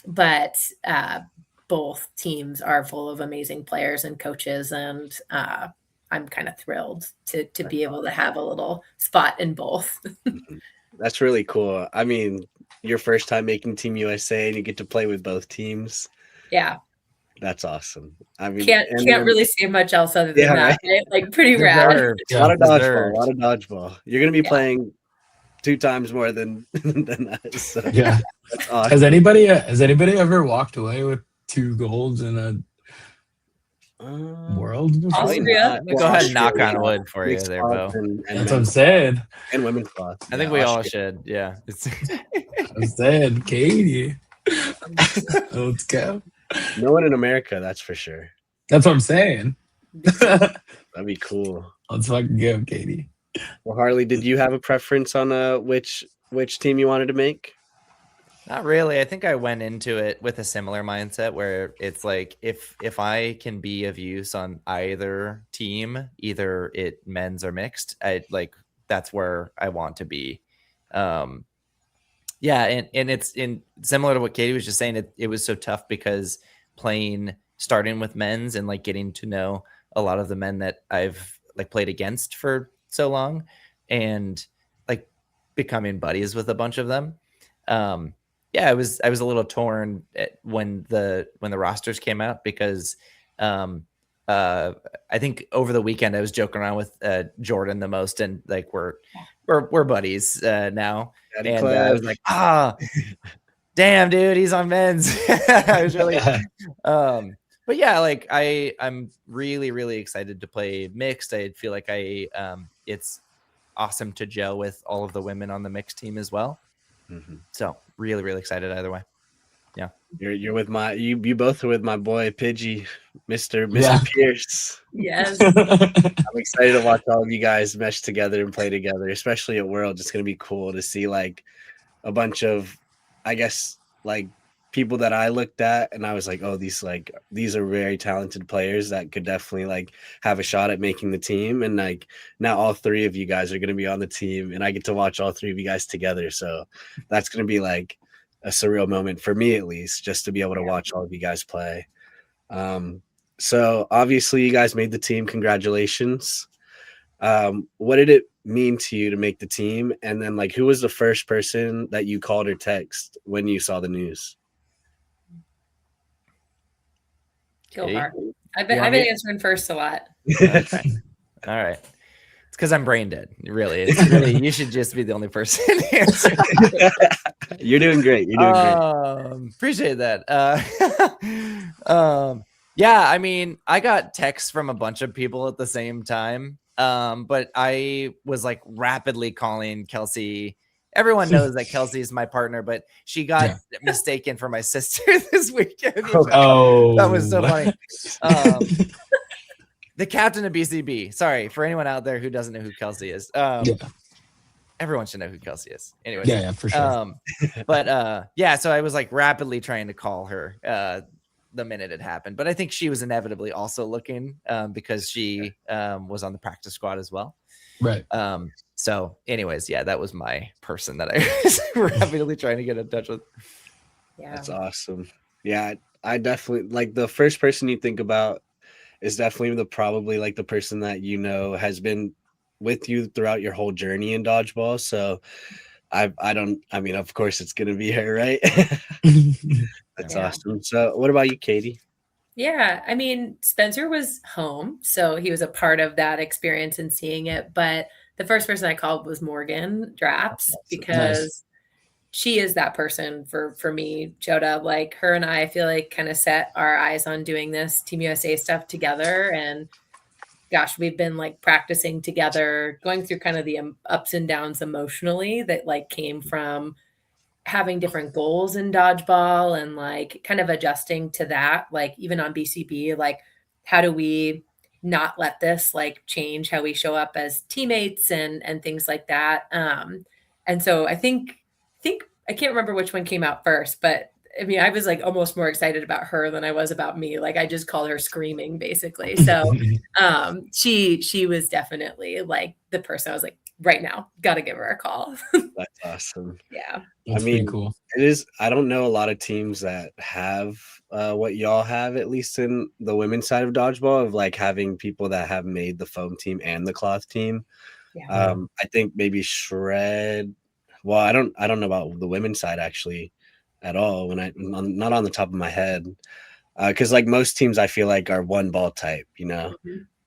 But both teams are full of amazing players and coaches. And I'm kind of thrilled to be able to have a little spot in both.
That's really cool. I mean, your first time making Team USA and you get to play with both teams.
Yeah.
That's awesome. I mean,
can't really say much else other than that. Right? Like pretty rad.
A lot of dodgeball. You're going to be playing 2 times more than that. So
yeah.
That's awesome.
Has anybody ever walked away with 2 golds in a World?
Austria?
Go ahead and knock on wood for you there, Bo.
That's what I'm saying.
And women's class.
I think we all should. Yeah.
I'm saying, Katie. Let's go.
No one in America, that's for sure.
That's what I'm saying.
That'd be cool.
Let's fucking go, Katie.
Well, Harley, did you have a preference on which team you wanted to make?
Not really. I think I went into it with a similar mindset where it's like if I can be of use on either team, either it men's or mixed, that's where I want to be. And it's similar to what Katie was just saying. It was so tough because starting with men's and like getting to know a lot of the men that I've like played against for so long and like becoming buddies with a bunch of them. I was a little torn when the rosters came out because I think over the weekend I was joking around with Jordan the most, and like we're buddies now. And I was like, damn, dude, he's on men's. I was really, but yeah, like I'm really, really excited to play mixed. I feel like it's awesome to gel with all of the women on the mixed team as well. Mm-hmm. So really, really excited either way. Yeah.
You're with you both are with my boy Pidgey, Mr. Pierce.
Yes.
I'm excited to watch all of you guys mesh together and play together, especially at Worlds. It's gonna be cool to see like a bunch of, I guess, like people that I looked at and I was like, oh, these are very talented players that could definitely like have a shot at making the team. And like now all 3 of you guys are going to be on the team and I get to watch all 3 of you guys together. So that's going to be like a surreal moment for me, at least, just to be able to watch all of you guys play. So obviously you guys made the team. Congratulations. What did it mean to you to make the team? And then like, who was the first person that you called or text when you saw the news?
I've been answering first a lot.
Okay. All right. It's because I'm brain dead. Really, you should just be the only person answering.
You're doing great. Great.
Appreciate that. Yeah, I mean, I got texts from a bunch of people at the same time. But I was like rapidly calling Kelsey. Everyone knows that Kelsey is my partner, but she got mistaken for my sister this weekend.
Oh,
that was so funny. The captain of BCB. Sorry for anyone out there who doesn't know who Kelsey is. Everyone should know who Kelsey is. Anyway,
yeah, for sure.
So I was like rapidly trying to call her the minute it happened, but I think she was inevitably also looking because she was on the practice squad as well.
Right.
So anyways, that was my person that I was rapidly trying to get in touch with.
Yeah.
That's awesome. Yeah, I definitely like the first person you think about is definitely probably like the person that has been with you throughout your whole journey in dodgeball. So I mean, of course it's gonna be her, right? That's awesome. So what about you, Katie?
Yeah, I mean, Spencer was home, so he was a part of that experience and seeing it. But the first person I called was Morgan Draps because she is that person for me, Joda. Like her and I feel like kind of set our eyes on doing this Team USA stuff together. And gosh, we've been like practicing together, going through kind of the ups and downs emotionally that like came from having different goals in dodgeball and like kind of adjusting to that. Like even on BCB, like how do we not let this like change how we show up as teammates and things like that. And so I think I can't remember which one came out first, but I mean, I was like almost more excited about her than I was about me. Like I just called her screaming basically. So she was definitely like the person I was like, right now, got to give her a call.
That's awesome.
Yeah.
That's pretty cool.
It is. I don't know a lot of teams that have what y'all have, at least in the women's side of dodgeball, of like having people that have made the foam team and the cloth team.
Yeah.
I think maybe Shred. Well, I don't know about the women's side actually at all. Not on the top of my head, because like most teams, I feel like are one ball type. You know,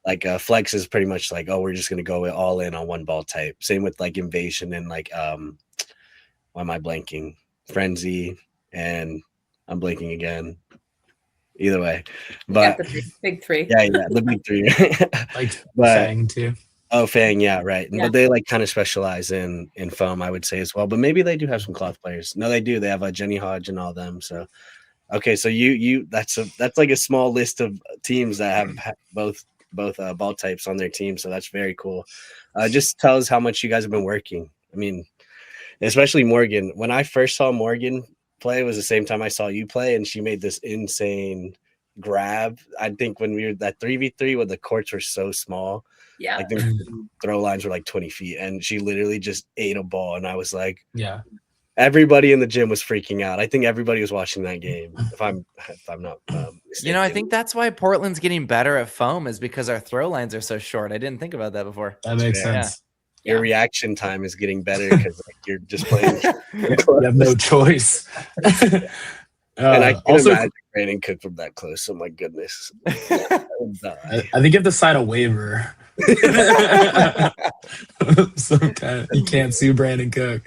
like Flex is pretty much like, oh, we're just gonna go all in on one ball type. Same with like Invasion and like why am I blanking? Frenzy, and I'm blanking again. Either way, but
big three.
Yeah, the big three.
Like Fang too.
Oh, Fang, yeah, right. Yeah. But they like kind of specialize in foam, I would say as well. But maybe they do have some cloth players. No, they do. They have Jenny Hodge and all them. So, okay, so you that's like a small list of teams that have both ball types on their team. So that's very cool. Just tell us how much you guys have been working. I mean, especially Morgan. When I first saw Morgan play, it was the same time I saw you play, and she made this insane grab. I think when we were that 3v3 when the courts were so small.
Yeah.
Like the throw lines were like 20 feet, and she literally just ate a ball. And I was like,
yeah.
Everybody in the gym was freaking out. I think everybody was watching that game. If I'm not, mistaken.
I think that's why Portland's getting better at foam is because our throw lines are so short. I didn't think about that before.
That makes sense.
Yeah. Your reaction time is getting better because like, you're just playing.
You have no choice.
And I can imagine Brandon Cook from that close. Oh my goodness!
I think you have to sign a waiver. So you can't sue Brandon Cook.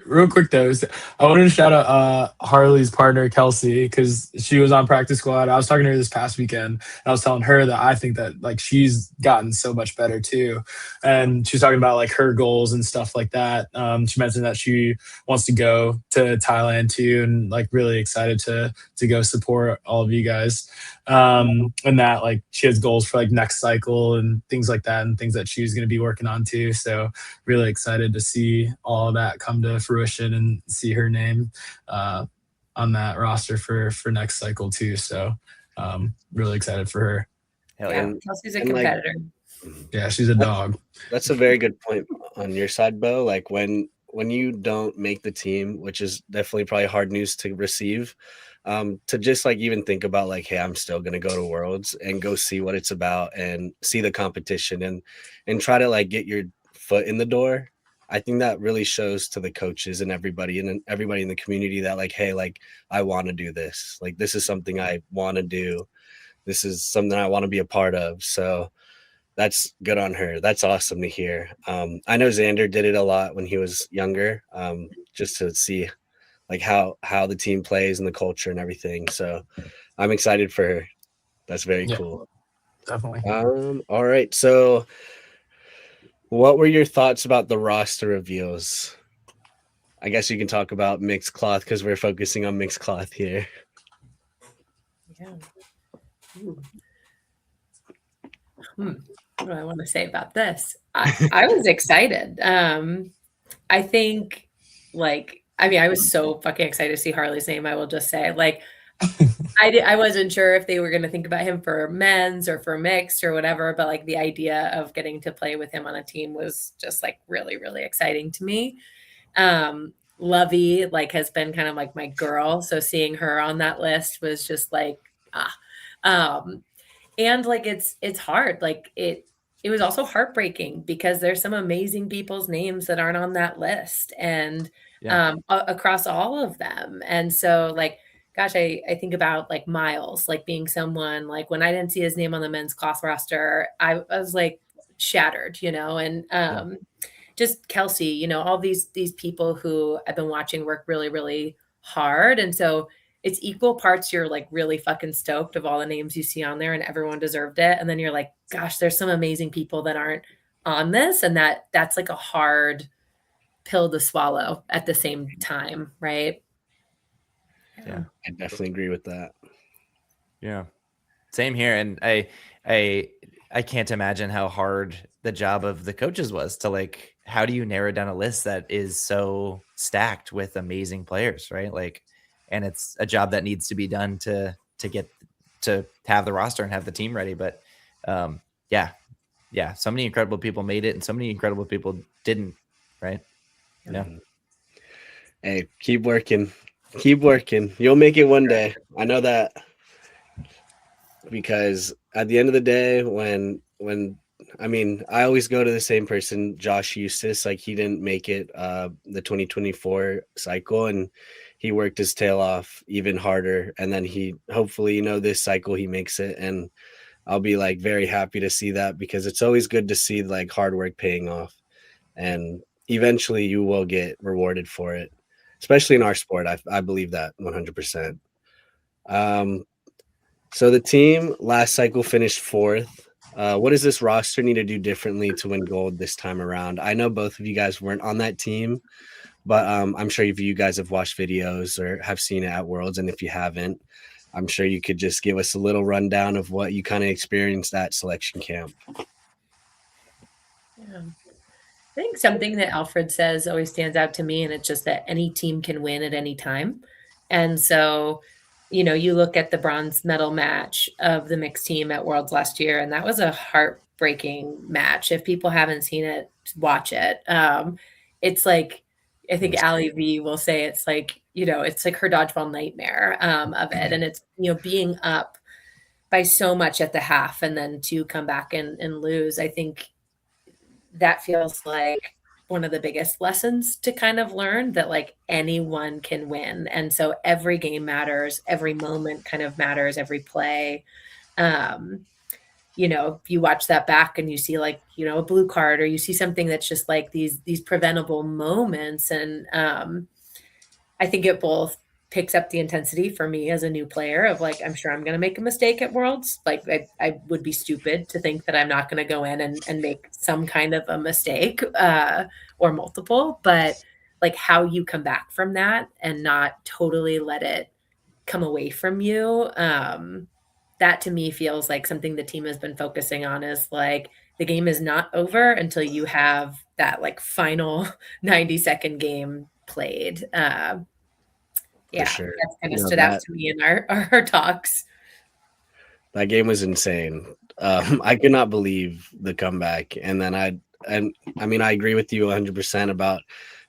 Real quick though, I wanted to shout out Harley's partner Kelsey because she was on practice squad. I was talking to her this past weekend, and I was telling her that I think that like she's gotten so much better too, and she was talking about like her goals and stuff like that. She mentioned that she wants to go to Thailand too, and like really excited to go support all of you guys. And that like she has goals for like next cycle and things like that, and things that she's going to be working on too. So really excited to see all of that come to fruition and see her name on that roster for next cycle too. So really excited for her.
Yeah, Kelsey's a competitor.
Yeah, she's a dog.
That's a very good point on your side, Bo. Like when you don't make the team, which is definitely probably hard news to receive, to just like even think about like, hey, I'm still gonna go to Worlds and go see what it's about and see the competition and try to like get your foot in the door. I think that really shows to the coaches and everybody in the community that like, hey, like I want to do this. Like this is something I want to do. This is something I want to be a part of. So that's good on her. That's awesome to hear. I know Xander did it a lot when he was younger, just to see like how the team plays and the culture and everything. So I'm excited for her. That's very cool.
Definitely.
All right. So what were your thoughts about the roster reveals? I guess you can talk about mixed cloth because we're focusing on mixed cloth here.
Yeah. What do I want to say about this? I was excited. I think I was so fucking excited to see Harley's name. I will just say, like, I wasn't sure if they were going to think about him for men's or for mixed or whatever, but like the idea of getting to play with him on a team was just like really, really exciting to me. Lovey like has been kind of like my girl. So seeing her on that list was just like, and like, it's hard. Like it was also heartbreaking because there's some amazing people's names that aren't on that list and across all of them. And so like, gosh, I think about like Miles, like being someone like when I didn't see his name on the men's cloth roster, I was like shattered, and just Kelsey, you know, all these people who I've been watching work really, really hard. And so it's equal parts you're like really fucking stoked of all the names you see on there and everyone deserved it. And then you're like, gosh, there's some amazing people that aren't on this. And that's like a hard pill to swallow at the same time, right?
Yeah, I definitely agree with that.
Yeah, same here. And I can't imagine how hard the job of the coaches was to like, how do you narrow down a list that is so stacked with amazing players, right? Like, and it's a job that needs to be done to get to have the roster and have the team ready. But yeah, so many incredible people made it and so many incredible people didn't, right? Yeah.
Hey, keep working. Keep working. You'll make it one day. I know that. Because at the end of the day, when I mean, I always go to the same person, Josh Eustace. Like, he didn't make it the 2024 cycle, and he worked his tail off even harder. And then he hopefully, you know, this cycle he makes it, and I'll be like very happy to see that, because it's always good to see like hard work paying off, and eventually you will get rewarded for it, especially in our sport. I believe that 100%. So the team last cycle finished 4th. What does this roster need to do differently to win gold this time around? I know both of you guys weren't on that team, but I'm sure if you guys have watched videos or have seen it at Worlds, and if you haven't, I'm sure you could just give us a little rundown of what you kind of experienced at selection camp.
Yeah. I think something that Alfred says always stands out to me, and it's just that any team can win at any time. And so, you know, you look at the bronze medal match of the mixed team at Worlds last year, and that was a heartbreaking match. If people haven't seen it, watch it. It's like, I think Allie V will say it's like, you know, it's like her dodgeball nightmare of it. And it's, you know, being up by so much at the half and then to come back and lose. I think that feels like one of the biggest lessons to kind of learn, that like anyone can win. And so every game matters, every moment kind of matters, every play. You know, you watch that back and you see like, you know, a blue card, or you see something that's just like these preventable moments. And I think it both picks up the intensity for me as a new player of like, I'm sure I'm going to make a mistake at Worlds. Like I would be stupid to think that I'm not going to go in and make some kind of a mistake or multiple, but like how you come back from that and not totally let it come away from you. That to me feels like something the team has been focusing on, is like the game is not over until you have that like final 90-second game played. Yeah,
sure.
That's kind of stood out to me in our talks.
That game was insane. I could not believe the comeback. And then I mean, I agree with you 100% about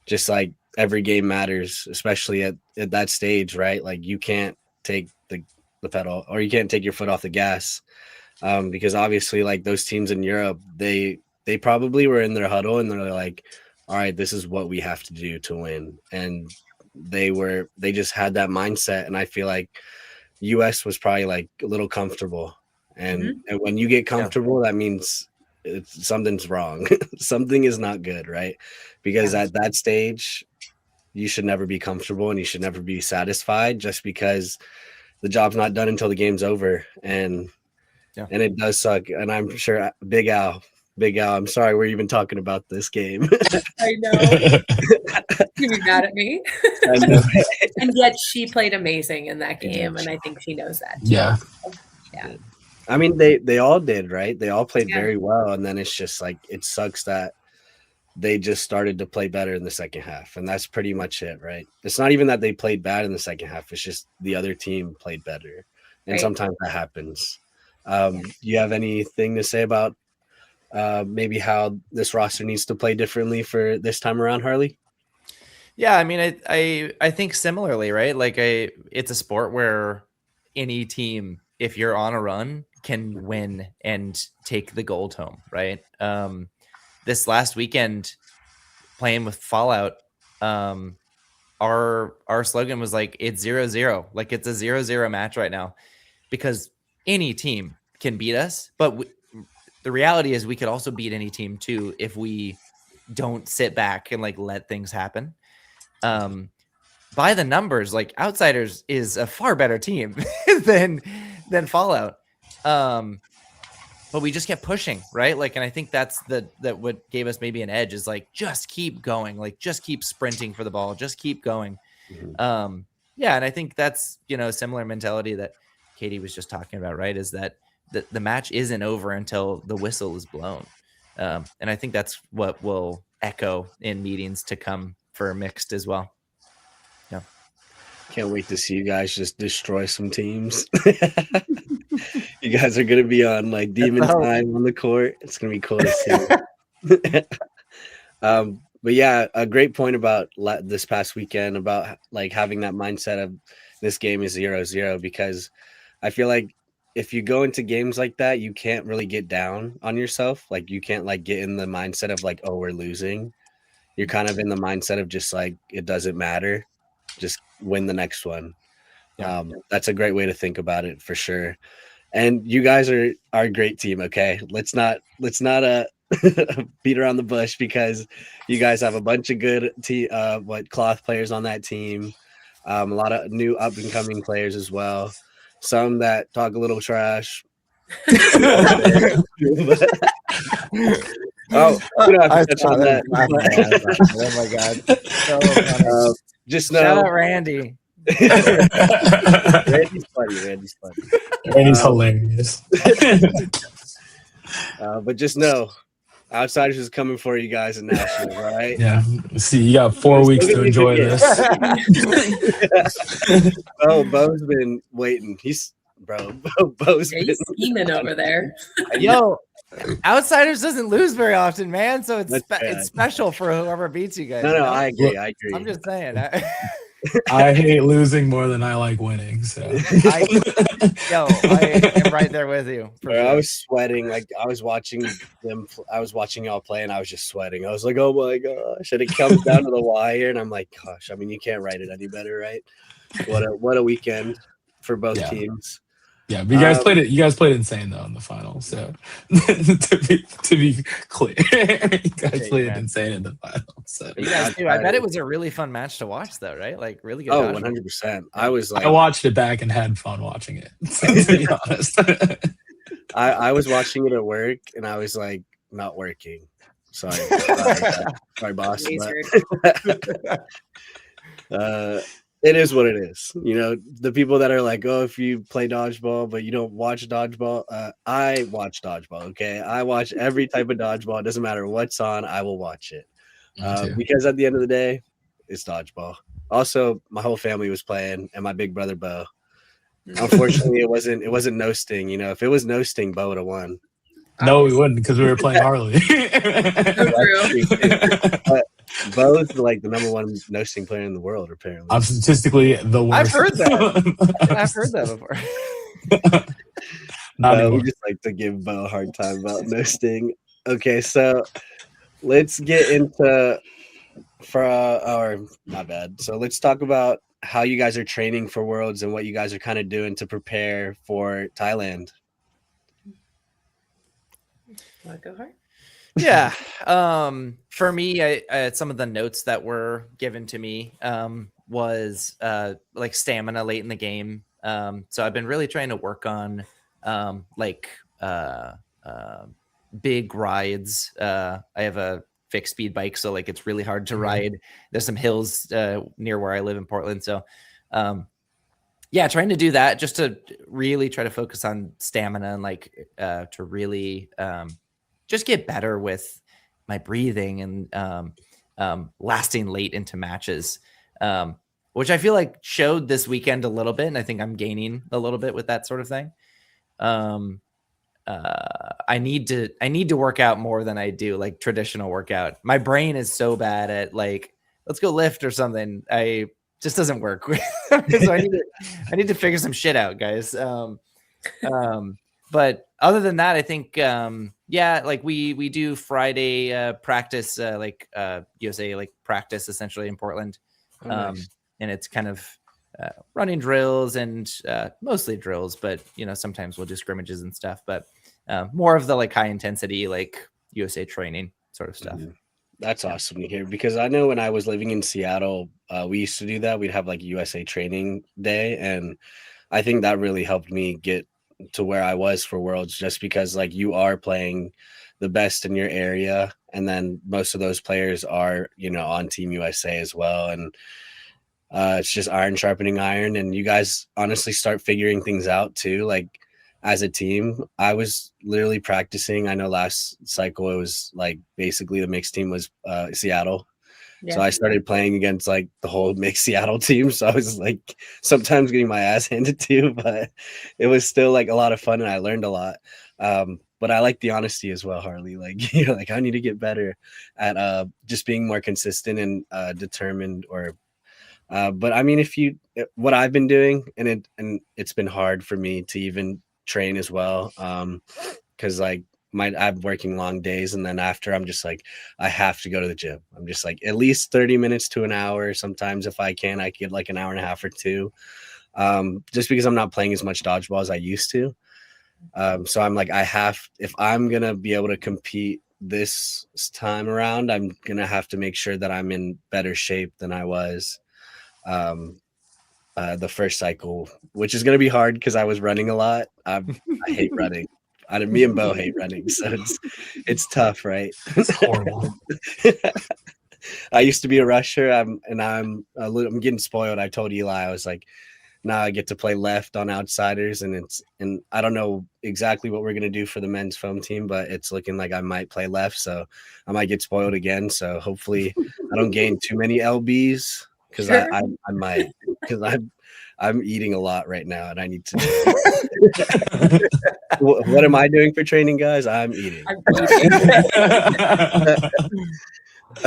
just like every game matters, especially at that stage, right? Like you can't take the pedal, or you can't take your foot off the gas, because obviously like those teams in Europe, they probably were in their huddle and they're like, all right, this is what we have to do to win. And they just had that mindset. And I feel like US was probably like a little comfortable. And when you get comfortable, that means something's wrong. Something is not good, right? Because at that stage, you should never be comfortable and you should never be satisfied, just because the job's not done until the game's over. And it does suck. And I'm sure Big Al, I'm sorry we're even talking about this game.
I know. You'd be mad at me. And yet she played amazing in that game, and I think she knows that too.
Yeah.
Yeah.
I mean, they all did, right? They all played very well. And then it's just like, it sucks that they just started to play better in the second half. And that's pretty much it, right? It's not even that they played bad in the second half. It's just the other team played better. And sometimes that happens. Do you have anything to say about maybe how this roster needs to play differently for this time around, Harley?
Yeah, I mean, I think similarly, right? Like it's a sport where any team, if you're on a run, can win and take the gold home, right? This last weekend, playing with Fallout, our slogan was like, it's 0-0. Like it's a 0-0 match right now, because any team can beat us. But the reality is we could also beat any team too if we don't sit back and like let things happen. By the numbers, like Outsiders is a far better team than Fallout. But we just kept pushing, right? Like, and I think that's that what gave us maybe an edge is like, just keep going, like just keep sprinting for the ball, just keep going. Yeah, and I think that's, you know, a similar mentality that Katie was just talking about, right? Is that the match isn't over until the whistle is blown. And I think that's what will echo in meetings to come for mixed as well. Yeah.
Can't wait to see you guys just destroy some teams. You guys are going to be on like demon time on the court. It's going to be cool to see. But yeah, a great point about this past weekend about like having that mindset of this game is 0-0, because I feel like if you go into games like that, you can't really get down on yourself. Like you can't like get in the mindset of like, oh, we're losing. You're kind of in the mindset of just like, it doesn't matter. Just win the next one. Yeah. That's a great way to think about it for sure. And you guys are a great team. Okay. Let's not beat around the bush, because you guys have a bunch of good cloth players on that team. A lot of new up and coming players as well. Some that talk a little trash. Oh, we don't have to touch on that.
Oh my god! So
just know,
shout out Randy.
Randy's funny.
Randy's hilarious.
But just know, Outsiders is coming for you guys in Nationals, right?
Yeah. See, you got 4 weeks to enjoy this.
Bo's been waiting. Bo's been
scheming over there.
Yo, Outsiders doesn't lose very often, man. So it's special for whoever beats you guys.
No, I agree.
I'm just saying.
I hate losing more than I like winning. So
I am right there with you.
Sure. I was sweating. Like I was watching y'all play, and I was just sweating. I was like, oh my gosh. And it comes down to the wire, and I'm like, gosh, I mean, you can't write it any better, right? What a weekend for both teams.
Yeah, but you guys played it. You guys played insane though in the final. So to be clear, you guys played insane in the final. So
you guys do. I bet it was a really fun match to watch, though, right? Like really good.
Oh, 100%. I
watched it back and had fun watching it. To be honest,
I was watching it at work, and I was like, not working. Sorry, boss. It is what it is. You know, the people that are like, oh, if you play dodgeball, but you don't watch dodgeball. I watch dodgeball. Okay. I watch every type of dodgeball. It doesn't matter what's on. I will watch it. Because at the end of the day, it's dodgeball. Also, my whole family was playing, and my big brother, Bo. Unfortunately, it wasn't no sting. You know, if it was no sting, Bo would have won.
No, we wouldn't, because we were playing Harley.
But Bo's like the number one no-sting player in the world, apparently.
I'm statistically the worst.
I've heard that before.
We just like to give Bo a hard time about no-sting. Okay, so let's get into not bad. So let's talk about how you guys are training for Worlds and what you guys are kind of doing to prepare for Thailand.
Want to go hard?
Yeah. For me, I some of the notes that were given to me was like stamina late in the game. So I've been really trying to work on big rides. I have a fixed speed bike, so like it's really hard to ride. There's some hills near where I live in Portland. So yeah, trying to do that just to really try to focus on stamina and like to really just get better with my breathing and lasting late into matches, which I feel like showed this weekend a little bit. And I think I'm gaining a little bit with that sort of thing. I need to work out more than I do, like traditional workout. My brain is so bad at like, let's go lift or something. I just doesn't work. So I need to figure some shit out, guys. But other than that, I think, like we do Friday practice, USA like practice essentially in Portland. Nice. And it's kind of running drills and mostly drills, but sometimes we'll do scrimmages and stuff, but more of the like high intensity, like USA training sort of stuff.
That's awesome to hear, because I know when I was living in Seattle, we used to do that. We'd have like USA Training Day, and I think that really helped me get to where I was for Worlds, just because like you are playing the best in your area, and then most of those players are, you know, on Team USA as well, and it's just iron sharpening iron, and you guys honestly start figuring things out too, like as a team. I was literally practicing. I know last cycle it was like basically the mixed team was Seattle. So I started playing against like the whole mixed Seattle team. So I was like sometimes getting my ass handed to, but it was still like a lot of fun and I learned a lot. But I like the honesty as well, Harley. Like, you're like, I need to get better at just being more consistent and determined. Or but I mean, what I've been doing, and it's been hard for me to even train as well, because like I'm working long days, and then after I'm just like, I have to go to the gym. I'm just like at least 30 minutes to an hour. Sometimes if I can, I get like an hour and a half or two, just because I'm not playing as much dodgeball as I used to. So I'm like, if I'm gonna be able to compete this time around, I'm gonna have to make sure that I'm in better shape than I was the first cycle, which is going to be hard because I was running a lot. I hate running. Me and Bo hate running, so it's tough, right?
It's horrible.
I used to be a rusher. I'm getting spoiled. I told Eli, I was like, now I get to play left on outsiders, and I don't know exactly what we're gonna do for the men's foam team, but it's looking like I might play left, so I might get spoiled again. So hopefully I don't gain too many lbs, because I might, because I'm eating a lot right now and I need to. What am I doing for training, guys? I'm eating.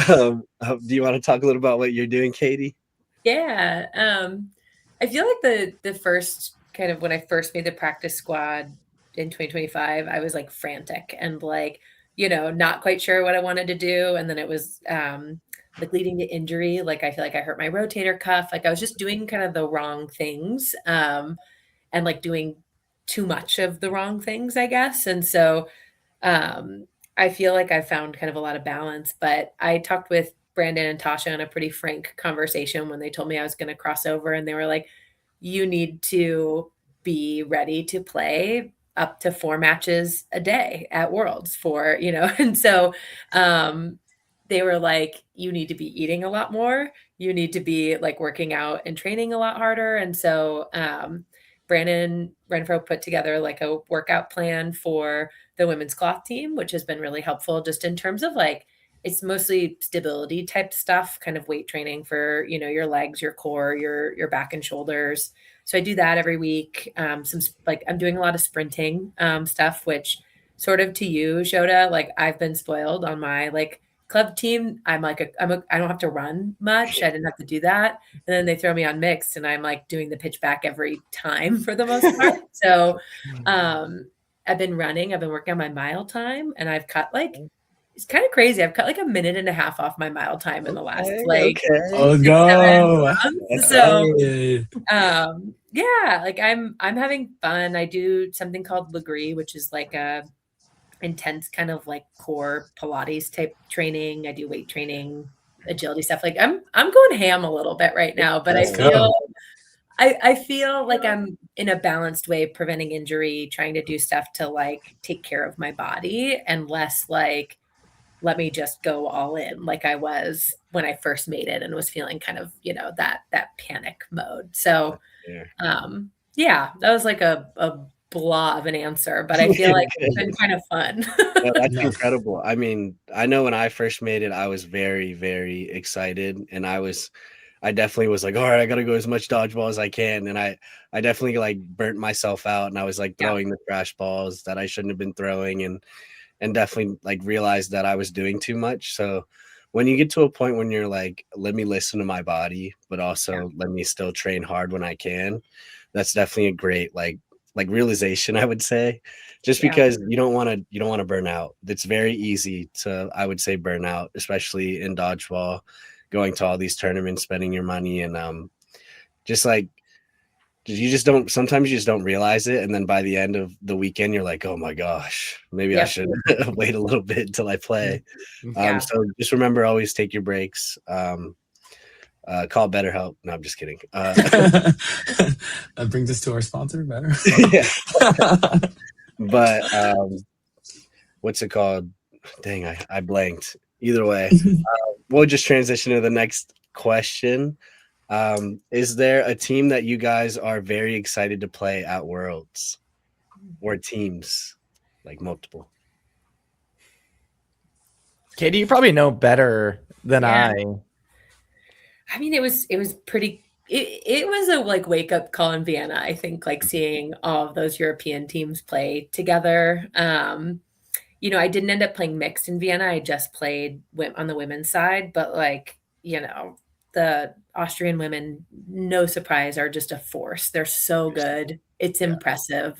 Do you want to talk a little about what you're doing, Katie?
Yeah. I feel like the first kind of when I first made the practice squad in 2025, I was like frantic and like, you know, not quite sure what I wanted to do. And then it was like leading to injury. Like I feel like I hurt my rotator cuff. Like I was just doing kind of the wrong things and like doing too much of the wrong things, I guess. And so I feel like I found kind of a lot of balance. But I talked with Brandon and Tasha in a pretty frank conversation when they told me I was going to cross over, and they were like, you need to be ready to play up to 4 matches a day at Worlds for, you know, and so they were like, you need to be eating a lot more. You need to be like working out and training a lot harder. And so Brandon Renfro put together like a workout plan for the women's cloth team, which has been really helpful just in terms of like, it's mostly stability type stuff, kind of weight training for, you know, your legs, your core, your back and shoulders. So I do that every week. Some like I'm doing a lot of sprinting stuff, which sort of to you, Shota, like I've been spoiled on my like club team. I'm like, I don't have to run much. I didn't have to do that. And then they throw me on mixed and I'm like doing the pitch back every time for the most part. So I've been running, I've been working on my mile time, and I've cut like, it's kind of crazy. I've cut like a minute and a half off my mile time in the last like
let's go.
So yeah, like I'm having fun. I do something called Legree, which is like a intense kind of like core Pilates type training. I do weight training, agility stuff. Like I'm going ham a little bit right now, but I feel like I'm in a balanced way, preventing injury, trying to do stuff to like take care of my body, and less like, let me just go all in like I was when I first made it and was feeling kind of, you know, that panic mode. So yeah, that was like a blah of an answer, but I feel like it's been kind of fun.
No, that's incredible. I mean, I know when I first made it, I was very, very excited, and I definitely was like, all right, I got to go as much dodgeball as I can. And I definitely like burnt myself out, and I was like throwing the trash balls that I shouldn't have been throwing, and definitely like realized that I was doing too much. So when you get to a point when you're like, let me listen to my body, but also let me still train hard when I can, that's definitely a great like realization, I would say, just because you don't want to burn out. It's very easy to, I would say, burn out, especially in dodgeball, going to all these tournaments, spending your money, and just you just don't, sometimes you just don't realize it, and then by the end of the weekend you're like, oh my gosh, maybe I should wait a little bit until I play. So just remember, always take your breaks. Call BetterHelp. No, I'm just kidding.
That brings us to our sponsor, BetterHelp.
But what's it called? Dang, I blanked. Either way, we'll just transition to the next question. Is there a team that you guys are very excited to play at Worlds, or teams, like multiple?
Katie, you probably know better than I.
I mean, it was pretty. It was a like wake up call in Vienna. I think like seeing all of those European teams play together. You know, I didn't end up playing mixed in Vienna. I just played on the women's side, but like, you know, the Austrian women, no surprise, are just a force. They're so good. It's impressive.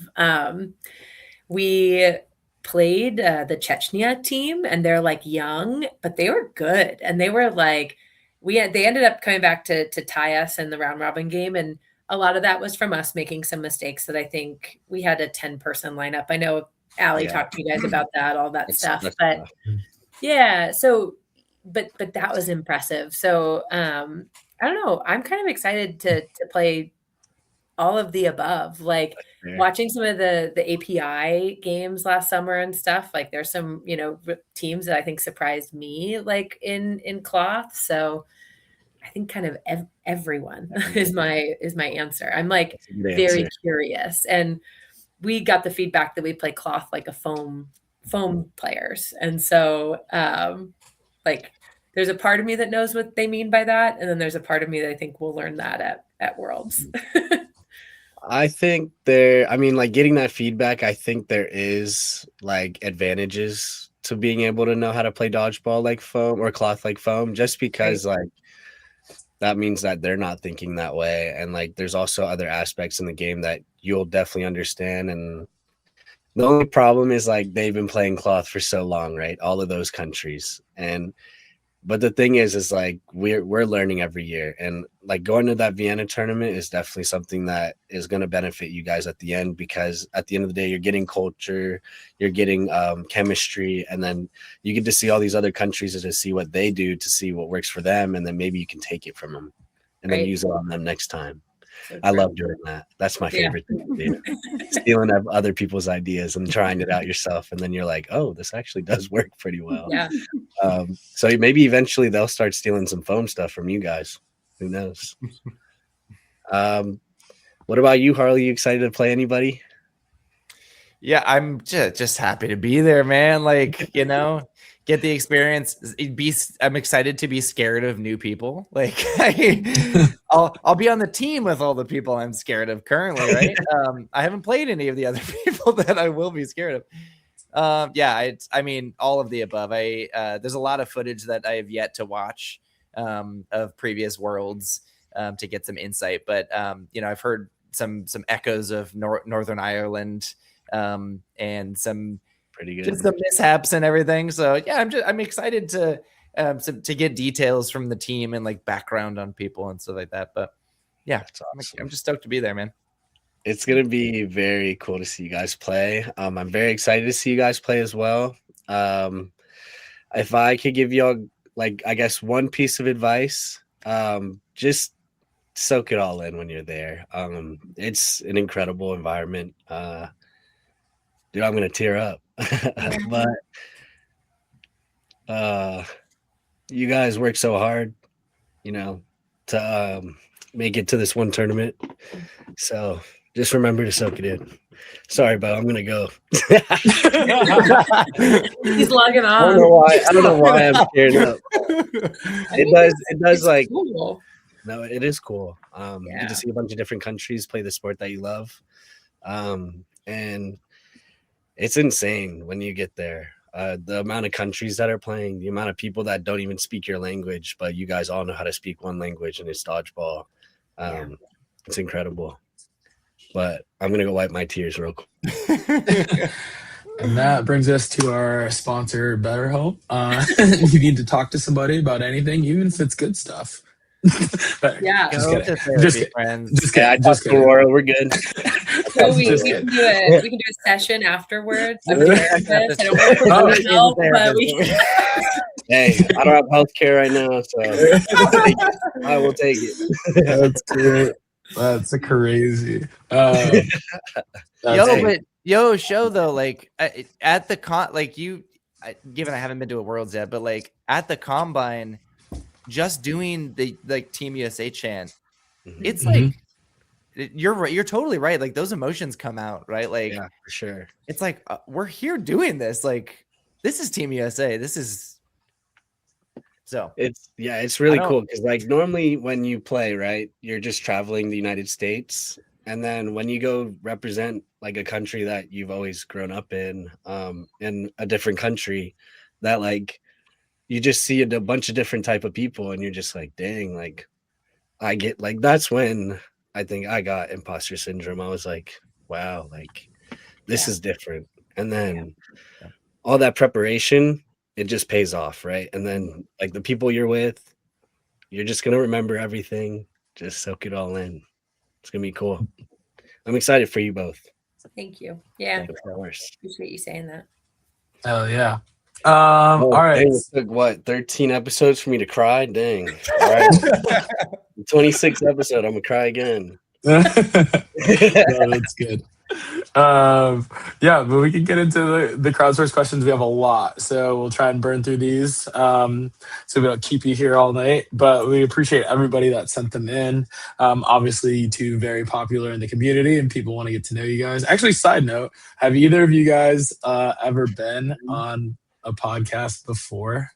We played the Chechnya team, and they're like young, but they were good. And they were like, they ended up coming back to tie us in the round robin game. And a lot of that was from us making some mistakes that I think we had a 10-person lineup. I know Allie talked to you guys about that, all that stuff, but yeah. So, but that was impressive. So, I don't know. I'm kind of excited to play all of the above, like watching some of the API games last summer and stuff. Like there's some, you know, teams that I think surprised me, like in cloth. So I think kind of everyone is my answer. I'm like very curious, and we got the feedback that we play cloth like a foam players. And so like there's a part of me that knows what they mean by that. And then there's a part of me that I think will learn that at Worlds.
I think like getting that feedback, I think there is like advantages to being able to know how to play dodgeball like foam or cloth like foam, just because like that means that they're not thinking that way. And like there's also other aspects in the game that you'll definitely understand. And the only problem is like they've been playing cloth for so long, right? All of those countries. But the thing is like we're learning every year, and like going to that Vienna tournament is definitely something that is going to benefit you guys at the end, because at the end of the day, you're getting culture, you're getting chemistry, and then you get to see all these other countries and to see what they do, to see what works for them, and then maybe you can take it from them and then use it on them next time. So I love doing that. That's my favorite thing to do. Stealing other people's ideas and trying it out yourself. And then you're like, oh, this actually does work pretty well.
Yeah.
So maybe eventually they'll start stealing some foam stuff from you guys. Who knows? What about you, Harley? You excited to play anybody?
Yeah, I'm just happy to be there, man. Like, you know, get the experience. I'm excited to be scared of new people. Like I'll be on the team with all the people I'm scared of currently, right? I haven't played any of the other people that I will be scared of. I mean, all of the above. There's a lot of footage that I have yet to watch of previous Worlds to get some insight. But you know, I've heard some echoes of Northern Ireland and some
pretty good,
just the mishaps and everything. So yeah, I'm excited to get details from the team and like background on people and stuff like that. But yeah, awesome. I'm just stoked to be there, man.
It's gonna be very cool to see you guys play. I'm very excited to see you guys play as well. If I could give y'all like, I guess, one piece of advice, just soak it all in when you're there. It's an incredible environment. Dude, I'm gonna tear up. But you guys work so hard, you know, to make it to this one tournament. So just remember to soak it in. Sorry, but I'm gonna go.
He's logging on.
I don't know why I'm tearing up. It does like cool. No, it is cool. You get to see a bunch of different countries play the sport that you love. And it's insane when you get there. The amount of countries that are playing, the amount of people that don't even speak your language, but you guys all know how to speak one language, and it's dodgeball. It's incredible. But I'm going to go wipe my tears real quick.
And that brings us to our sponsor, BetterHelp. If you need to talk to somebody about anything, even if it's good stuff,
Yeah.
Go to therapy, friends.
Just kidding.
Just Aurora, we're good.
So we can do a session afterwards. I'm a therapist. I don't work for myself, but
Hey, I don't have healthcare right now, so I will take it.
That's great. That's crazy.
Show though, like at the con, like given I haven't been to a Worlds yet, but like at the combine, just doing the like Team USA chant, it's like you're right. You're totally right. Like those emotions come out, right? Like
yeah, for sure.
It's like we're here doing this. Like this is Team USA. This is. So
it's really cool because like normally when you play, right, you're just traveling the United States, and then when you go represent like a country that you've always grown up in a different country, that like you just see a bunch of different type of people, and you're just like, dang, like I get like that's when I think I got imposter syndrome. I was like, wow, like this is different, and then all that preparation. It just pays off, right? And then like the people you're with, you're just gonna remember everything. Just soak it all in. It's gonna be cool. I'm excited for you both.
Thank you. Yeah.
Of course.
Appreciate you saying that.
Oh yeah. All right.
It took what 13 episodes for me to cry? Dang. All right. 26th episode, I'm gonna cry again.
No, that's good. Yeah, but we can get into the crowdsource questions. We have a lot, so we'll try and burn through these so we don't keep you here all night, but we appreciate everybody that sent them in. Obviously you two very popular in the community and people want to get to know you guys. Actually, side note, have either of you guys ever been on a podcast before?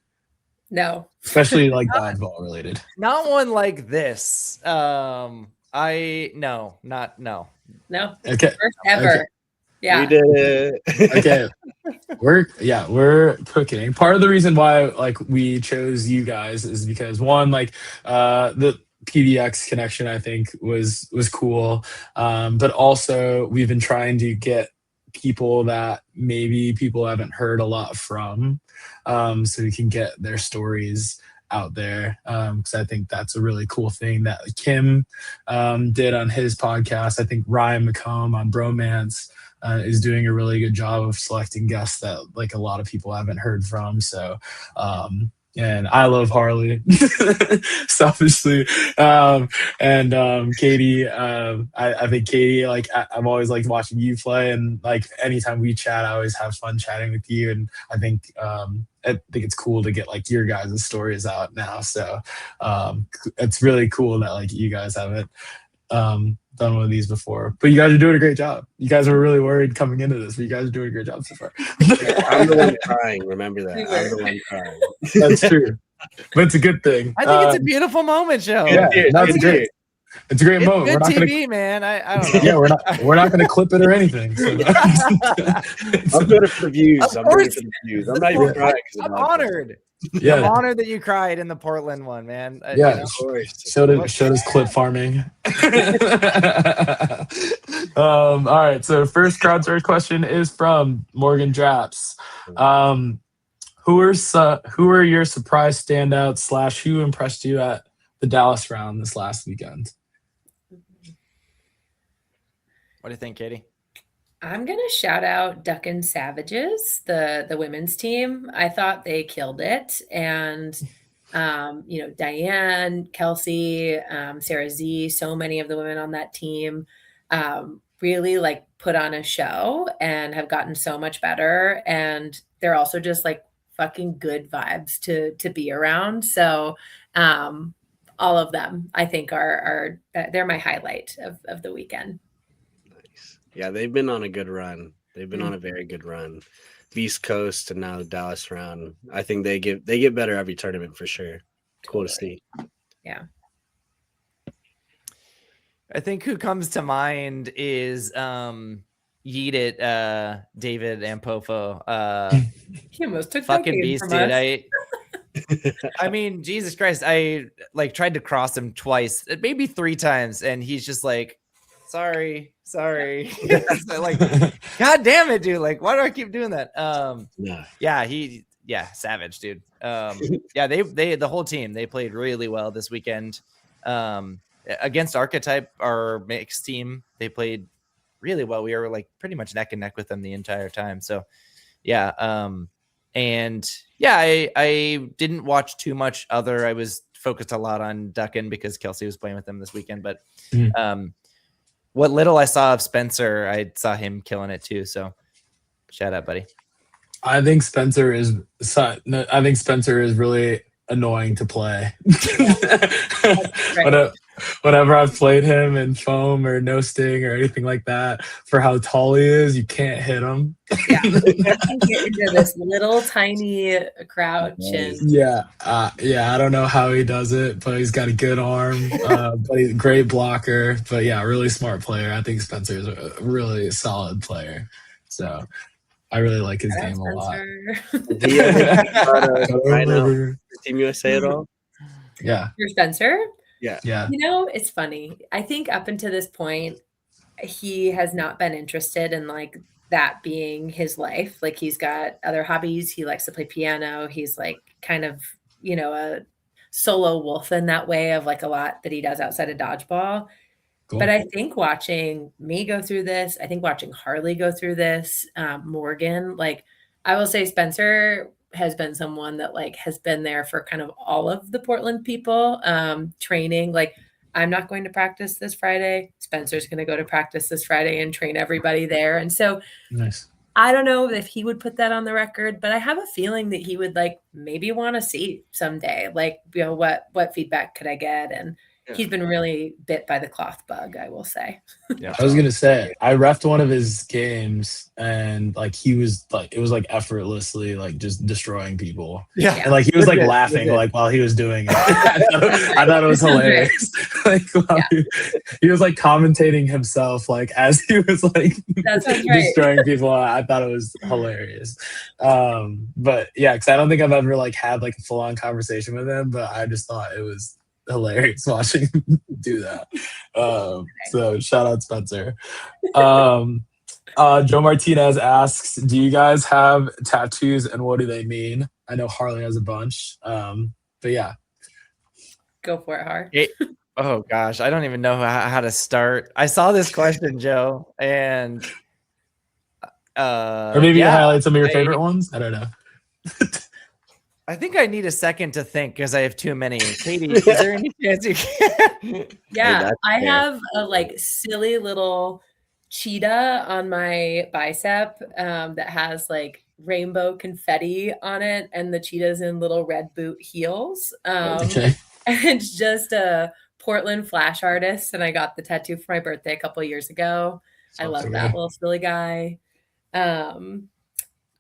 No.
Especially like dodgeball related.
Not one like this.
No.
Okay.
First ever.
Okay.
Yeah.
You did it.
Okay. We're cooking. Part of the reason why like we chose you guys is because one, like the PDX connection I think was cool. But also we've been trying to get people that maybe people haven't heard a lot from. So we can get their stories out there, because I think that's a really cool thing that Kim did on his podcast. I think Ryan McComb on Bromance is doing a really good job of selecting guests that like a lot of people haven't heard from. So and I love Harley selfishly, and Katie, I think Katie, like I've always liked watching you play, and like anytime we chat I always have fun chatting with you, and I think it's cool to get like your guys' stories out now. So it's really cool that like you guys haven't done one of these before, but you guys are doing a great job. You guys were really worried coming into this, but you guys are doing a great job so far.
I'm the one crying. Remember that. I'm the one crying.
That's true, but it's a good thing.
I think it's a beautiful moment, Joe.
Yeah, that's great. It's a great moment.
Good
we're not
TV, man. I don't know.
Yeah, we're not gonna clip it or anything. So.
I'm doing it for the views. I'm doing it for the views. I'm not even crying.
I'm honored.
Yeah,
I'm honored that you cried in the Portland one, man.
Yeah, of course. Showed us clip farming. All right. So first crowdsourced question is from Morgan Draps. Who are your surprise standouts / who impressed you at the Dallas round this last weekend?
What do you think, Katie?
I'm gonna shout out Duckin' Savages, the women's team. I thought they killed it, and Diane, Kelsey, Sarah Z, so many of the women on that team really like put on a show and have gotten so much better, and they're also just like fucking good vibes to be around. So all of them I think are they're my highlight of the weekend.
Yeah, they've been on a good run. They've been on a very good run. East Coast and now the Dallas round. I think they get better every tournament for sure. Cool to see.
Yeah.
I think who comes to mind is Yeet It, David Ampofo.
He almost took
fucking beast, dude. I mean, Jesus Christ. I like tried to cross him twice, maybe 3 times, and he's just like, sorry. Like, God damn it, dude. Like, why do I keep doing that? Yeah, he yeah, savage, dude. Yeah, they the whole team, they played really well this weekend. Against Archetype, our mixed team, they played really well. We were like pretty much neck and neck with them the entire time. So yeah, and yeah, I didn't watch too much other. I was focused a lot on Duckin because Kelsey was playing with them this weekend. But what little I saw of Spencer, I saw him killing it too. So shout out, buddy.
I think Spencer is really annoying to play.
Right.
Whenever I've played him in foam or no sting or anything like that, for how tall he is, you can't hit him.
Yeah, you can get into this little tiny crouch. And
I don't know how he does it, but he's got a good arm. But he's a great blocker. But yeah, really smart player. I think Spencer is a really solid player. So I really like his game a lot.
Do you ever Team USA at all?
Yeah.
Your Spencer?
Yeah.
You know, it's funny. I think up until this point, he has not been interested in like that being his life. Like he's got other hobbies. He likes to play piano. He's like kind of, you know, a solo wolf in that way of like a lot that he does outside of dodgeball. Cool. But I think watching me go through this, I think watching Harley go through this, Morgan, like I will say Spencer has been someone that like has been there for kind of all of the Portland people training. Like I'm not going to practice this Friday. Spencer's going to go to practice this Friday and train everybody there. And so
nice.
I don't know if he would put that on the record, but I have a feeling that he would like maybe want to see someday, like, you know, what feedback could I get? And he's been really bit by the cloth bug, I will say.
Yeah, I was gonna say I refed one of his games and like he was like it was like effortlessly like just destroying people. Yeah, and like he was like laughing like while he was doing it. I thought it was hilarious. Like he was like commentating himself like as he was like destroying people. I thought it was hilarious. But yeah, because I don't think I've ever like had like a full on conversation with him, but I just thought it was hilarious watching him do that. So shout out Spencer. Joe Martinez asks, do you guys have tattoos and what do they mean? I know Harley has a bunch, but yeah,
go for it, Har.
Oh gosh, I don't even know how to start. I saw this question, Joe, and
or maybe you highlight some of your favorite ones. I don't know.
I think I need a second to think because I have too many. Katie, is there any chance you can?
Yeah, I have a like silly little cheetah on my bicep that has like rainbow confetti on it, and the cheetah's in little red boot heels. And it's just a Portland Flash artist, and I got the tattoo for my birthday a couple of years ago. I love that little silly guy.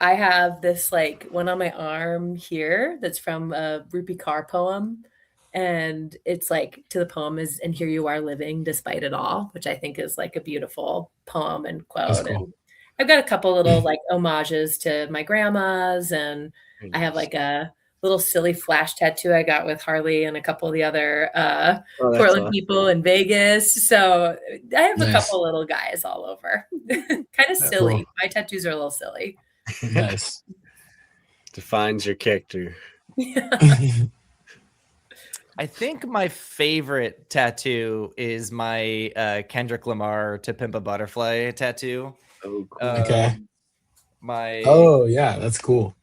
I have this like one on my arm here that's from a Rupi Kaur poem. And it's like to the poem is, and here you are living despite it all, which I think is like a beautiful poem and quote. Cool. And I've got a couple little like homages to my grandmas. And I have like a little silly Flash tattoo I got with Harley and a couple of the other Portland people in Vegas. So I have a couple little guys all over. Kind of silly. Cool. My tattoos are a little silly.
Nice.
Defines your character.
I think my favorite tattoo is my Kendrick Lamar To Pimp a Butterfly tattoo.
Oh, cool.
Okay. That's cool.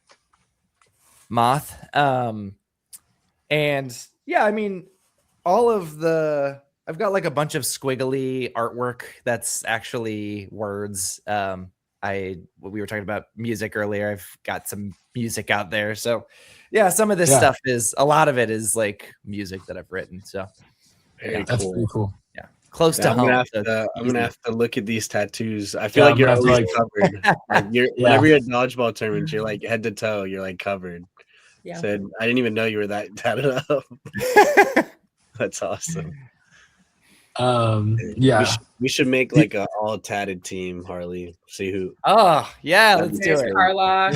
Moth. And yeah, I mean, I've got like a bunch of squiggly artwork that's actually words. We were talking about music earlier. I've got some music out there. So yeah, some of this stuff a lot of it is like music that I've written. So
that's pretty cool.
Yeah. Close to home.
I'm going to have to look at these tattoos. I feel like you're always covered. Like whenever you're at dodgeball tournaments, you're like head to toe, you're like covered. Yeah. So I didn't even know you were that tatted up. That's awesome. We should make like an all tatted team, Harley. See who.
Oh yeah, let's do it.
Carlock.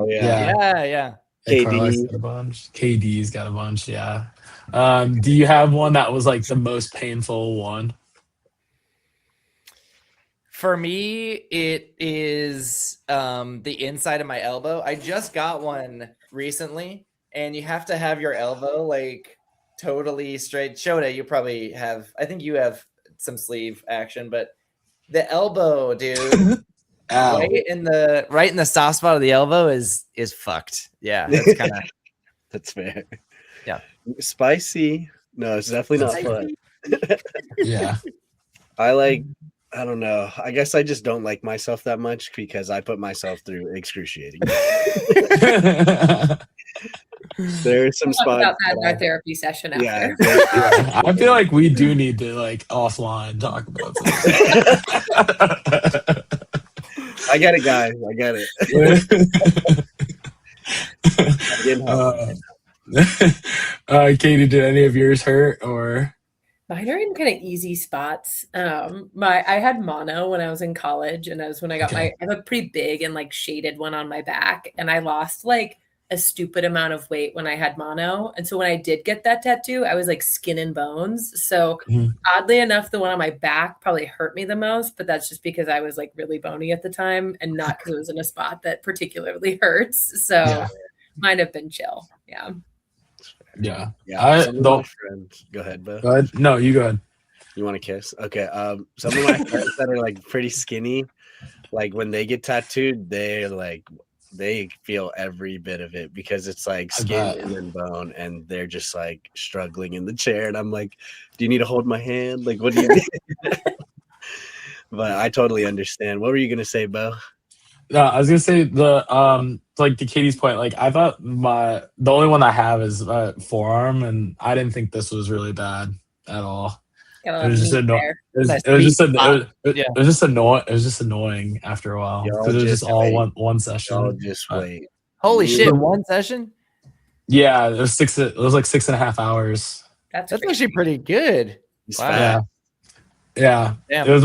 Yeah.
KD's got a bunch. KD's got a bunch. Yeah. Do you have one that was like the most painful one?
For me, it is the inside of my elbow. I just got one recently, and you have to have your elbow like totally straight. Shota, you probably have. I think you have some sleeve action, but the elbow, dude, right in the soft spot of the elbow is fucked. Yeah, that's kind of
that's fair.
Yeah,
spicy. No, it's definitely not fun.
Yeah.
I don't know. I guess I just don't like myself that much because I put myself through excruciating. There are some spots
about that in our therapy session after.
Yeah,
I feel like we do need to like offline talk about this.
I get it, guys. I get
it. Katie, did any of yours hurt or?
Mine are in kind of easy spots. I had mono when I was in college, and that was when I got I have a pretty big and like shaded one on my back, and I lost like a stupid amount of weight when I had mono. And so when I did get that tattoo, I was like skin and bones. So oddly enough, the one on my back probably hurt me the most, but that's just because I was like really bony at the time and not because it was in a spot that particularly hurts. So mine have been chill. Yeah.
Yeah.
My friends. Go ahead, Bo.
Go ahead. No, you go ahead.
You want to kiss? Okay. Some of my friends that are like pretty skinny, like when they get tattooed, they feel every bit of it because it's like skin and then bone, and they're just like struggling in the chair. And I'm like, do you need to hold my hand? Like, what do you need? But I totally understand. What were you gonna say, Bo?
No, I was gonna say like to Katie's point, like I thought the only one I have is forearm, and I didn't think this was really bad at all. It was just annoying. It was just annoying after a while because it was just all one session.
Just wait.
Holy shit! One session?
Yeah, it was It was like 6.5 hours.
That's
actually pretty good.
Wow. Yeah. It was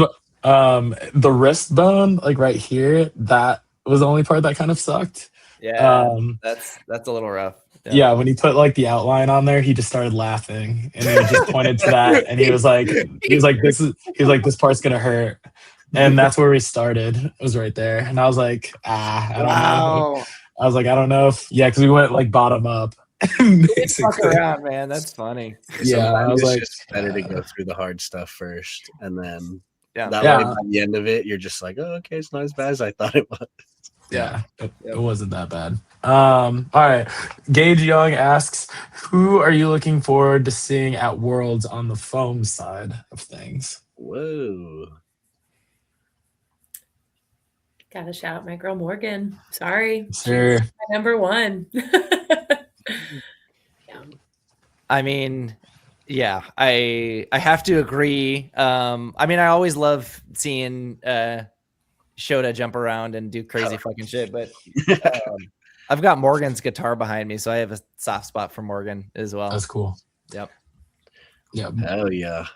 the wrist bone, like right here. That was the only part that kind of sucked.
Yeah, that's a little rough.
Yeah, when he put like the outline on there, he just started laughing, and he just pointed to that, and he was like, this part's gonna hurt, and that's where we started. It was right there, and I was like, I don't know. I was like, I don't know if because we went like bottom up.
Fuck around, man. That's funny.
Yeah, I was like,
just better to go through the hard stuff first, and then way by the end of it, you're just like, oh, okay, it's not as bad as I thought it was.
Yeah, it wasn't that bad. All right. Gage Young asks, who are you looking forward to seeing at Worlds on the foam side of things?
Whoa.
Gotta shout out my girl Morgan. Sorry.
Sure.
She's my number one.
I mean, yeah, I have to agree. I mean, I always love seeing Shota jump around and do crazy fucking shit, but I've got Morgan's guitar behind me, so I have a soft spot for Morgan as well.
That's cool.
Yep.
Hell yeah.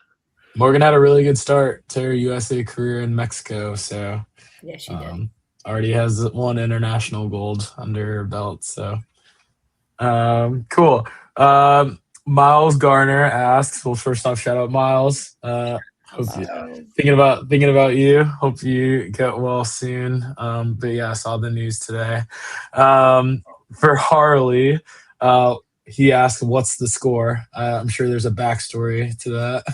Morgan had a really good start to her USA career in Mexico, so
yeah, she did.
Already has one international gold under her belt, so cool. Miles Garner asks, well, first off, shout out Miles. Thinking about you. Hope you get well soon. But yeah, I saw the news today. For Harley, he asked, "What's the score?" I'm sure there's a backstory to that.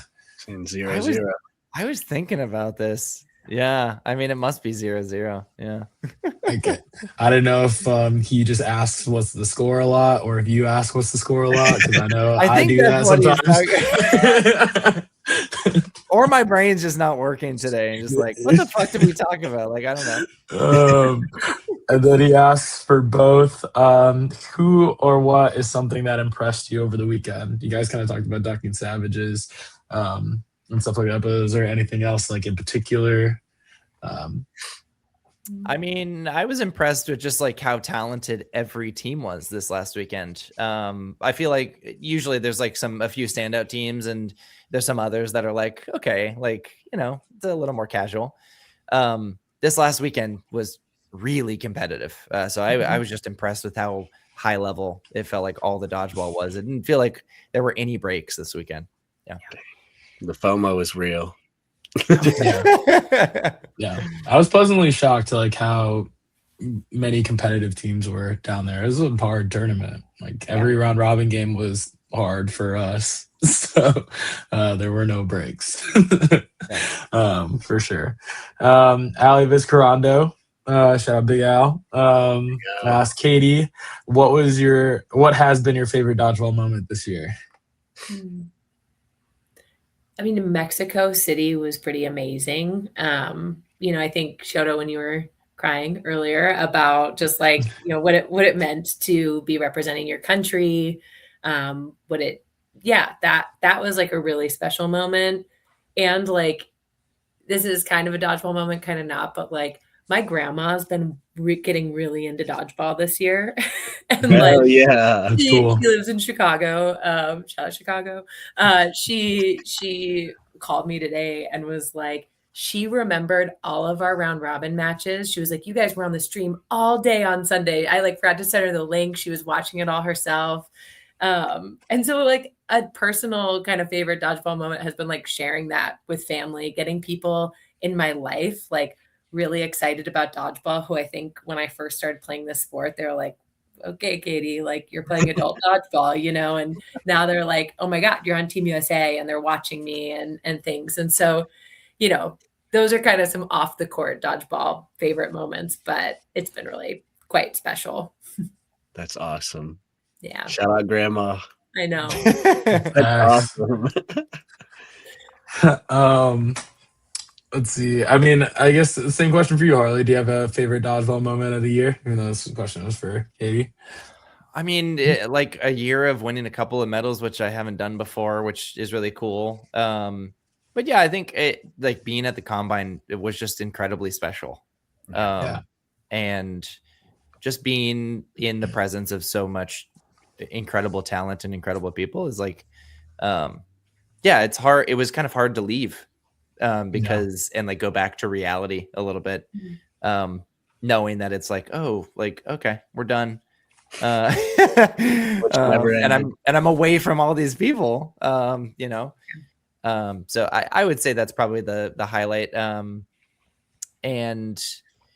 0-0.
I was thinking about this. Yeah, I mean, it must be 0-0. Yeah.
Okay. I don't know if he just asks what's the score a lot, or if you ask what's the score a lot, because I know I do that sometimes.
Or my brain's just not working today, and just like, what the fuck did we talk about? Like, I don't know.
And then he asks for both. Who or what is something that impressed you over the weekend? You guys kind of talked about Ducking Savages and stuff like that, but is there anything else like in particular?
I mean, I was impressed with just like how talented every team was this last weekend. I feel like usually there's like a few standout teams, and there's some others that are like, okay, like, you know, it's a little more casual. This last weekend was really competitive. So I was just impressed with how high level it felt like all the dodgeball was. It didn't feel like there were any breaks this weekend. Yeah.
The FOMO is real.
Yeah. I was pleasantly shocked to like how many competitive teams were down there. It was a hard tournament. Like every round robin game was hard for us. So there were no breaks. For sure. Ali Vizcarando, shout out Big Al. Asked Katie, what has been your favorite dodgeball moment this year?
I mean, Mexico City was pretty amazing. I think Shoto, when you were crying earlier about just like, what it meant to be representing your country, that was like a really special moment. And like, this is kind of a dodgeball moment, kind of not, but like my grandma's been getting really into dodgeball this year. And
Hell yeah.
That's
she
cool.
lives in Chicago. Shout out Chicago. She called me today and was like, she remembered all of our round robin matches. She was like, you guys were on the stream all day on Sunday. I like forgot to send her the link. She was watching it all herself. And so like a personal kind of favorite dodgeball moment has been like sharing that with family, getting people in my life like really excited about dodgeball, who I think when I first started playing this sport, they were like, okay, Katie, like you're playing adult dodgeball, and now they're like, oh my God, you're on Team USA and they're watching me and things. And so, those are kind of some off the court dodgeball favorite moments, but it's been really quite special.
That's awesome.
Yeah.
Shout out grandma.
I know.
That's awesome.
Let's see. I mean, I guess the same question for you, Harley. Do you have a favorite dodgeball moment of the year? Even though this question was for Katie.
I mean, like a year of winning a couple of medals, which I haven't done before, which is really cool. But yeah, I think like being at the combine, it was just incredibly special. And just being in the presence of so much incredible talent and incredible people is like, it's hard. It was kind of hard to leave. And like go back to reality a little bit, knowing that it's like, oh, like, okay, we're done. And I'm away from all these people, so I would say that's probably the highlight. And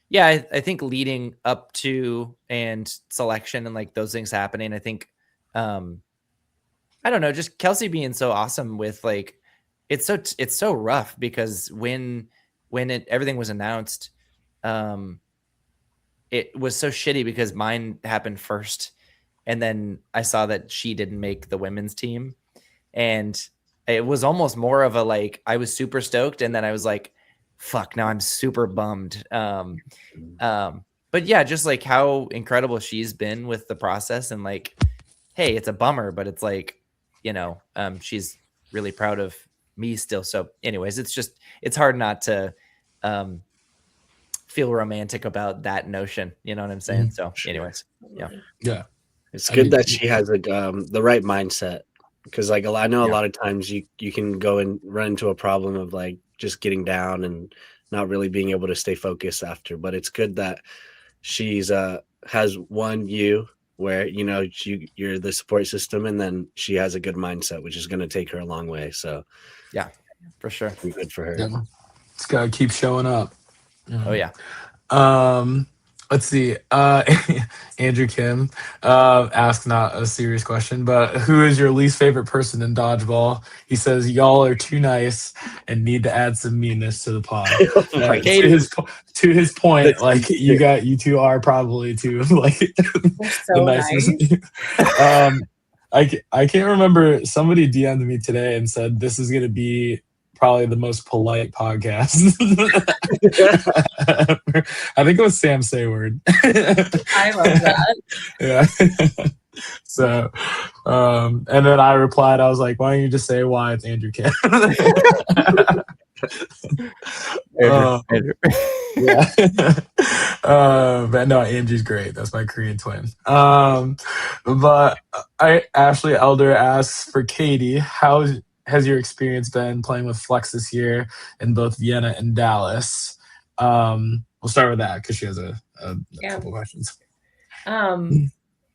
yeah, I think leading up to and selection and like those things happening, I think, I don't know, just Kelsey being so awesome with like, it's so rough because when everything was announced, it was so shitty because mine happened first, and then I saw that she didn't make the women's team, and it was almost more of a like I was super stoked, and then I was like, "Fuck!" Now I'm super bummed. But yeah, just like how incredible she's been with the process, and like, hey, it's a bummer, but it's like, she's really proud of me still. So anyways, it's hard not to feel romantic about that notion. You know what I'm saying? So anyways,
yeah.
It's good that she has the right mindset, because like I know a lot of times you can go and run into a problem of like just getting down and not really being able to stay focused after. But it's good that she's has you where you're the support system, and then she has a good mindset, which is going to take her a long way. So
yeah, for sure,
be good for her.
Yeah. It's gotta keep showing up.
Oh yeah.
Let's see. Andrew Kim asked not a serious question, but who is your least favorite person in dodgeball? He says y'all are too nice and need to add some meanness to the pod. To his point, like you two are probably too like
so
the nicest. Nice. I can't remember. Somebody DM'd me today and said this is gonna be probably the most polite podcast. I think it was Sam Sayward.
I love that.
Yeah. So, and then I replied, I was like, why don't you just say why it's Andrew Kim?
Andrew.
Yeah. But no, Andrew's great. That's my Korean twin. But Ashley Elder asks for Katie, how has your experience been playing with Flex this year in both Vienna and Dallas? We'll start with that because she has a couple questions.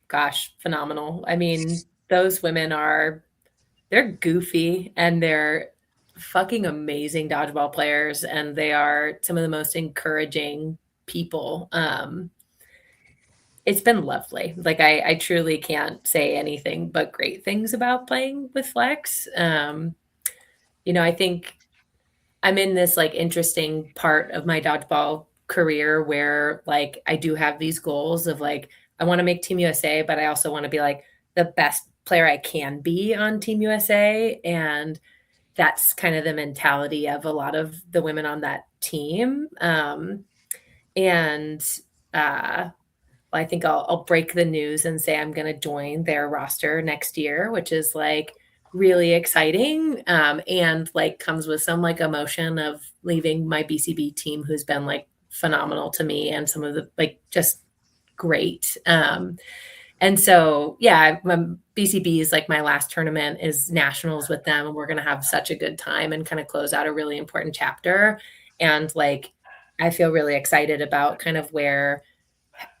Gosh, phenomenal. I mean, those women they're goofy and they're fucking amazing dodgeball players, and they are some of the most encouraging people. It's been lovely. Like I truly can't say anything but great things about playing with Flex. I think I'm in this like interesting part of my dodgeball career where like I do have these goals of like I want to make Team USA, but I also want to be like the best player I can be on Team USA. And that's kind of the mentality of a lot of the women on that team. And I think I'll break the news and say I'm going to join their roster next year, which is like really exciting, and like comes with some like emotion of leaving my BCB team, who's been like phenomenal to me and some of the like just great. And so, yeah, BCB is like my last tournament is nationals with them, and we're going to have such a good time and kind of close out a really important chapter. And like, I feel really excited about kind of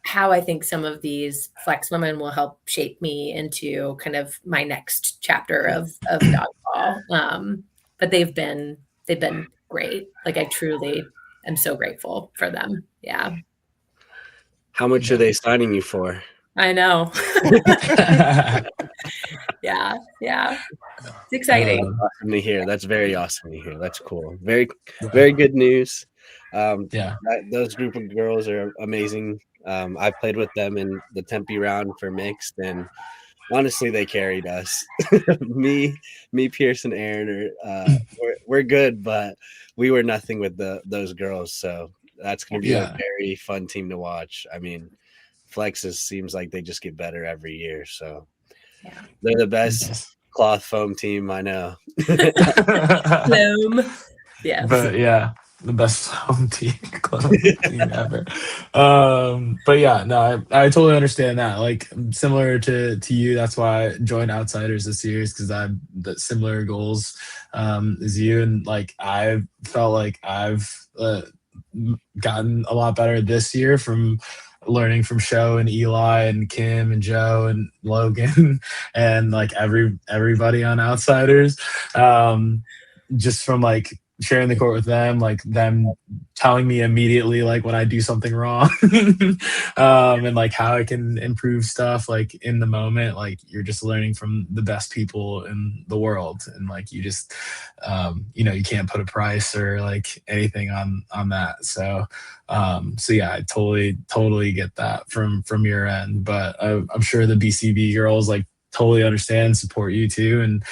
how I think some of these Flex women will help shape me into kind of my next chapter of dodgeball. But they've been great. Like I truly am so grateful for them. Yeah.
How much are they signing you for?
I know. Yeah. It's exciting.
Awesome to hear. That's very awesome to hear. That's cool. Very, very good news. Those group of girls are amazing. I played with them in the Tempe round for mixed, and honestly, they carried us. me, Pierce, and Aaron we're good, but we were nothing with those girls. So that's going to be a very fun team to watch. I mean, Flexes seems like they just get better every year. So they're the best cloth foam team I know.
Foam. Yeah.
But yeah, the best home team ever. But yeah, no, I totally understand that. Like similar to you, that's why I joined Outsiders this year, is because I have the similar goals as you, and like I felt like I've gotten a lot better this year from learning from Sho and Eli and Kim and Joe and Logan and like everybody on Outsiders, just from like sharing the court with them, like them telling me immediately like when I do something wrong, and like how I can improve stuff like in the moment. Like you're just learning from the best people in the world, and like you just you can't put a price or like anything on that. So yeah, I totally get that from your end, but I'm sure the BCB girls like totally understand and support you too, and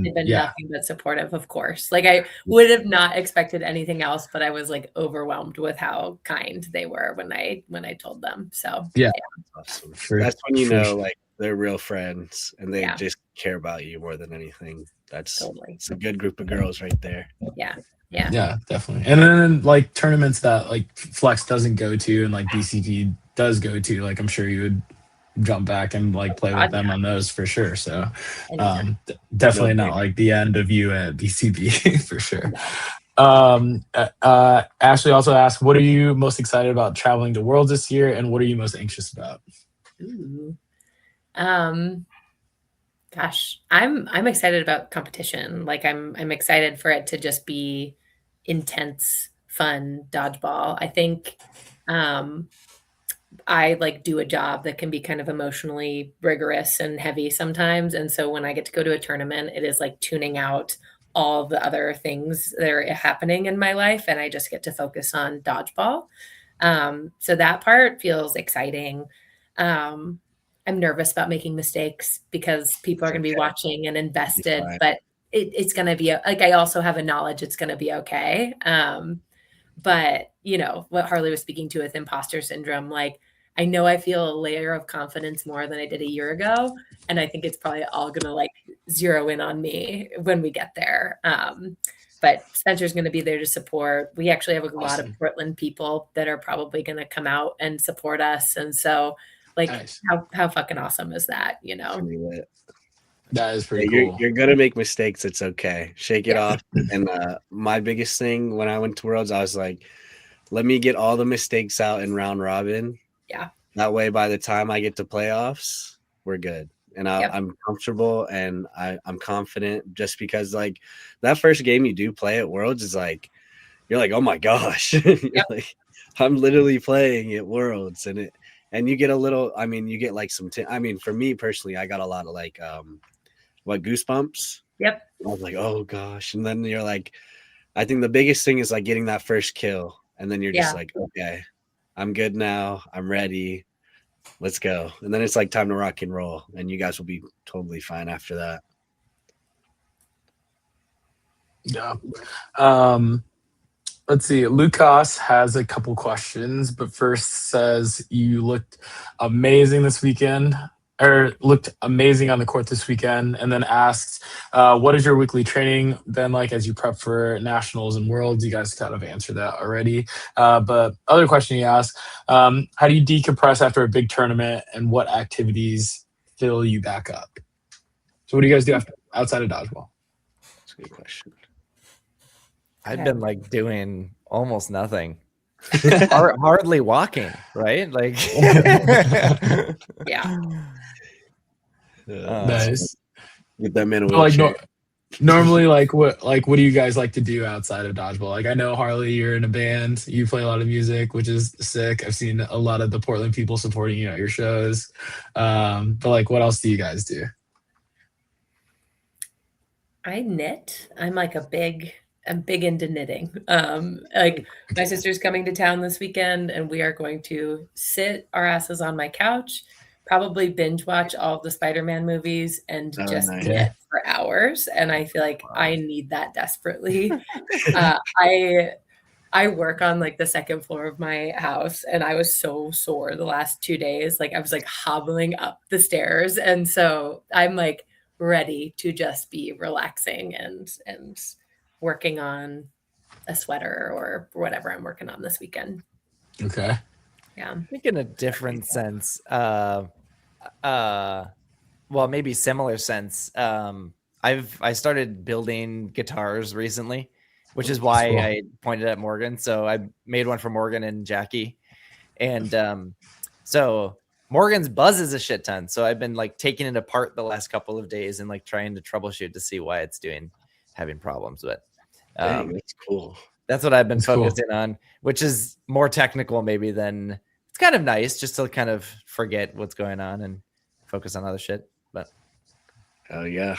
they've been nothing but supportive, of course. Like I would have not expected anything else, but I was like overwhelmed with how kind they were when I told them. So
yeah. Awesome. That's when you know like they're real friends and they just care about you more than anything. It's a good group of girls right there.
Yeah,
definitely. And then like tournaments that like Flex doesn't go to and like BCP does go to, like I'm sure you would jump back and like play with them on those for sure. So definitely not like the end of you at BCB for sure. Ashley also asked, what are you most excited about traveling to Worlds this year, and what are you most anxious about?
Ooh. Gosh, I'm excited about competition. Like I'm excited for it to just be intense, fun dodgeball. I think I like do a job that can be kind of emotionally rigorous and heavy sometimes. And so when I get to go to a tournament, it is like tuning out all the other things that are happening in my life. And I just get to focus on dodgeball. So that part feels exciting. I'm nervous about making mistakes because people are going to be watching and invested, but it's going to be like, I also have a knowledge it's going to be okay. But what Harley was speaking to with imposter syndrome, like I know I feel a layer of confidence more than I did a year ago. And I think it's probably all going to like zero in on me when we get there. But Spencer's going to be there to support. We actually have a lot of Portland people that are probably going to come out and support us. And so like how fucking awesome is that,
That is pretty cool.
You're going to make mistakes. It's okay. Shake it off. And my biggest thing when I went to Worlds, I was like, let me get all the mistakes out in round robin.
Yeah.
That way, by the time I get to playoffs, we're good. and I'm comfortable and I'm confident, just because like that first game you do play at Worlds is like, you're like, oh my gosh, like, I'm literally playing at Worlds, and you get a little, I mean, you get like I mean, for me personally, I got a lot of like, goosebumps.
Yep.
I was like, oh gosh. And then you're like, I think the biggest thing is like getting that first kill. And then you're just like, okay, I'm good now. I'm ready. Let's go. And then it's like time to rock and roll. And you guys will be totally fine after that.
Yeah. Let's see. Lucas has a couple questions, but first says you looked amazing this weekend, or looked amazing on the court this weekend, and then asks, what is your weekly training been like as you prep for nationals and worlds? You guys kind of answered that already. But other question he asked, how do you decompress after a big tournament, and what activities fill you back up? So what do you guys do outside of dodgeball?
That's a good question.
I've been like doing almost nothing. Hardly walking, right? Like,
yeah.
Nice.
Get them in a wheelchair.
Like, normally, like what do you guys like to do outside of dodgeball? Like, I know Harley, you're in a band. You play a lot of music, which is sick. I've seen a lot of the Portland people supporting you at your shows. But like, what else do you guys do?
I knit. I'm big into knitting. Like my sister's coming to town this weekend, and we are going to sit our asses on my couch, probably binge watch all of the Spider-Man movies, and just knit for hours. And I feel like I need that desperately. I work on like the second floor of my house, and I was so sore the last 2 days. Like I was like hobbling up the stairs. And so I'm like ready to just be relaxing and working on a sweater or whatever I'm working on this weekend.
Okay.
Yeah.
I think in a different sense, well, maybe similar sense. I started building guitars recently, which is why I pointed at Morgan. So I made one for Morgan and Jackie. And so Morgan's buzzes a shit ton. So I've been like taking it apart the last couple of days and like trying to troubleshoot to see why it's having problems. But
that's cool.
That's what I've been focusing on, which is more technical maybe than, it's kind of nice just to kind of forget what's going on and focus on other shit. But
oh yeah,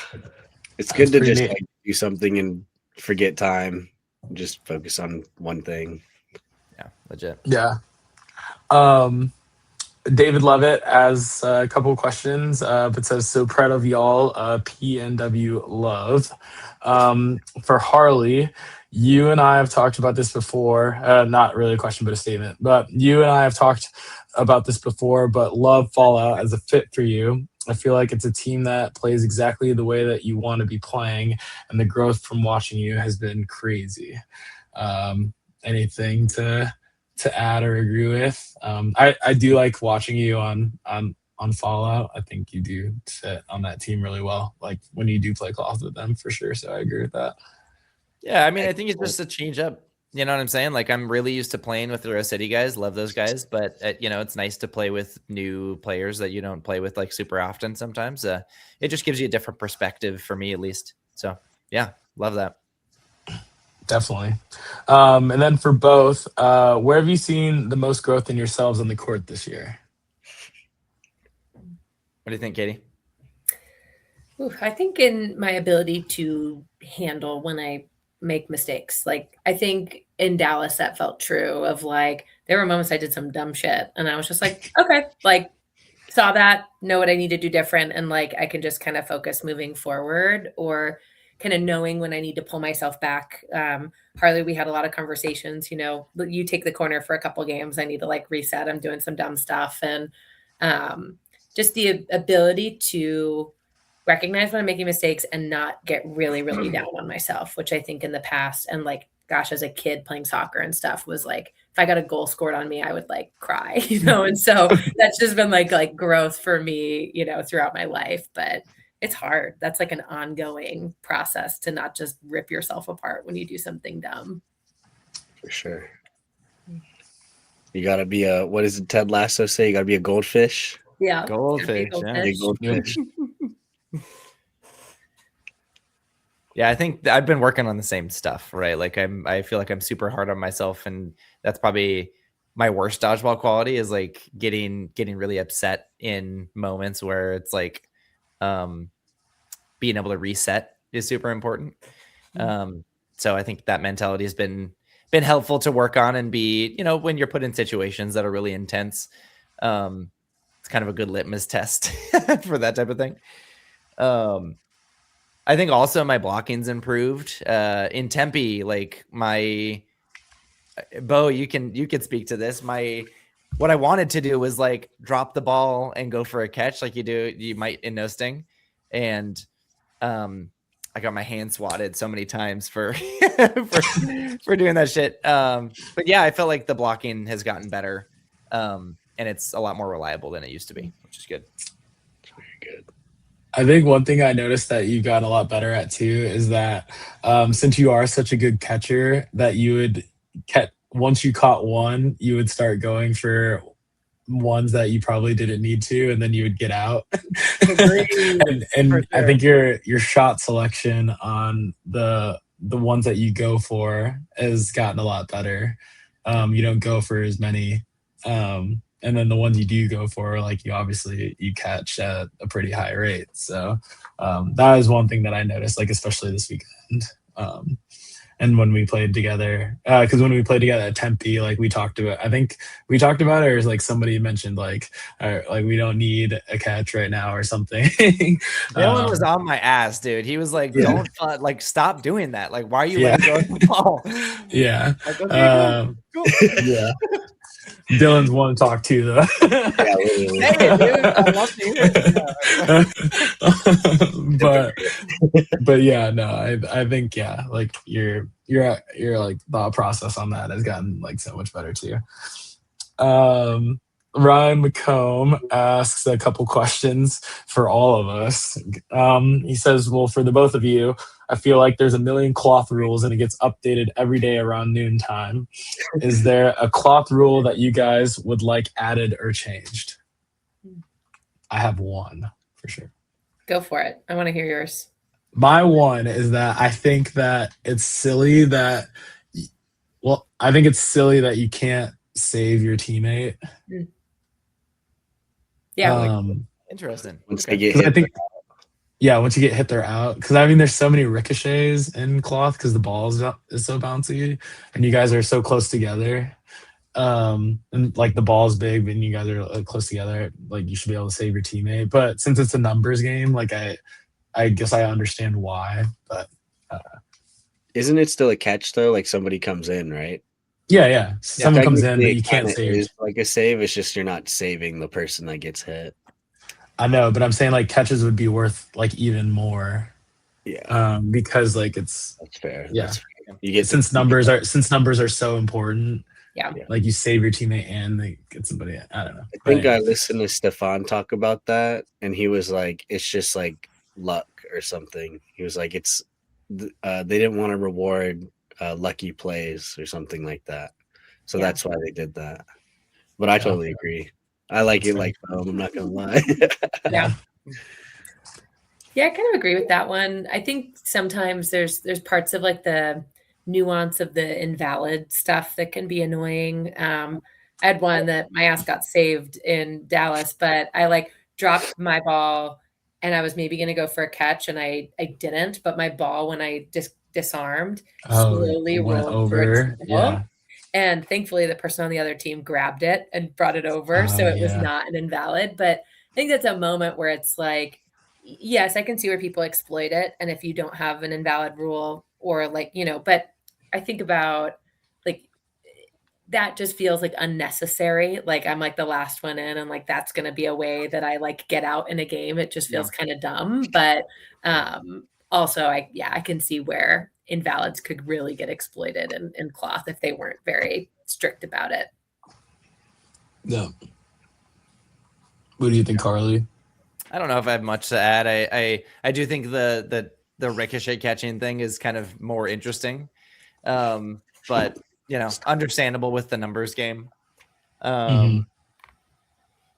it's good to just like do something and forget time, and just focus on one thing.
Yeah, legit.
Yeah. David Levitt has a couple of questions, but says, so proud of y'all, PNW love. For Harley, you and I have talked about this before, not really a question, but a statement, but you and I have talked about this before, but love Fallout as a fit for you. I feel like it's a team that plays exactly the way that you want to be playing, and the growth from watching you has been crazy. Anything to add or agree with? I do like watching you on Fallout. I think you do fit on that team really well, like when you do play cloth with them, for sure. So I agree with that.
Yeah, I mean, I think it's just a change up. You know what I'm saying? Like, I'm really used to playing with the Rose City guys. Love those guys. But, it's nice to play with new players that you don't play with like super often sometimes. It just gives you a different perspective, for me at least. So yeah, love that.
Definitely. And then for both, where have you seen the most growth in yourselves on the court this year?
What do you think, Katie?
I think in my ability to handle when I make mistakes. Like, I think in Dallas that felt true of like, there were moments I did some dumb shit and I was just like, okay, like saw that, know what I need to do different. And like, I can just kind of focus moving forward, or kind of knowing when I need to pull myself back. Harley, we had a lot of conversations, you take the corner for a couple of games. I need to like reset. I'm doing some dumb stuff. And just the ability to recognize when I'm making mistakes and not get really, really down on myself, which I think in the past, and like, gosh, as a kid playing soccer and stuff, was like, if I got a goal scored on me, I would like cry, and so that's just been like growth for me, throughout my life. But it's hard. That's like an ongoing process to not just rip yourself apart when you do something dumb.
For sure. You got to be what does Ted Lasso say? You got to be a goldfish.
Yeah.
Goldfish.
Goldfish.
Yeah, I think I've been working on the same stuff, right? Like I feel like I'm super hard on myself, and that's probably my worst dodgeball quality is like getting really upset in moments where it's like being able to reset is super important. So I think that mentality has been helpful to work on and be, when you're put in situations that are really intense, it's kind of a good litmus test for that type of thing. I think also my blocking's improved. In Tempe, like my Bo, you can speak to this. What I wanted to do was like drop the ball and go for a catch like you might in no sting. And I got my hand swatted so many times for for doing that shit. But yeah, I felt like the blocking has gotten better. And it's a lot more reliable than it used to be, which is good.
Very good.
I think one thing I noticed that you got a lot better at too is that since you are such a good catcher, that you would once you caught one, you would start going for ones that you probably didn't need to, and then you would get out. and I think your shot selection on the ones that you go for has gotten a lot better. You don't go for as many. And then the ones you do go for, like you catch at a pretty high rate. So that is one thing that I noticed, like especially this weekend. And when we played together, because when we played together at Tempe, like we talked about, I think we talked about it, or like somebody mentioned like we don't need a catch right now or something.
Dylan was on my ass, dude. He was like, "Don't like stop doing that. Like, why are you letting go of the ball?"
Yeah.
Like, okay, cool.
Yeah. Dylan's one to talk to though.
Hey, dude, I love to hear
it. but yeah, no, I think like your like thought process on that has gotten like so much better too. Ryan McComb asks a couple questions for all of us. He says, well, for the both of you, I feel like there's a million cloth rules and it gets updated every day around noontime. Is there a cloth rule that you guys would like added or changed? I have one for sure.
Go for it. I want to hear yours.
My one is that I think that it's silly that, I think it's silly that you can't save your teammate.
Yeah.
Interesting.
Once
they get hit, I think, once you get hit, they're out. Because I mean, there's so many ricochets in cloth because the ball is so bouncy, and you guys are so close together. And like the ball's big, and you guys are close together. Like you should be able to save your teammate. But since it's a numbers game, like I guess I understand why. But
isn't it still a catch though? Like somebody comes in, right?
Yeah. Someone comes in, but you can't save.
It's like a save. It's just you're not saving the person that gets hit.
I know, but I'm saying like catches would be worth like even more.
Yeah.
Because like that's
fair.
Yeah.
That's fair. You get
since numbers are so important.
Yeah.
Like you save your teammate and they get somebody. I don't know.
I think I listened to Stefan talk about that, and he was like, "It's just like luck or something." He was like, "It's they didn't want to reward lucky plays or something like that, so that's why they did that." But I totally agree. I like it like I'm not gonna lie.
Yeah, I kind of agree with that one. I think sometimes there's parts of like the nuance of the invalid stuff that can be annoying. I had one that my ass got saved in Dallas, but I like dropped my ball and I was maybe going to go for a catch and I didn't, but my ball, when I disarmed, slowly rolled over. And thankfully the person on the other team grabbed it and brought it over. So it was not an invalid, but I think that's a moment where it's like, yes, I can see where people exploit it. And if you don't have an invalid rule or like, but I think about like, that just feels like unnecessary. Like I'm like the last one in and like, that's going to be a way that I like get out in a game. It just feels kind of dumb. But also I can see where invalids could really get exploited in cloth if they weren't very strict about it.
Yeah. What do you think, Harley?
I don't know if I have much to add. I do think the ricochet catching thing is kind of more interesting. But understandable with the numbers game.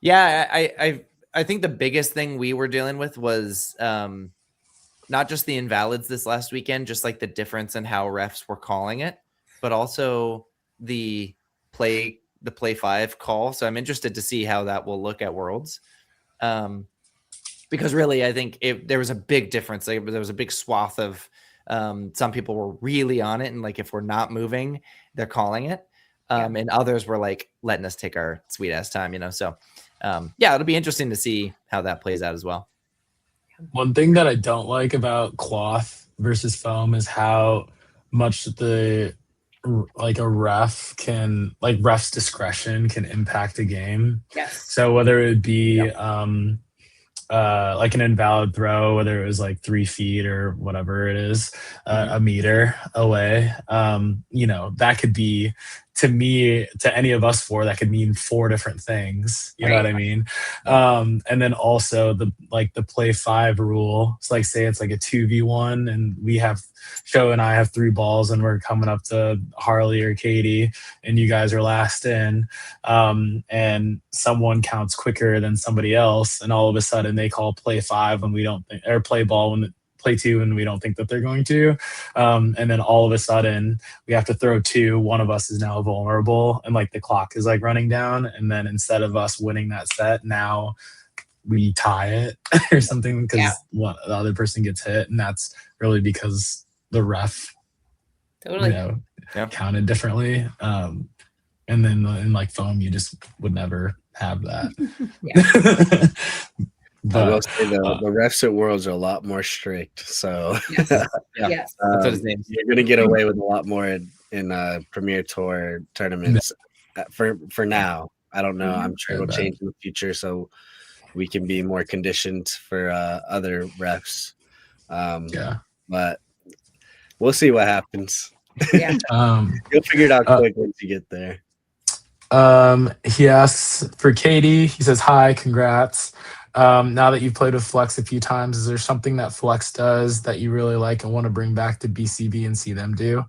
Yeah, I think the biggest thing we were dealing with was not just the invalids this last weekend, just like the difference in how refs were calling it, but also the play 5 call. So I'm interested to see how that will look at Worlds. Because really, I think there was a big difference. Like, there was a big swath of some people were really on it, and like if we're not moving, they're calling it. And others were like letting us take our sweet ass time, you know. So it'll be interesting to see how that plays out as well.
One thing that I don't like about cloth versus foam is how much a ref's discretion can impact a game.
Yes.
So whether it be like an invalid throw, whether it was like 3 feet or whatever it is, a meter away, that could be, to me, to any of us four, that could mean 4 different things. You know what I mean? And then also the play 5 rule. It's like, say it's like a 2v1 and Joe and I have 3 balls and we're coming up to Harley or Katie and you guys are last in, and someone counts quicker than somebody else, and all of a sudden they call play 5 when we don't think, or play ball when play 2 and we don't think that they're going to, and then all of a sudden we have to throw 2. One of us is now vulnerable and like the clock is like running down, and then instead of us winning that set, now we tie it or something because the other person gets hit, and that's really because the ref counted differently. And then in like foam, you just would never have that.
But I will say the refs at Worlds are a lot more strict. So
yes.
You're going to get away with a lot more in Premier Tour tournaments for now. I don't know. I'm sure it'll change in the future, so we can be more conditioned for other refs. But we'll see what happens.
Yeah.
You'll figure it out quick once you get there.
He asks for Katie. He says, hi, congrats. Now that you've played with Flex a few times, is there something that Flex does that you really like and want to bring back to BCB and see them do?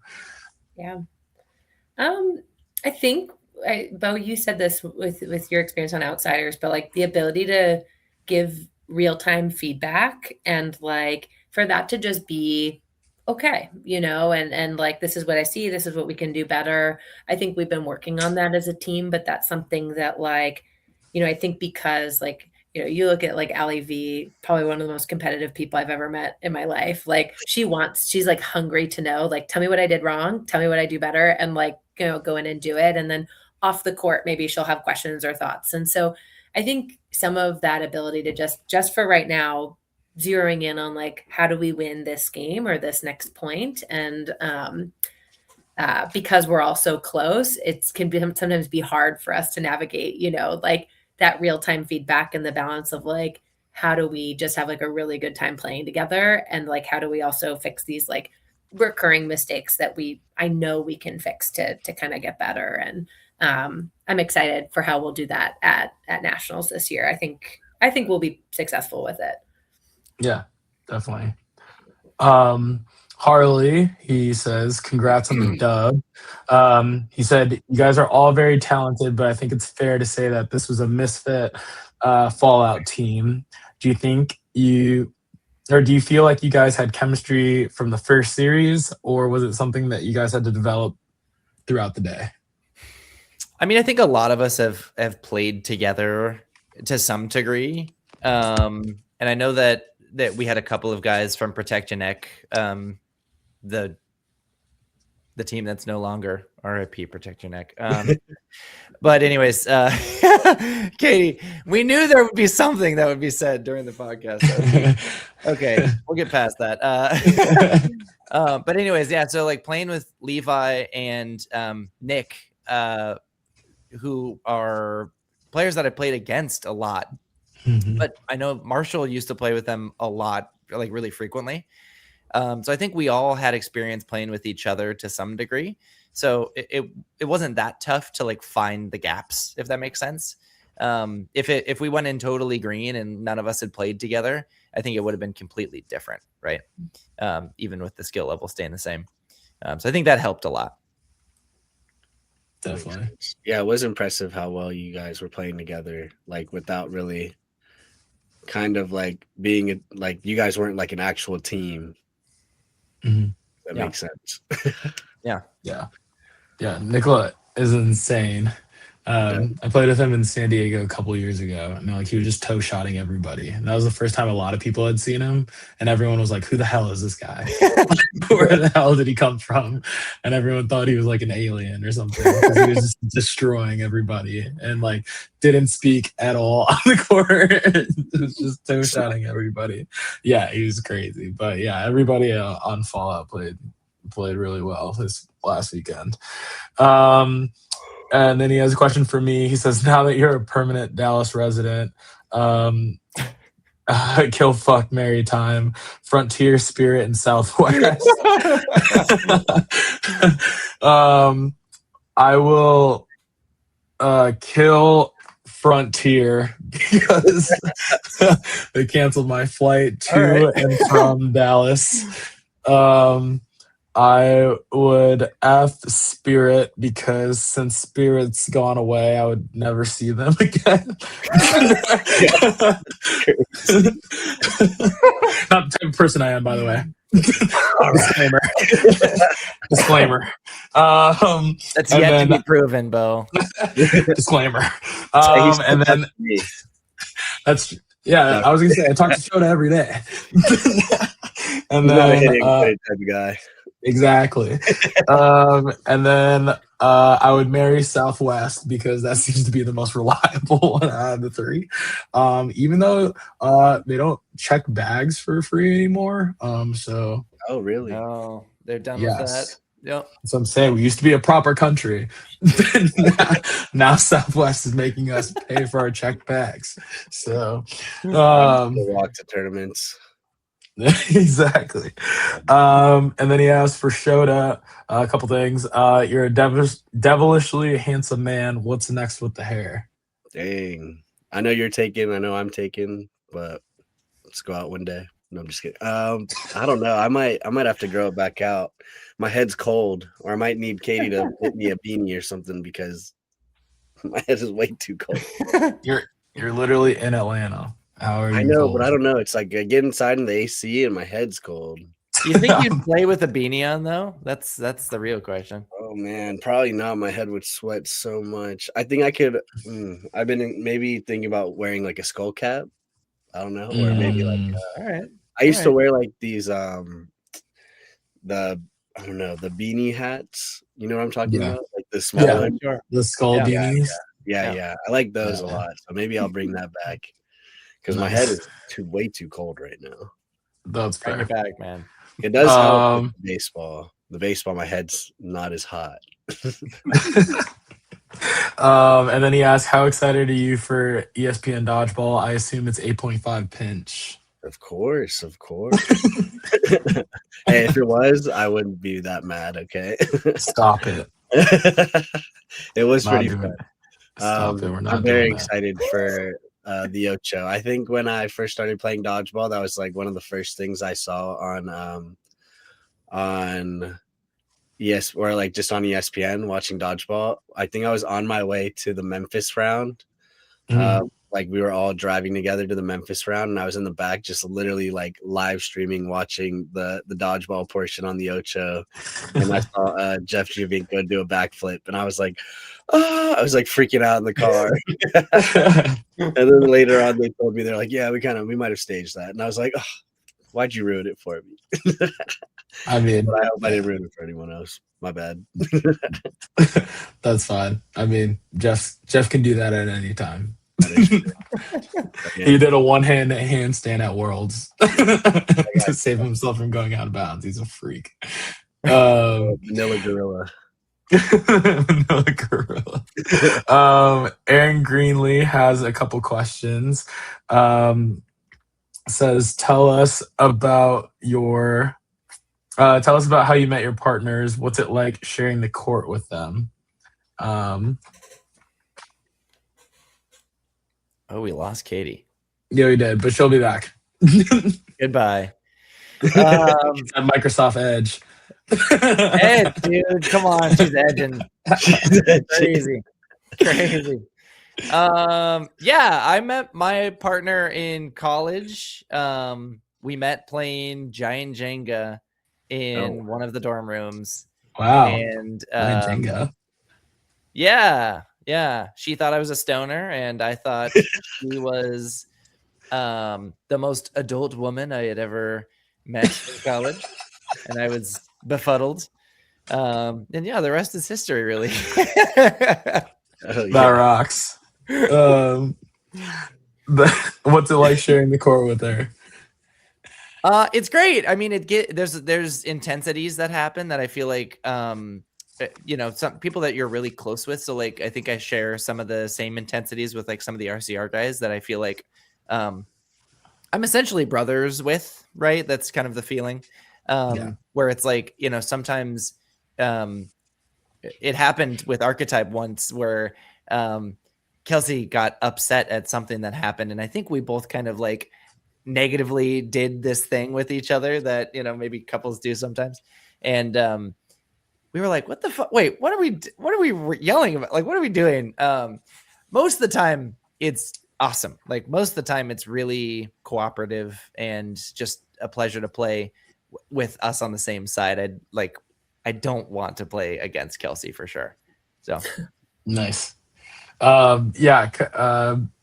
Yeah. I think, Bo, you said this with your experience on Outsiders, but like the ability to give real-time feedback and like for that to just be okay, and like, this is what I see, this is what we can do better. I think we've been working on that as a team, but that's something that like, I think because like, you look at like Ali V, probably one of the most competitive people I've ever met in my life. Like she's like hungry to know, like, tell me what I did wrong, tell me what I do better, and like, go in and do it. And then off the court, maybe she'll have questions or thoughts. And so I think some of that ability to just for right now, zeroing in on like, how do we win this game or this next point? And because we're all so close, it can sometimes be hard for us to navigate, like that real-time feedback and the balance of like, how do we just have like a really good time playing together? And like, how do we also fix these like recurring mistakes that I know we can fix to kind of get better. And I'm excited for how we'll do that at Nationals this year. I think we'll be successful with it.
Yeah, definitely. Harley, he says, congrats on the dub. He said, you guys are all very talented, but I think it's fair to say that this was a misfit Fallout team. Do you feel like you guys had chemistry from the first series, or was it something that you guys had to develop throughout the day?
I mean, I think a lot of us have played together to some degree. And I know that we had a couple of guys from Protect-Your-Neck, the team that's no longer RIP Protect-Your-Neck. But anyways, Katie, we knew there would be something that would be said during the podcast. Okay, we'll get past that. But anyways, yeah, so like playing with Levi and Nick, who are players that I played against a lot. Mm-hmm. But I know Marshall used to play with them a lot, like really frequently. So I think we all had experience playing with each other to some degree. So it wasn't that tough to like find the gaps, if that makes sense. If we went in totally green and none of us had played together, I think it would have been completely different, right? Even with the skill level staying the same. So I think that helped a lot.
Definitely.
Yeah, it was impressive how well you guys were playing together, like without really kind of like being like you guys weren't like an actual team.
Mhm.
That makes sense.
Yeah.
Nicola is insane. I played with him in San Diego a couple years ago, and like he was just toe shotting everybody. And that was the first time a lot of people had seen him, and everyone was like, "Who the hell is this guy? Where the hell did he come from?" And everyone thought he was like an alien or something because he was just destroying everybody and like didn't speak at all on the court. It was just toe shotting everybody. Yeah, he was crazy. But yeah, everybody on Fallout played really well this last weekend. And then he has a question for me. He says, now that you're a permanent Dallas resident, kill, fuck, marry time, Frontier, Spirit, and Southwest. I will kill Frontier because they canceled my flight to and from Dallas. I would F Spirit because since Spirit's gone away, I would never see them again. Not the type of person I am, by the way. Disclaimer.
That's yet to be proven, Bo.
Disclaimer. And then that's I was gonna say I talk to Shota every day. And then
type of guy.
Exactly. And then I would marry Southwest because that seems to be the most reliable one out of the three. Even though they don't check bags for free anymore. So
oh really?
Oh, they're done with that. Yep.
That's what I'm saying. We used to be a proper country. now Southwest is making us pay for our checked bags. So
walk to tournaments.
Exactly. And then he asked for Shota a couple things. You're a devilishly handsome man. What's next with the hair?
Dang. I know you're taken. I know I'm taken, but let's go out one day. No, I'm just kidding. I don't know. I might have to grow it back out. My head's cold, or I might need Katie to get me a beanie or something because my head is way too cold.
You're literally in Atlanta.
I know, but I don't know. It's like I get inside in the AC and my head's cold.
You think you'd play with a beanie on though? That's the real question.
Oh man, probably not. My head would sweat so much. I think I could. I've been maybe thinking about wearing like a skull cap. I don't know, or maybe like.
All right.
I used to wear like these the beanie hats. You know what I'm talking about? Like the small one.
The skull beanies.
Yeah. I like those a lot. So maybe I'll bring that back. Because my head is way too cold right now.
That's
bring it back, man.
It does help with baseball. The baseball, my head's not as hot.
And then he asked, how excited are you for ESPN Dodgeball? I assume it's 8.5 pinch.
Of course. Hey, if it was, I wouldn't be that mad, okay?
Stop it.
It was pretty fun.
Stop it. We're not
I'm very excited for the Ocho. I think when I first started playing dodgeball, that was like one of the first things I saw on or like just on ESPN watching dodgeball. I think I was on my way to the Memphis round. Like we were all driving together to the Memphis round, and I was in the back just literally like live streaming watching the dodgeball portion on the Ocho. And I saw Jeff Juvinko do a backflip, and I was like, I was like freaking out in the car. And then later on they told me, they're like, yeah, we might have staged that. And I was like, oh, why'd you ruin it for me?
I mean,
but I hope I didn't ruin it for anyone else. My bad.
That's fine. I mean, Jeff can do that at any time. He did a one-hand handstand at Worlds to save himself from going out of bounds. He's a freak.
Vanilla Gorilla.
Vanilla Gorilla. Aaron Greenlee has a couple questions. Says, tell us about how you met your partners. What's it like sharing the court with them?
Oh, we lost Katie.
Yeah, we did, but she'll be back.
Goodbye.
At Microsoft Edge.
Edge, dude, come on, she's edging. Crazy. Yeah, I met my partner in college. We met playing Giant Jenga in one of the dorm rooms.
Wow.
And
Jenga.
yeah. She thought I was a stoner, and I thought she was the most adult woman I had ever met in college. And I was befuddled. And yeah, the rest is history, really.
That rocks. What's it like sharing the court with her?
It's great. I mean, there's intensities that happen that I feel like some people that you're really close with. So like I think I share some of the same intensities with like some of the RCR guys that I feel like I'm essentially brothers with, right? That's kind of the feeling. Where it's like, sometimes it happened with Archetype once where Kelsey got upset at something that happened, and I think we both kind of like negatively did this thing with each other that maybe couples do sometimes, and we were like, what the fuck, wait, what are we yelling about, like what are we doing? Most of the time it's awesome. Like most of the time it's really cooperative and just a pleasure to play with us on the same side. I don't want to play against Kelsey for sure. So
nice.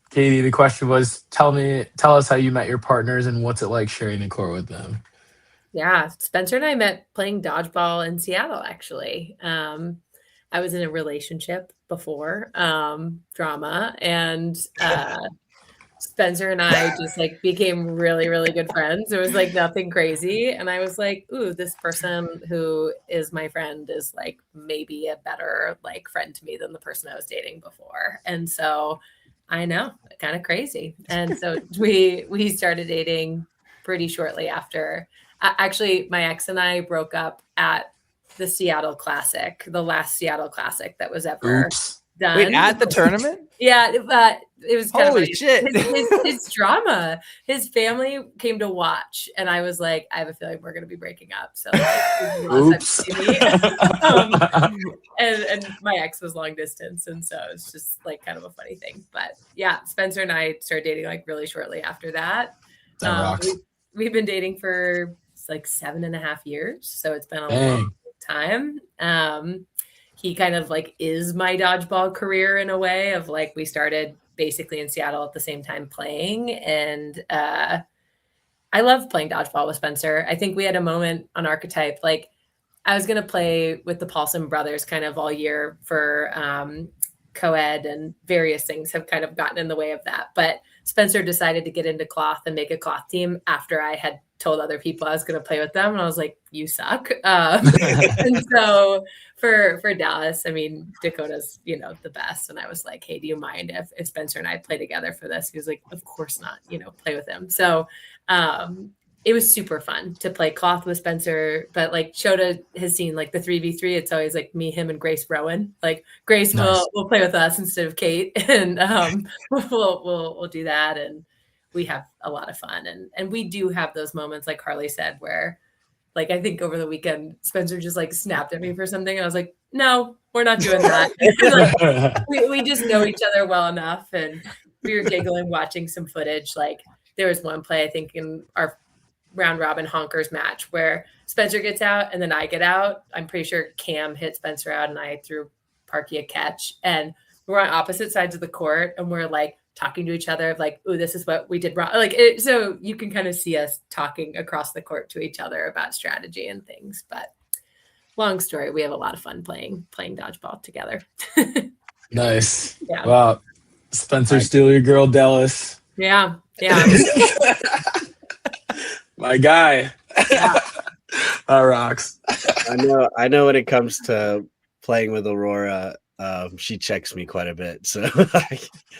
Katie, the question was, tell us how you met your partners and what's it like sharing the court with them.
Yeah, Spencer and I met playing dodgeball in Seattle, actually. I was in a relationship before, drama, and Spencer and I just like became really, really good friends. It was like nothing crazy. And I was like, ooh, this person who is my friend is like maybe a better like friend to me than the person I was dating before. And so I know, kind of crazy. And so we started dating pretty shortly after. Actually, my ex and I broke up at the Seattle Classic, the last Seattle Classic that was ever done.
Wait, at the tournament?
Yeah, it was kind
holy
of
shit.
His drama. His family came to watch, and I was like, I have a feeling we're going to be breaking up. So, like,
oops.
And my ex was long distance, and so it's just like kind of a funny thing. But yeah, Spencer and I started dating like really shortly after that. We've been dating for like 7.5 years, so it's been a long time. He kind of like is my dodgeball career in a way of like, we started basically in Seattle at the same time playing. And I love playing dodgeball with Spencer. I think we had a moment on Archetype, like I was going to play with the Paulson brothers kind of all year for co-ed, and various things have kind of gotten in the way of that. But Spencer decided to get into cloth and make a cloth team after I had told other people I was going to play with them. And I was like, you suck. And so for Dallas, I mean, Dakota's, the best. And I was like, hey, do you mind if Spencer and I play together for this? He was like, of course not, play with him. So it was super fun to play cloth with Spencer, but like Shota has seen like the 3v3. It's always like me, him, and Grace Rowan. Like Grace will play with us instead of Kate, and we'll do that, and we have a lot of fun. And we do have those moments, like Harley said, where like I think over the weekend Spencer just like snapped at me for something. I was like, no, we're not doing that. Like, we just know each other well enough, and we were giggling watching some footage. Like there was one play I think in our round robin honkers match where Spencer gets out and then I get out. I'm pretty sure Cam hit Spencer out and I threw Parky a catch, and we're on opposite sides of the court and we're like talking to each other like, oh, this is what we did wrong. Like so you can kind of see us talking across the court to each other about strategy and things. But long story, we have a lot of fun playing dodgeball together.
Nice. Yeah. Wow. Spencer, steal your girl, Dallas.
Yeah.
My guy.
Yeah.
That rocks.
I know when it comes to playing with Aurora, she checks me quite a bit. So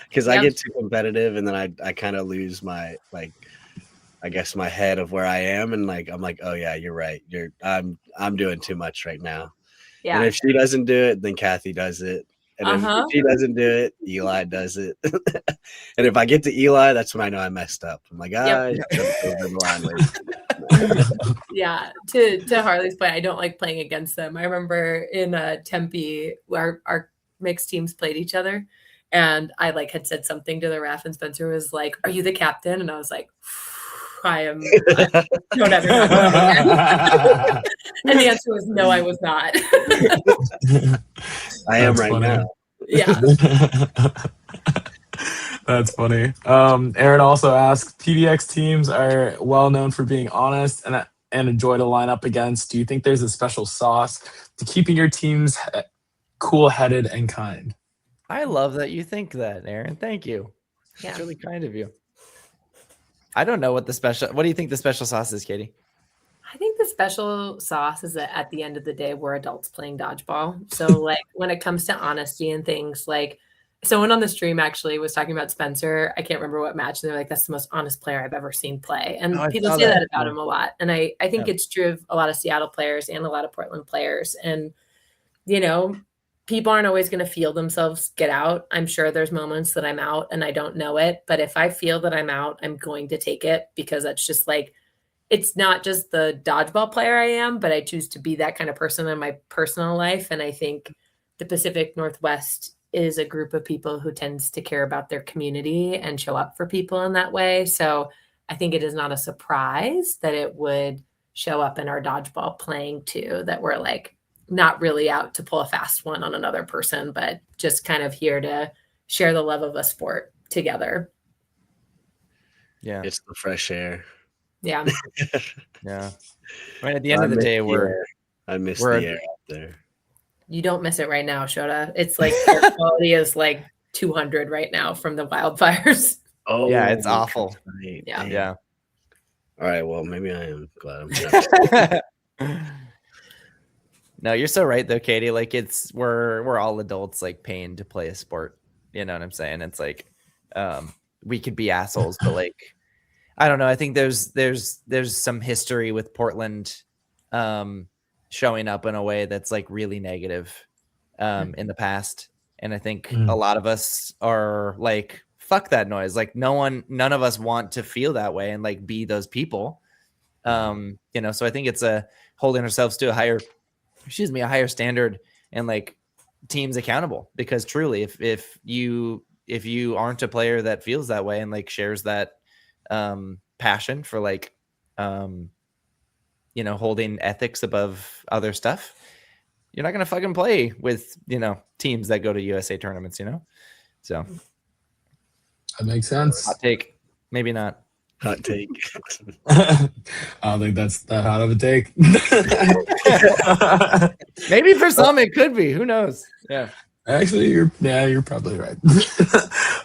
because I get too competitive and then I kind of lose my I guess my head of where I am, and like I'm like, oh yeah, you're right. I'm doing too much right now. Yeah. And if she doesn't do it, then Kathy does it. And if she doesn't do it, Eli does it. And if I get to Eli, that's when I know I messed up. I'm like, yeah.
To Harley's point, I don't like playing against them. I remember in Tempe, our mixed teams played each other, And I like had said something to the ref, and Spencer was like, "Are you the captain?" And I was like, I don't ever know. And the answer was no, I was not.
I am right now.
Yeah.
That's funny. Aaron also asked, PDX teams are well known for being honest and a joy to line up against. Do you think there's a special sauce to keeping your teams cool-headed and kind?
I love that you think that, Aaron. Thank you.
Yeah.
It's really kind of you. I don't know what do you think the special sauce is, Katie?
I think the special sauce is that at the end of the day, we're adults playing dodgeball. So like when it comes to honesty and things, like someone on the stream actually was talking about Spencer. I can't remember what match. And they're like, that's the most honest player I've ever seen play. And people say that about him a lot. And I think it's true of a lot of Seattle players and a lot of Portland players. And, you know, people aren't always going to feel themselves get out. I'm sure there's moments that I'm out and I don't know it. But if I feel that I'm out, I'm going to take it, because that's just like, it's not just the dodgeball player I am, but I choose to be that kind of person in my personal life. And I think the Pacific Northwest is a group of people who tends to care about their community and show up for people in that way. So I think it is not a surprise that it would show up in our dodgeball playing too, that we're like, not really out to pull a fast one on another person, but just kind of here to share the love of a sport together.
Yeah.
It's the fresh air.
Yeah.
Yeah. I mean, at the end of the day,
I miss the air out there.
You don't miss it right now, Shota. It's like air quality is like 200 right now from the wildfires.
Oh
yeah, it's awful.
Right.
Yeah.
Dang.
Yeah.
All right. Well, maybe I am glad I'm
No, you're so right though, Katie. Like we're all adults like paying to play a sport. You know what I'm saying? It's like we could be assholes, but like I don't know. I think there's some history with Portland showing up in a way that's like really negative in the past. And I think a lot of us are like, fuck that noise. Like none of us want to feel that way and like be those people. You know, so I think it's holding ourselves to a higher standard and like teams accountable, because truly if you aren't a player that feels that way and like shares that passion for like you know, holding ethics above other stuff, you're not gonna fucking play with, you know, teams that go to USA tournaments, you know. So
that makes sense.
Hot take. Maybe not.
hot take.
I don't think that's that hot of a take.
Maybe for some it could be. Who knows? Yeah.
Actually, you're probably right.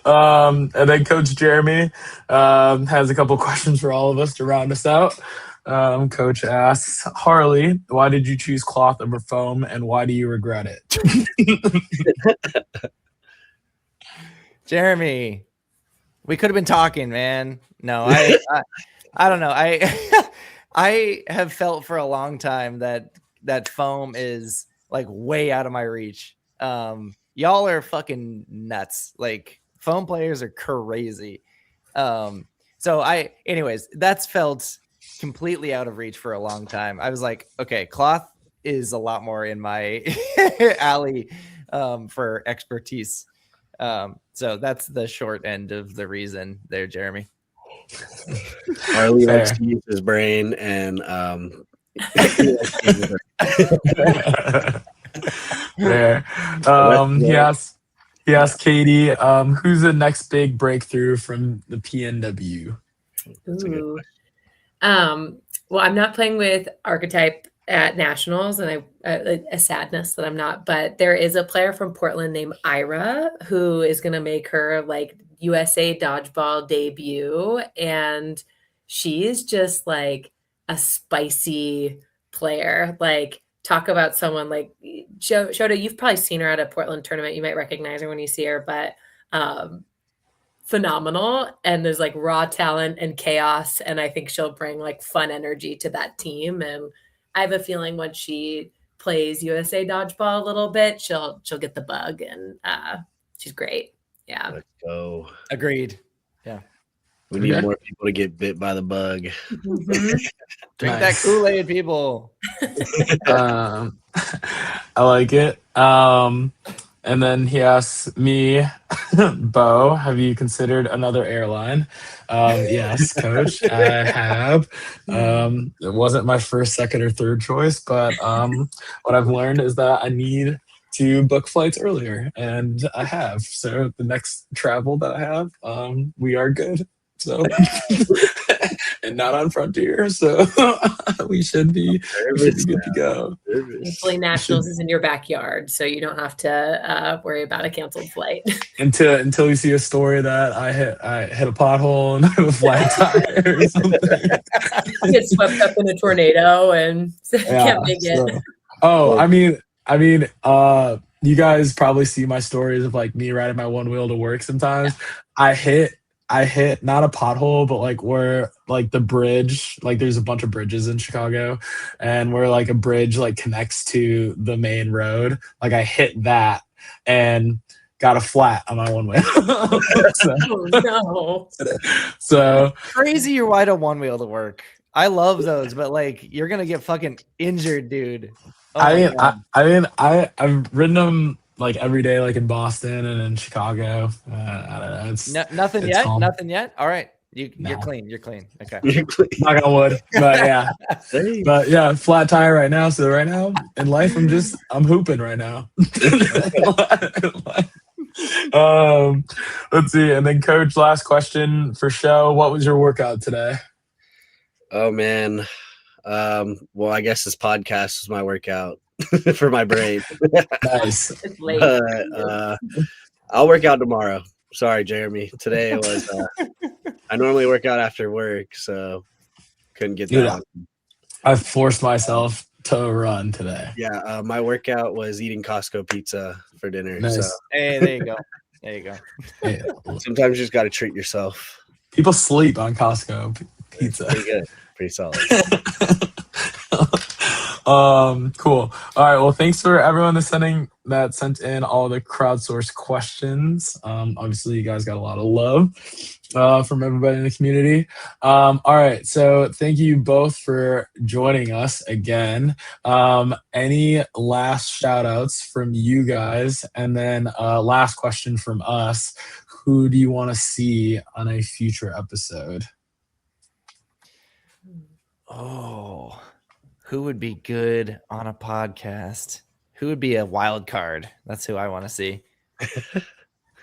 And then Coach Jeremy has a couple questions for all of us to round us out. Coach asks, Harley, why did you choose cloth over foam, and why do you regret it?
Jeremy, we could have been talking, man. No, I don't know. I have felt for a long time that foam is like way out of my reach. Y'all are fucking nuts. Like foam players are crazy. Anyways, that's felt completely out of reach for a long time. I was like, okay, cloth is a lot more in my alley for expertise. So that's the short end of the reason there, Jeremy.
Harley likes to use his brain and
there. He asked Katie, who's the next big breakthrough from the PNW?
Ooh. Well, I'm not playing with Archetype at Nationals, and a sadness that I'm not, but there is a player from Portland named Ira who is going to make her like USA dodgeball debut. And she's just like a spicy player. Like talk about someone like Shota, you've probably seen her at a Portland tournament. You might recognize her when you see her, but, phenomenal. And there's like raw talent and chaos. And I think she'll bring like fun energy to that team. And I have a feeling when she plays USA dodgeball a little bit, she'll get the bug, and she's great. Yeah.
Let's go.
Agreed. Yeah.
We need more people to get bit by the bug.
Mm-hmm.
Drink that Kool-Aid, people.
I like it. And then he asks me, Bo, have you considered another airline? Yes, coach, I have. It wasn't my first, second, or third choice, but what I've learned is that I need to book flights earlier, and I have. So the next travel that I have, we are good. So and not on Frontier, so we should be good to go.
Thankfully, Nationals is in your backyard, so you don't have to worry about a canceled flight.
Until we see a story that I hit a pothole and I have a flat tire or something.
Get swept up in a tornado and can't make it.
Oh, I mean, you guys probably see my stories of like me riding my one wheel to work sometimes. I hit not a pothole, but like where like the bridge, like there's a bunch of bridges in Chicago, and where like a bridge like connects to the main road. Like I hit that and got a flat on my one wheel.
Oh no!
So
crazy you ride a one wheel to work. I love those, but like you're gonna get fucking injured, dude. Oh
I've ridden them like every day, like in Boston and in Chicago. I don't know. It's
nothing yet. Calm. Nothing yet. All right, you're clean. You're clean. Okay.
Knock on wood. But yeah, flat tire right now. So right now in life, I'm hooping right now. Let's see. And then coach, last question for show. What was your workout today?
Oh man. Well, I guess this podcast is my workout for my brain.
Nice.
It's late.
I'll work out tomorrow. Sorry, Jeremy. Today it was I normally work out after work, so couldn't get that.
I forced myself to run today.
Yeah, my workout was eating Costco pizza for dinner.
Nice.
So
hey, there you go. There you go.
Hey, sometimes you just got to treat yourself.
People sleep on Costco pizza.
Pretty good. Pretty solid.
Cool. All right. Well, thanks for everyone that sent in all the crowdsourced questions. Obviously, you guys got a lot of love from everybody in the community. All right. So thank you both for joining us again. Any last shout outs from you guys? And then last question from us. Who do you want to see on a future episode?
Oh, who would be good on a podcast? Who would be a wild card? That's who I want to see.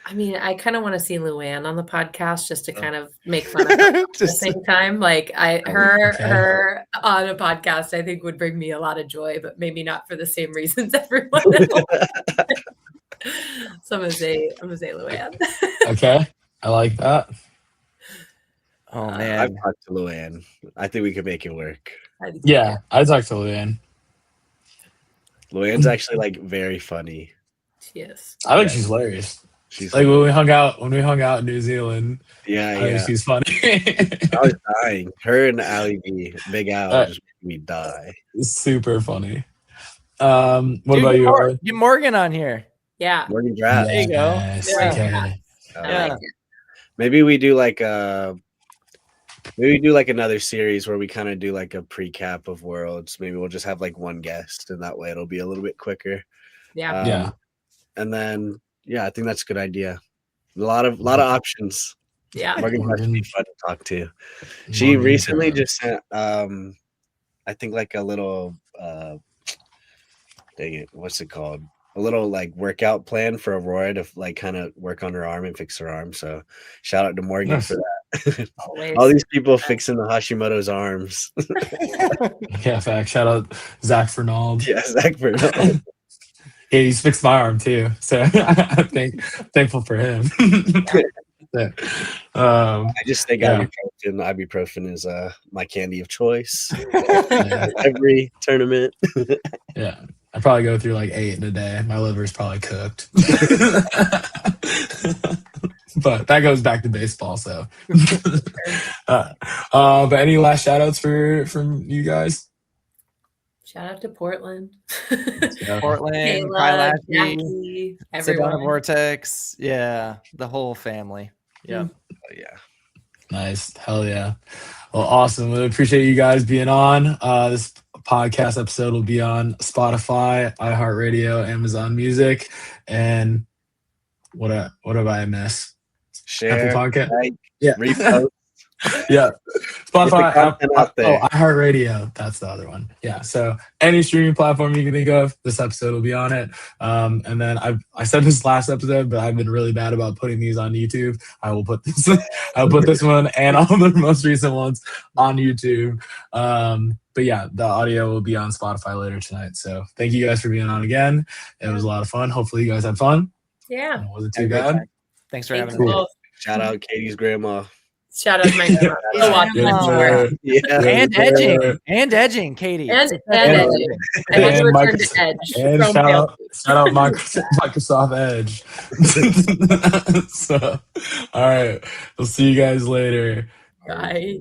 I mean, I kind of want to see Luann on the podcast just to kind of make fun of her at the same time. Like her on a podcast, I think would bring me a lot of joy, but maybe not for the same reasons everyone else. So I'm gonna say Luann.
Okay, I like that.
Oh man,
I've talked to Luann. I think we could make it work.
Yeah, I talked to Luann.
Luann's actually like very funny.
She is.
I think she's hilarious.
She's
like when we hung out in New Zealand.
Yeah,
I think she's funny.
I was dying. Her and Ali B, Big Al, just made me die.
Super funny. What about you?
Get Morgan on here.
Yeah,
Morgan Draft.
There you go.
Yeah.
Maybe we do like another series where we kind of do like a pre-cap of Worlds. Maybe we'll just have like one guest, and that way it'll be a little bit quicker.
Yeah.
And then I think that's a good idea. A lot of options.
Yeah.
Morgan has to be fun to talk to. She recently just sent I think like a little dang it, what's it called? A little like workout plan for Aurora to like kind of work on her arm and fix her arm. So shout out to Morgan for that. All these people fixing the Hashimoto's arms.
Yeah, fact. Shout out Zach Fernald.
Yeah, Zach Fernald.
Yeah, he's fixed my arm too. So I'm thankful for him.
I just think ibuprofen is my candy of choice. Every tournament.
Yeah. I probably go through like 8 in a day. My liver's probably cooked. But that goes back to baseball. So, but any last shout outs from you guys?
Shout out to Portland.
Portland,
Kayla, Jackie, everyone.
Vortex. Yeah, the whole family. Yeah.
Oh, yeah.
Nice. Hell yeah. Well, awesome. We appreciate you guys being on. This podcast episode will be on Spotify, iHeartRadio, Amazon Music, and what have I missed?
Share,
Apple Podcast.
like,
Yeah.
repost.
Yeah. Spotify,
out there.
iHeartRadio. That's the other one. Yeah. So any streaming platform you can think of, this episode will be on it. And then I said this last episode, but I've been really bad about putting these on YouTube. I'll put this one and all the most recent ones on YouTube. But yeah, the audio will be on Spotify later tonight. So thank you guys for being on again. It was a lot of fun. Hopefully you guys had fun.
Yeah.
It wasn't too bad.
Thanks for having
me.
me.
Shout out Katie's grandma.
Shout out to my grandma.
And
edging, Katie.
And edging. I had to return to Edge.
And shout out Microsoft Edge. So, all right. We'll see you guys later.
Bye.